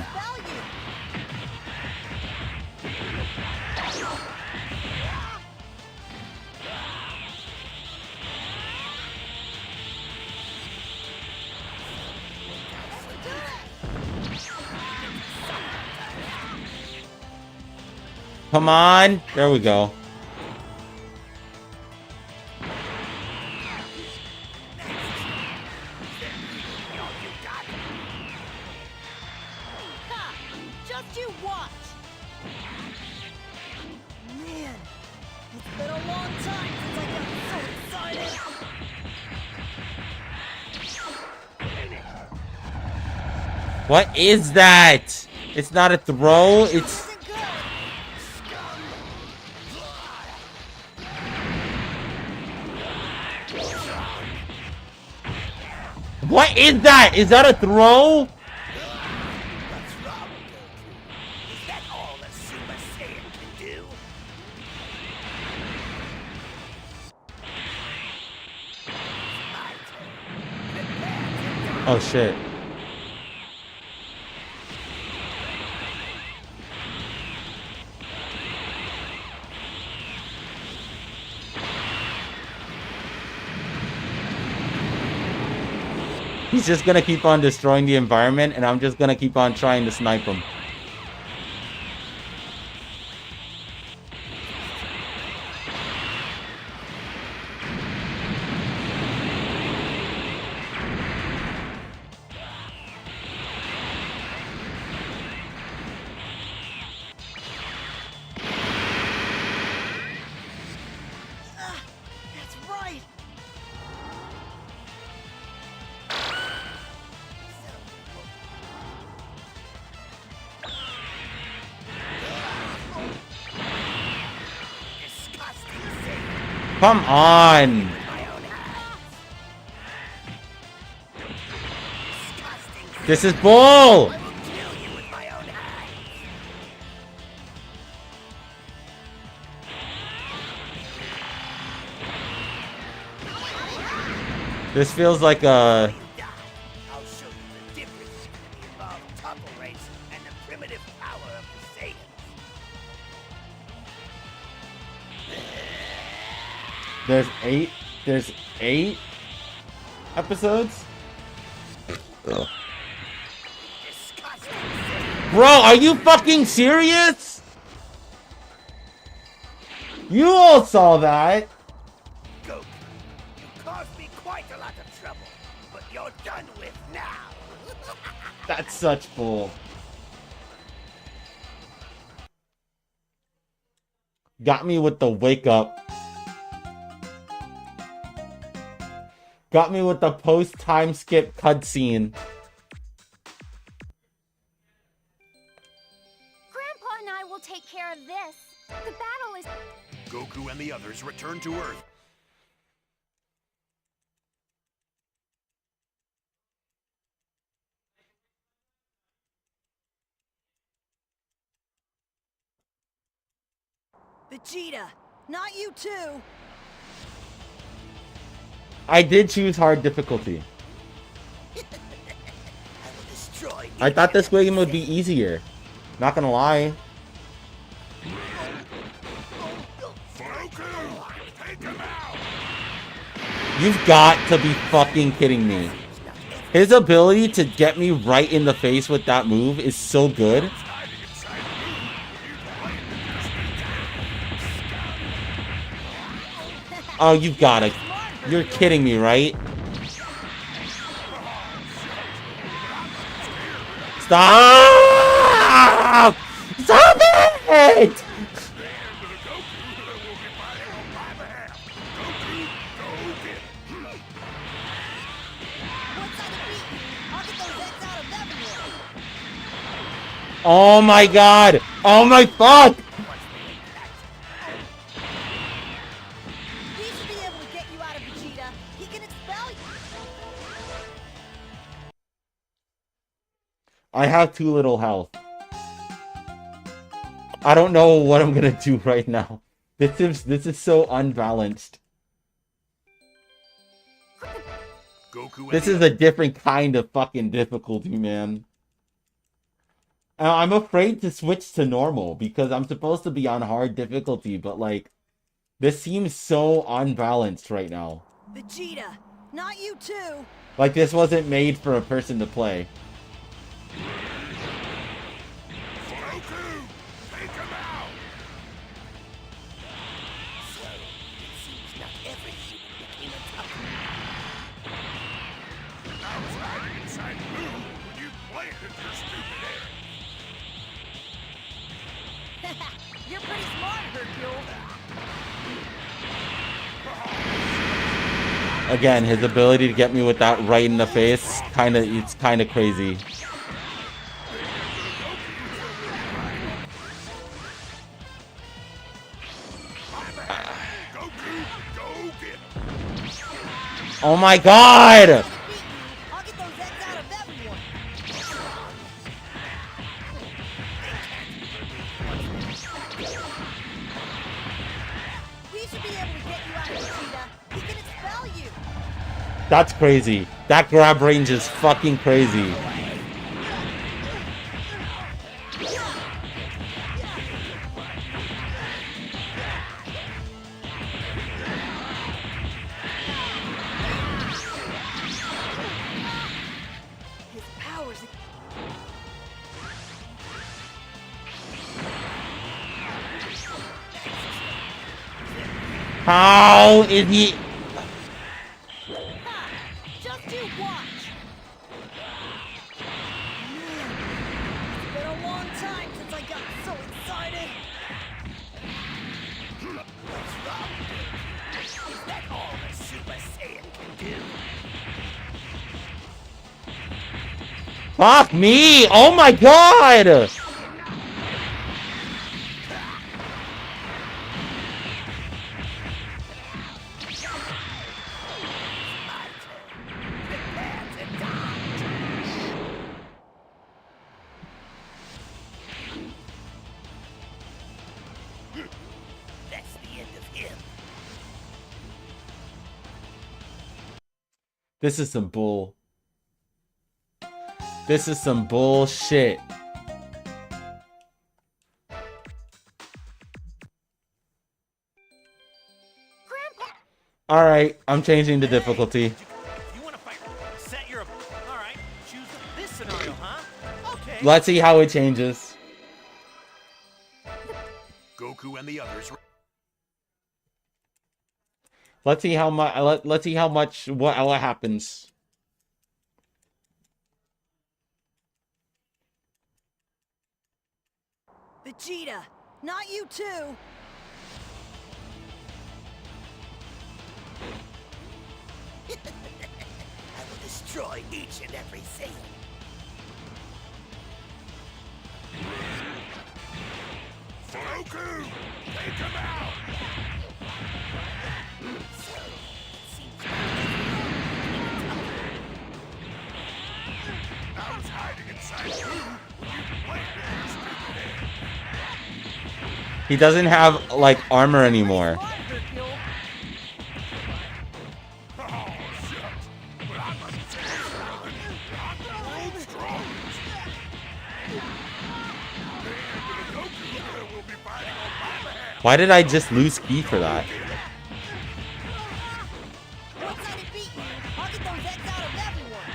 S1: Come on. There we go.
S16: Ha! Just you watch. Man, it's been a long time since I got so excited.
S1: What is that? It's not a throw. It's... What is that? Is that a throw?
S15: What's wrong, Goku? Is that all a Super Saiyan can do?
S1: Oh shit. He's just gonna keep on destroying the environment, and I'm just gonna keep on trying to snipe him.
S16: That's right.
S1: Come on! This is bull! This feels like a...
S15: I'll show you the difference between the evolved Topple race and the primitive power of the Saiyans.
S1: There's eight episodes? Ugh. Bro, are you fucking serious? You all saw that.
S12: caused me quite a lot of trouble, but you're done with now.
S1: That's such bull. Got me with the wake up. Got me with the post time skip cutscene.
S13: Grandpa and I will take care of this. The battle is...
S15: Goku and the others return to Earth.
S16: Vegeta, not you too.
S1: I did choose hard difficulty. I thought this game would be easier. Not gonna lie. You've got to be fucking kidding me. His ability to get me right in the face with that move is so good. Oh, you've got it. You're kidding me, right? Stop! Stop it! Oh my god! Oh my fuck!
S16: He should be able to get you out of Vegeta. He can expel you.
S1: I have too little health. I don't know what I'm gonna do right now. This is so unbalanced. This is a different kind of fucking difficulty, man. I'm afraid to switch to normal because I'm supposed to be on hard difficulty, but like, this seems so unbalanced right now.
S16: Vegeta, not you too.
S1: Like this wasn't made for a person to play.
S15: Goku, take him out.
S12: So, it seems not every human became a tough.
S15: I was hiding inside Blue when you planted your stupid egg.
S16: You're pretty smart, Hercule.
S1: Again, his ability to get me with that right in the face, it's kind of crazy. Oh my god!
S16: I'll get those eggs out of everyone. We should be able to get you out of Vegeta. He can expel you.
S1: That's crazy. That grab range is fucking crazy.
S16: His powers.
S1: How is he?
S16: Just you watch. It's been a long time since I got so excited.
S12: What's wrong, Goku? Is that all the Super Saiyan can do?
S1: Fuck me! Oh my god!
S12: That's the end of him.
S1: This is some bull. This is some bullshit. Alright, I'm changing the difficulty.
S12: If you want to fight, set your. All right, choose this scenario, huh? Okay.
S1: Let's see how it changes.
S15: Goku and the others.
S1: Let's see how much. Let's see how much. What happens.
S16: Vegeta, not you too.
S12: I will destroy each and every thing.
S15: Goku! Take him out! I was hiding inside you when you played with your stupid head.
S1: He doesn't have like armor anymore.
S15: Oh, shucks. But I'm a terror. I'm the world's strongest. And Goku will be fighting on my behalf.
S1: Why did I just lose key for that?
S16: Once I defeat you, I'll get those eggs out of everyone.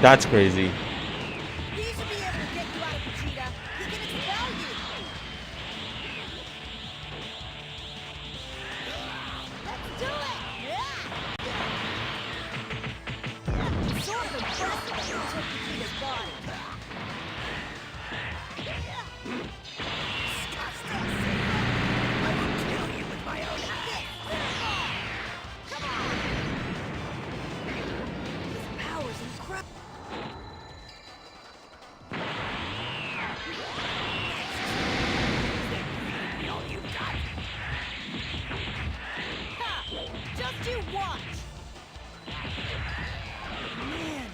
S1: That's crazy.
S16: He should be able to get you out of Vegeta. He can expel you. Let's do it! Yeah! It's sort of impressive that you took Vegeta's body.
S12: I will kill you with my own hand.
S16: Come on! His power's incredible.
S12: All you got.
S16: Ha! Just you watch! Man,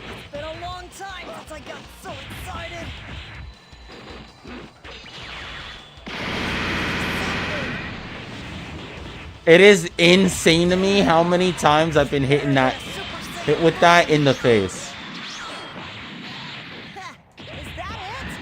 S16: it's been a long time since I got so excited.
S1: It is insane to me how many times I've been hit with that in the face.
S16: Is that it?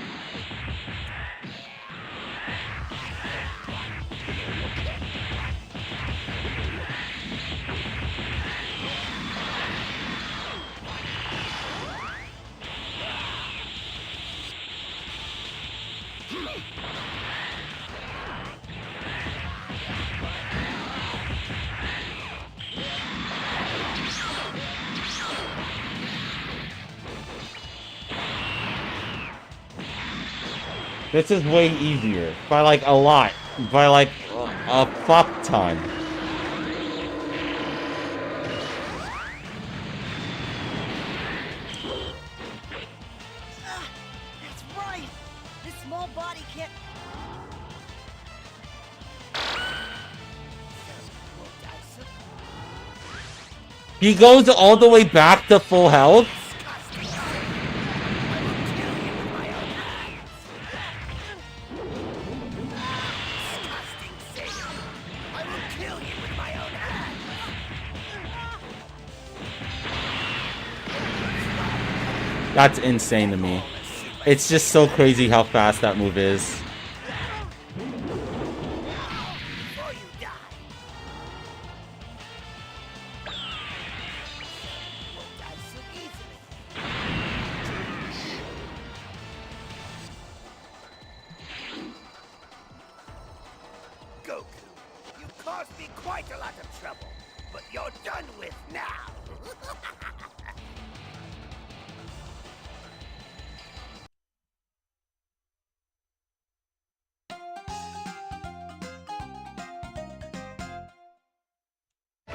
S1: This is way easier. By like a lot. By like a fuck ton.
S16: That's right. This small body can't.
S1: He goes all the way back to full health? That's insane to me. It's just so crazy how fast that move is.
S12: Goku, you caused me quite a lot of trouble, but you're done with now.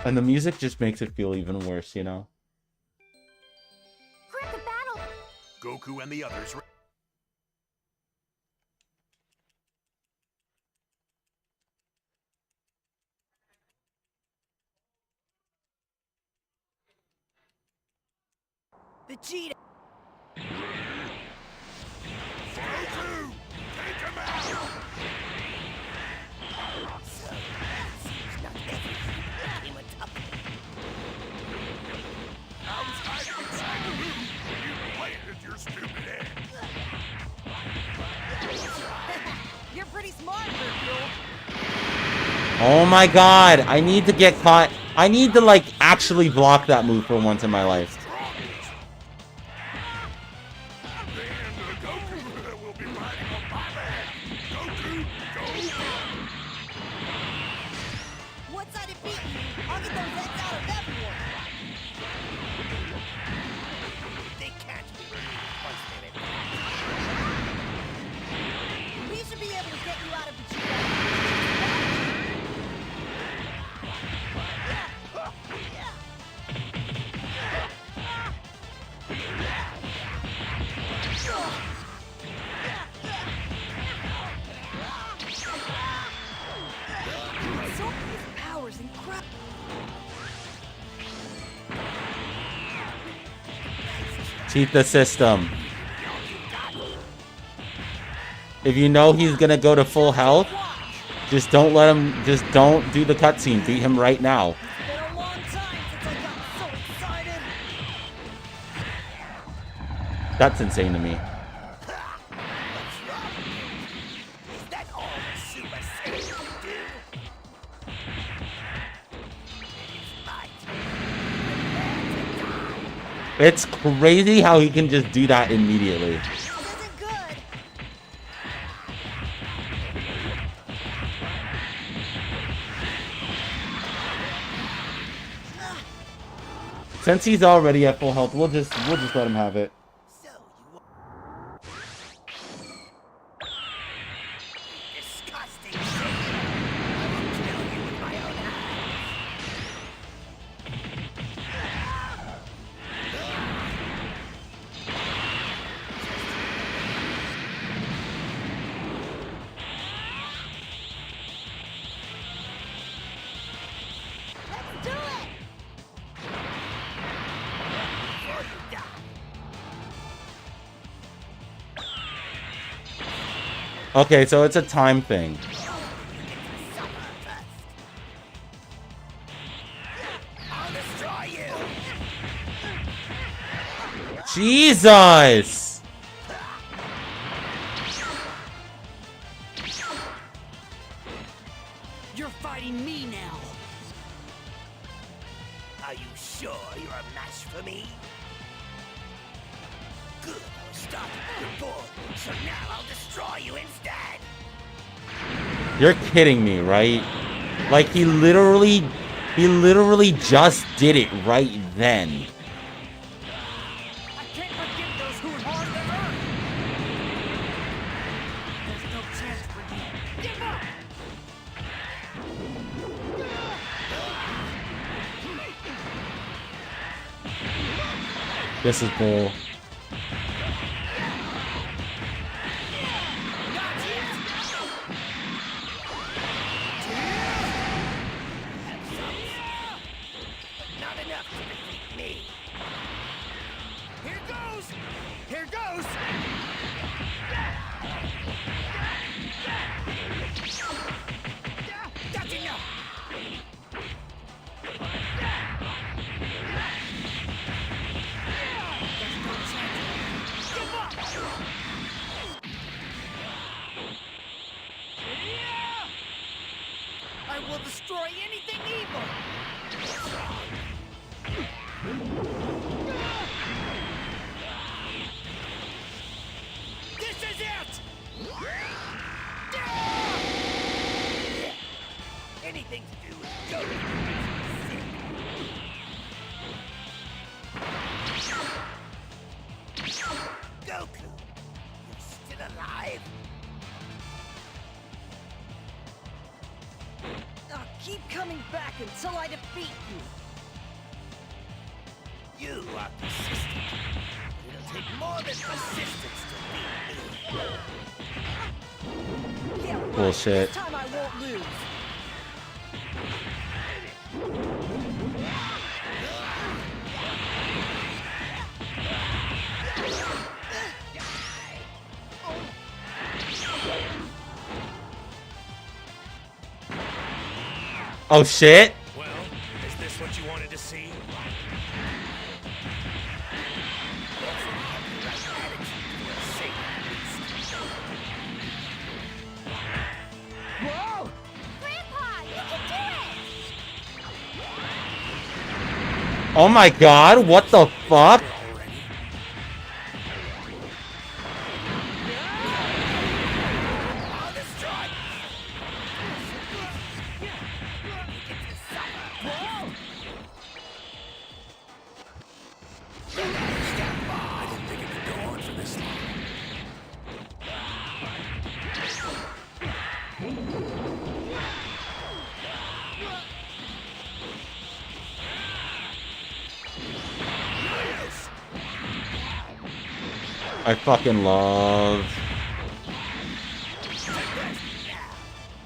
S1: And the music just makes it feel even worse, you know?
S13: We're at the battle.
S15: Goku and the others.
S16: Vegeta.
S15: Goku! Take him out!
S12: So, it seems not everything became a topic.
S15: I was hiding inside the room when you played with your stupid head.
S16: You're pretty smart, Hercule.
S1: Oh my god, I need to get caught. I need to like actually block that move for once in my life.
S16: His power's incredible.
S1: Cheat the system. If you know he's gonna go to full health, just don't let him. Just don't do the cutscene. Beat him right now. That's insane to me. It's crazy how he can just do that immediately. Since he's already at full health, we'll just let him have it. Okay, so it's a time thing. Jesus!
S16: You're fighting me now.
S12: Are you sure you're a match for me? Good, I was starting to get bored, so now I'll destroy you instead.
S1: You're kidding me, right? Like he literally just did it right then.
S16: I can't forgive those who would harm the Earth. There's no chance for you. Give up!
S1: This is bull.
S12: Not enough to defeat me. Here goes! Here goes! That's enough! Give up!
S16: I will destroy anything evil.
S12: This is it! Anything to do with Goku. Goku, you're still alive?
S16: I'll keep coming back until I defeat you.
S12: You are persistent. It'll take more than persistence to beat me.
S16: Yeah, right.
S1: Bullshit.
S16: This time I won't lose.
S1: Oh shit!
S12: Well, is this what you wanted to see?
S16: Whoa!
S13: Grandpa, you can do it!
S1: Oh my god, what the fuck?
S12: I'll destroy you. I didn't think it could go on for this long.
S1: I fucking love.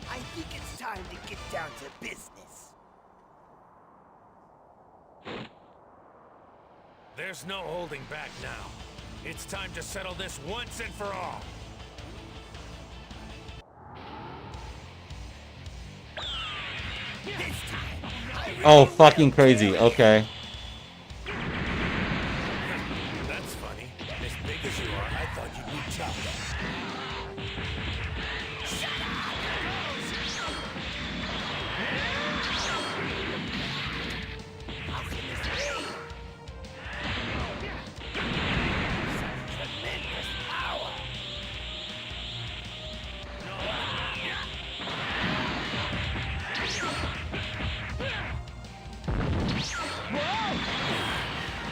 S12: I feel think it's time to get down to business.
S15: There's no holding back now. It's time to settle this once and for all.
S12: This time, I really
S1: Oh, fucking crazy. Okay.
S15: That's funny. As big as you are, I thought you'd be tough.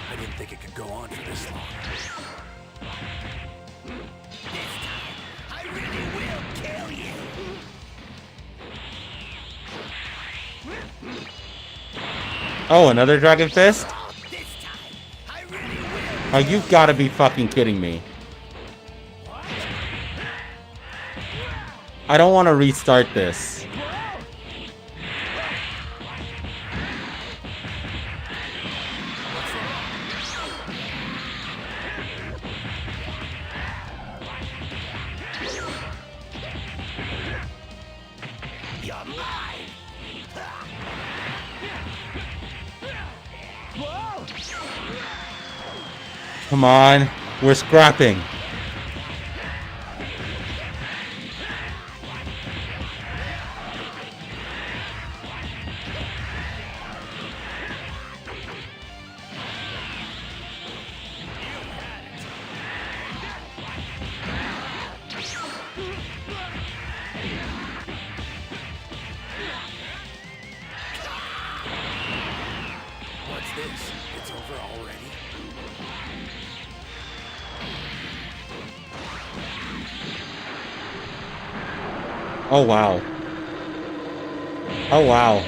S15: I didn't think it could go on for this long.
S12: This time, I really will kill you.
S1: Oh, another Dragon Fist?
S12: This time, I really will.
S1: Oh, you've got to be fucking kidding me. I don't want to restart this.
S12: You're mine.
S1: Come on. We're scrapping.
S15: What's this? It's over already?
S1: Oh, wow. Oh, wow.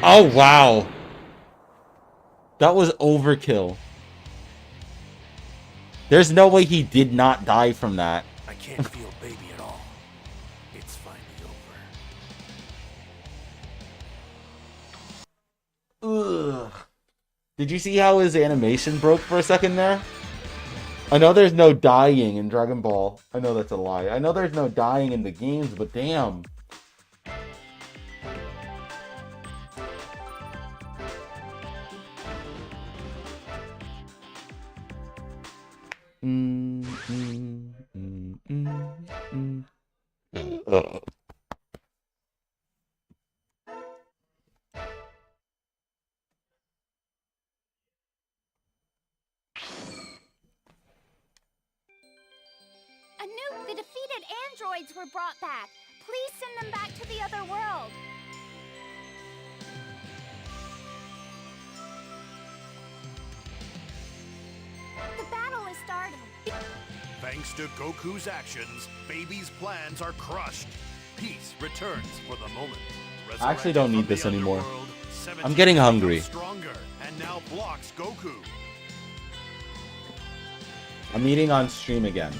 S1: Oh, wow. That was overkill. There's no way he did not die from that.
S15: I can't feel baby at all. It's finally over.
S1: Ugh. Did you see how his animation broke for a second there? I know there's no dying in Dragon Ball. I know that's a lie. I know there's no dying in the games, but damn. Ugh.
S13: Anoop, the defeated androids were brought back. Please send them back to the other world. The battle is starting.
S15: Thanks to Goku's actions, Baby's plans are crushed. Peace returns for the moment.
S1: I actually don't need this anymore.
S15: Underworld,
S1: I'm getting hungry.
S15: stronger and now blocks Goku.
S1: I'm eating on stream again.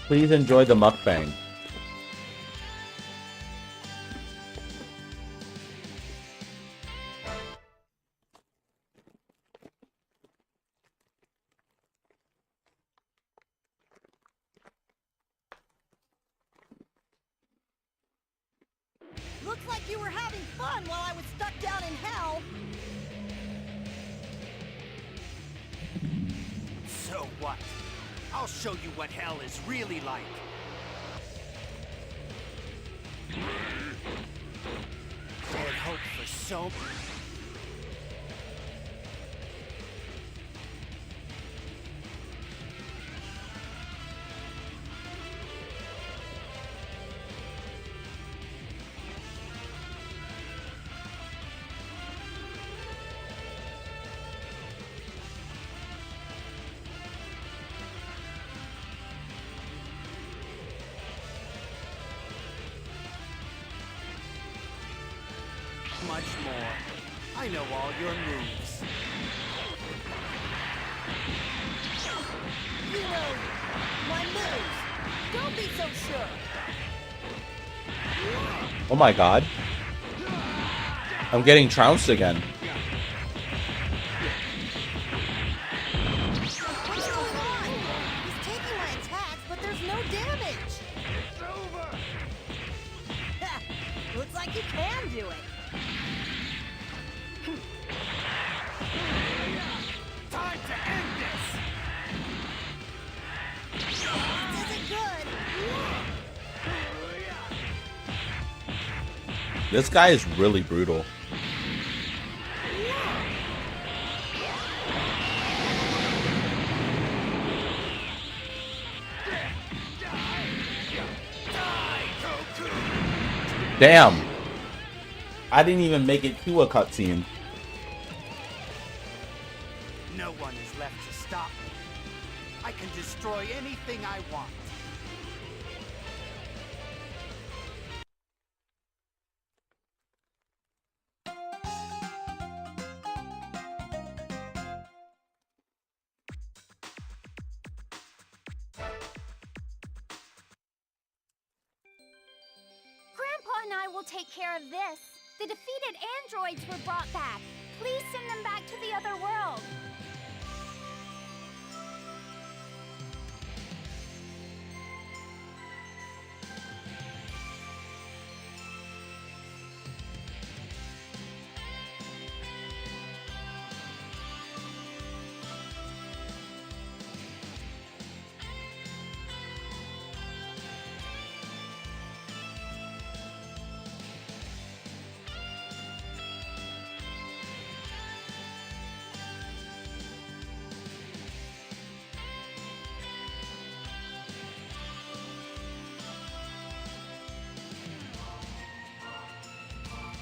S1: Please enjoy the mukbang.
S16: Looks like you were having fun while I was stuck down in hell.
S12: So what? I'll show you what hell is really like. I had hoped for so. Much more. I know all your moves.
S16: You know, my moves. Don't be so sure.
S1: Oh my god. I'm getting trounced again.
S16: What's going on? He's taking my attacks, but there's no damage.
S15: It's over.
S16: Looks like you can do it.
S12: Time to end this!
S16: This isn't good.
S1: This guy is really brutal. Damn. I didn't even make it to a cutscene.
S12: No one is left to stop me. I can destroy anything I want.
S13: Grandpa and I will take care of this. The defeated androids were brought back. Please send them back to the other world.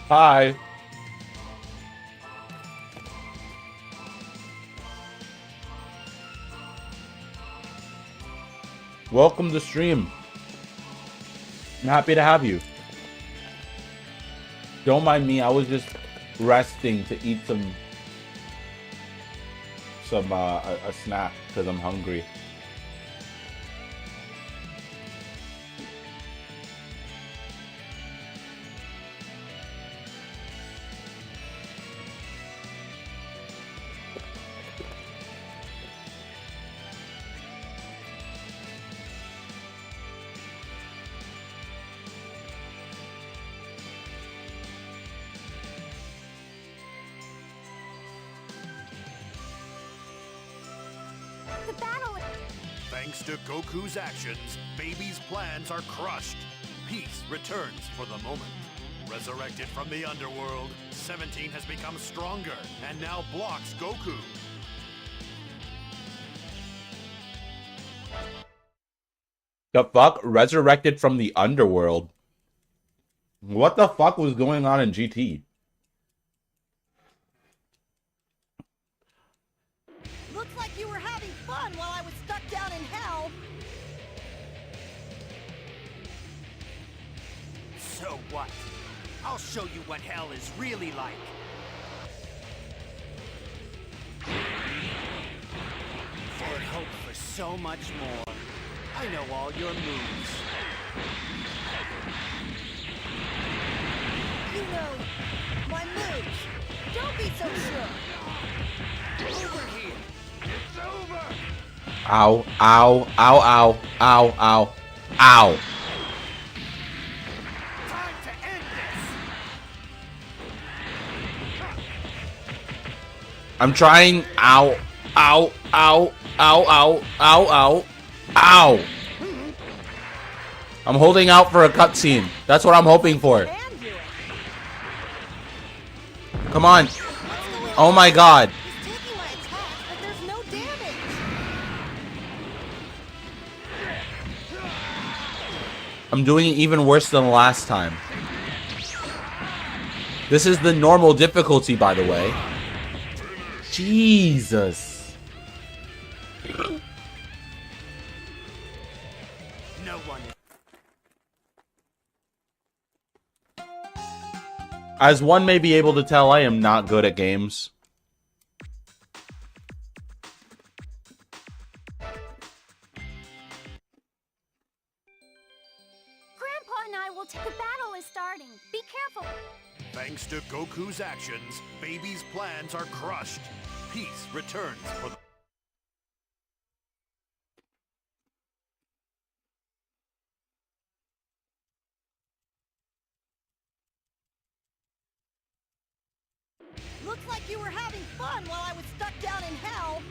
S1: Hi. Welcome to stream. I'm happy to have you. Don't mind me, I was just resting to eat a snack because I'm hungry.
S13: The battle.
S15: Thanks to Goku's actions, Baby's plans are crushed. Peace returns for the moment. Resurrected from the underworld, 17 has become stronger and now blocks Goku.
S1: The fuck? Resurrected from the underworld? What the fuck was going on in GT?
S16: Looks like you were having fun while I was stuck down in hell.
S12: So what? I'll show you what hell is really like. Ford hoped for so much more. I know all your moves.
S16: You know my moves. Don't be so sure.
S12: Over here.
S15: It's over.
S1: Ow, ow, ow, ow, ow, ow, ow.
S12: Time to end this.
S1: I'm trying. Ow, ow, ow, ow, ow, ow, ow, ow. I'm holding out for a cutscene. That's what I'm hoping for. Come on. Oh my god.
S16: He's taking my attacks, but there's no damage.
S1: I'm doing it even worse than last time. This is the normal difficulty, by the way. Jesus.
S12: No one.
S1: As one may be able to tell, I am not good at games.
S13: Grandpa and I will take... The battle is starting. Be careful.
S15: Thanks to Goku's actions, Baby's plans are crushed. Peace returns for the...
S16: Looks like you were having fun while I was stuck down in hell.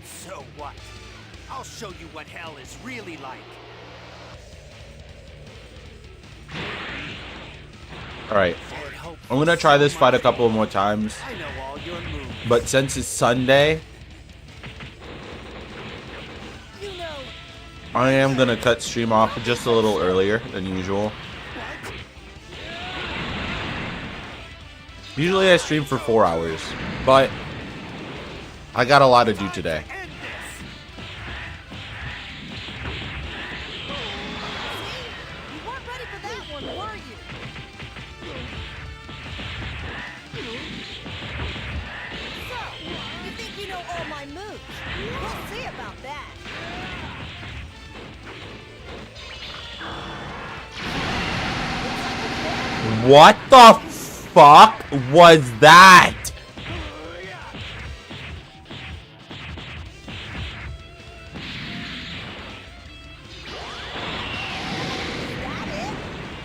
S12: So what? I'll show you what hell is really like.
S1: Alright. I'm gonna try this fight a couple more times.
S12: I know all your moves.
S1: But since it's Sunday,
S16: You know,
S1: I am gonna cut stream off just a little earlier than usual. Usually I stream for 4 hours, but I got a lot to do today.
S16: you weren't ready for that one, were you? So, you think you know all my moves? We'll see about that.
S1: What the fuck was that?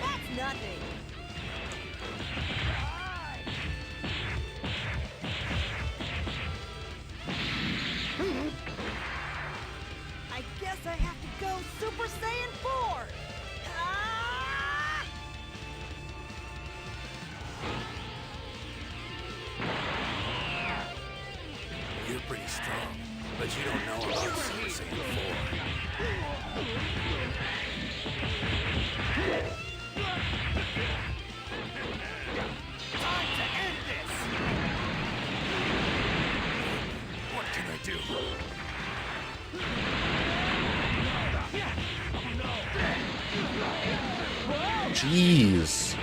S16: That's nothing. I guess I have to go Super Saiyan 4. Ah!
S15: You're pretty strong, but you don't know about Super Saiyan 4.
S12: Time to end this!
S15: What can I do?
S1: Jeez.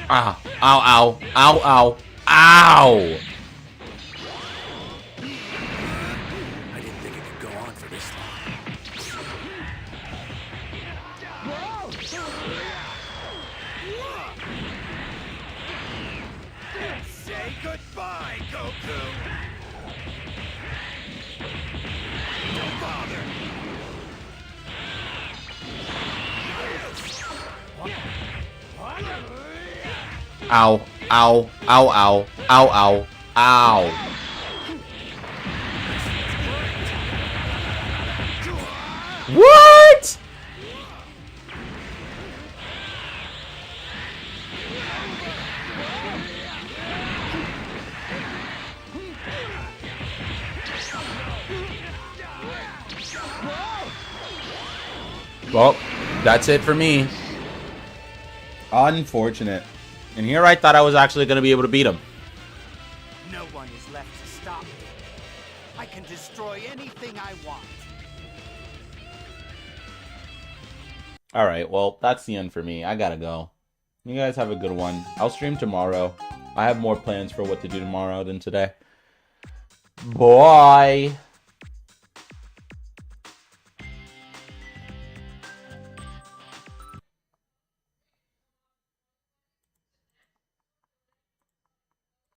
S1: Ah, ow, ow, ow, ow, ow!
S15: I didn't think it could go on for this long.
S12: Say goodbye, Goku! Don't bother!
S1: Ow, ow, ow, ow, ow, ow, ow. What? Well, that's it for me. Unfortunate. And here I thought I was actually going to be able to beat him.
S12: No one is left to stop me. I can destroy anything I want.
S1: Alright, well, that's the end for me. I gotta go. You guys have a good one. I'll stream tomorrow. I have more plans for what to do tomorrow than today. Bye!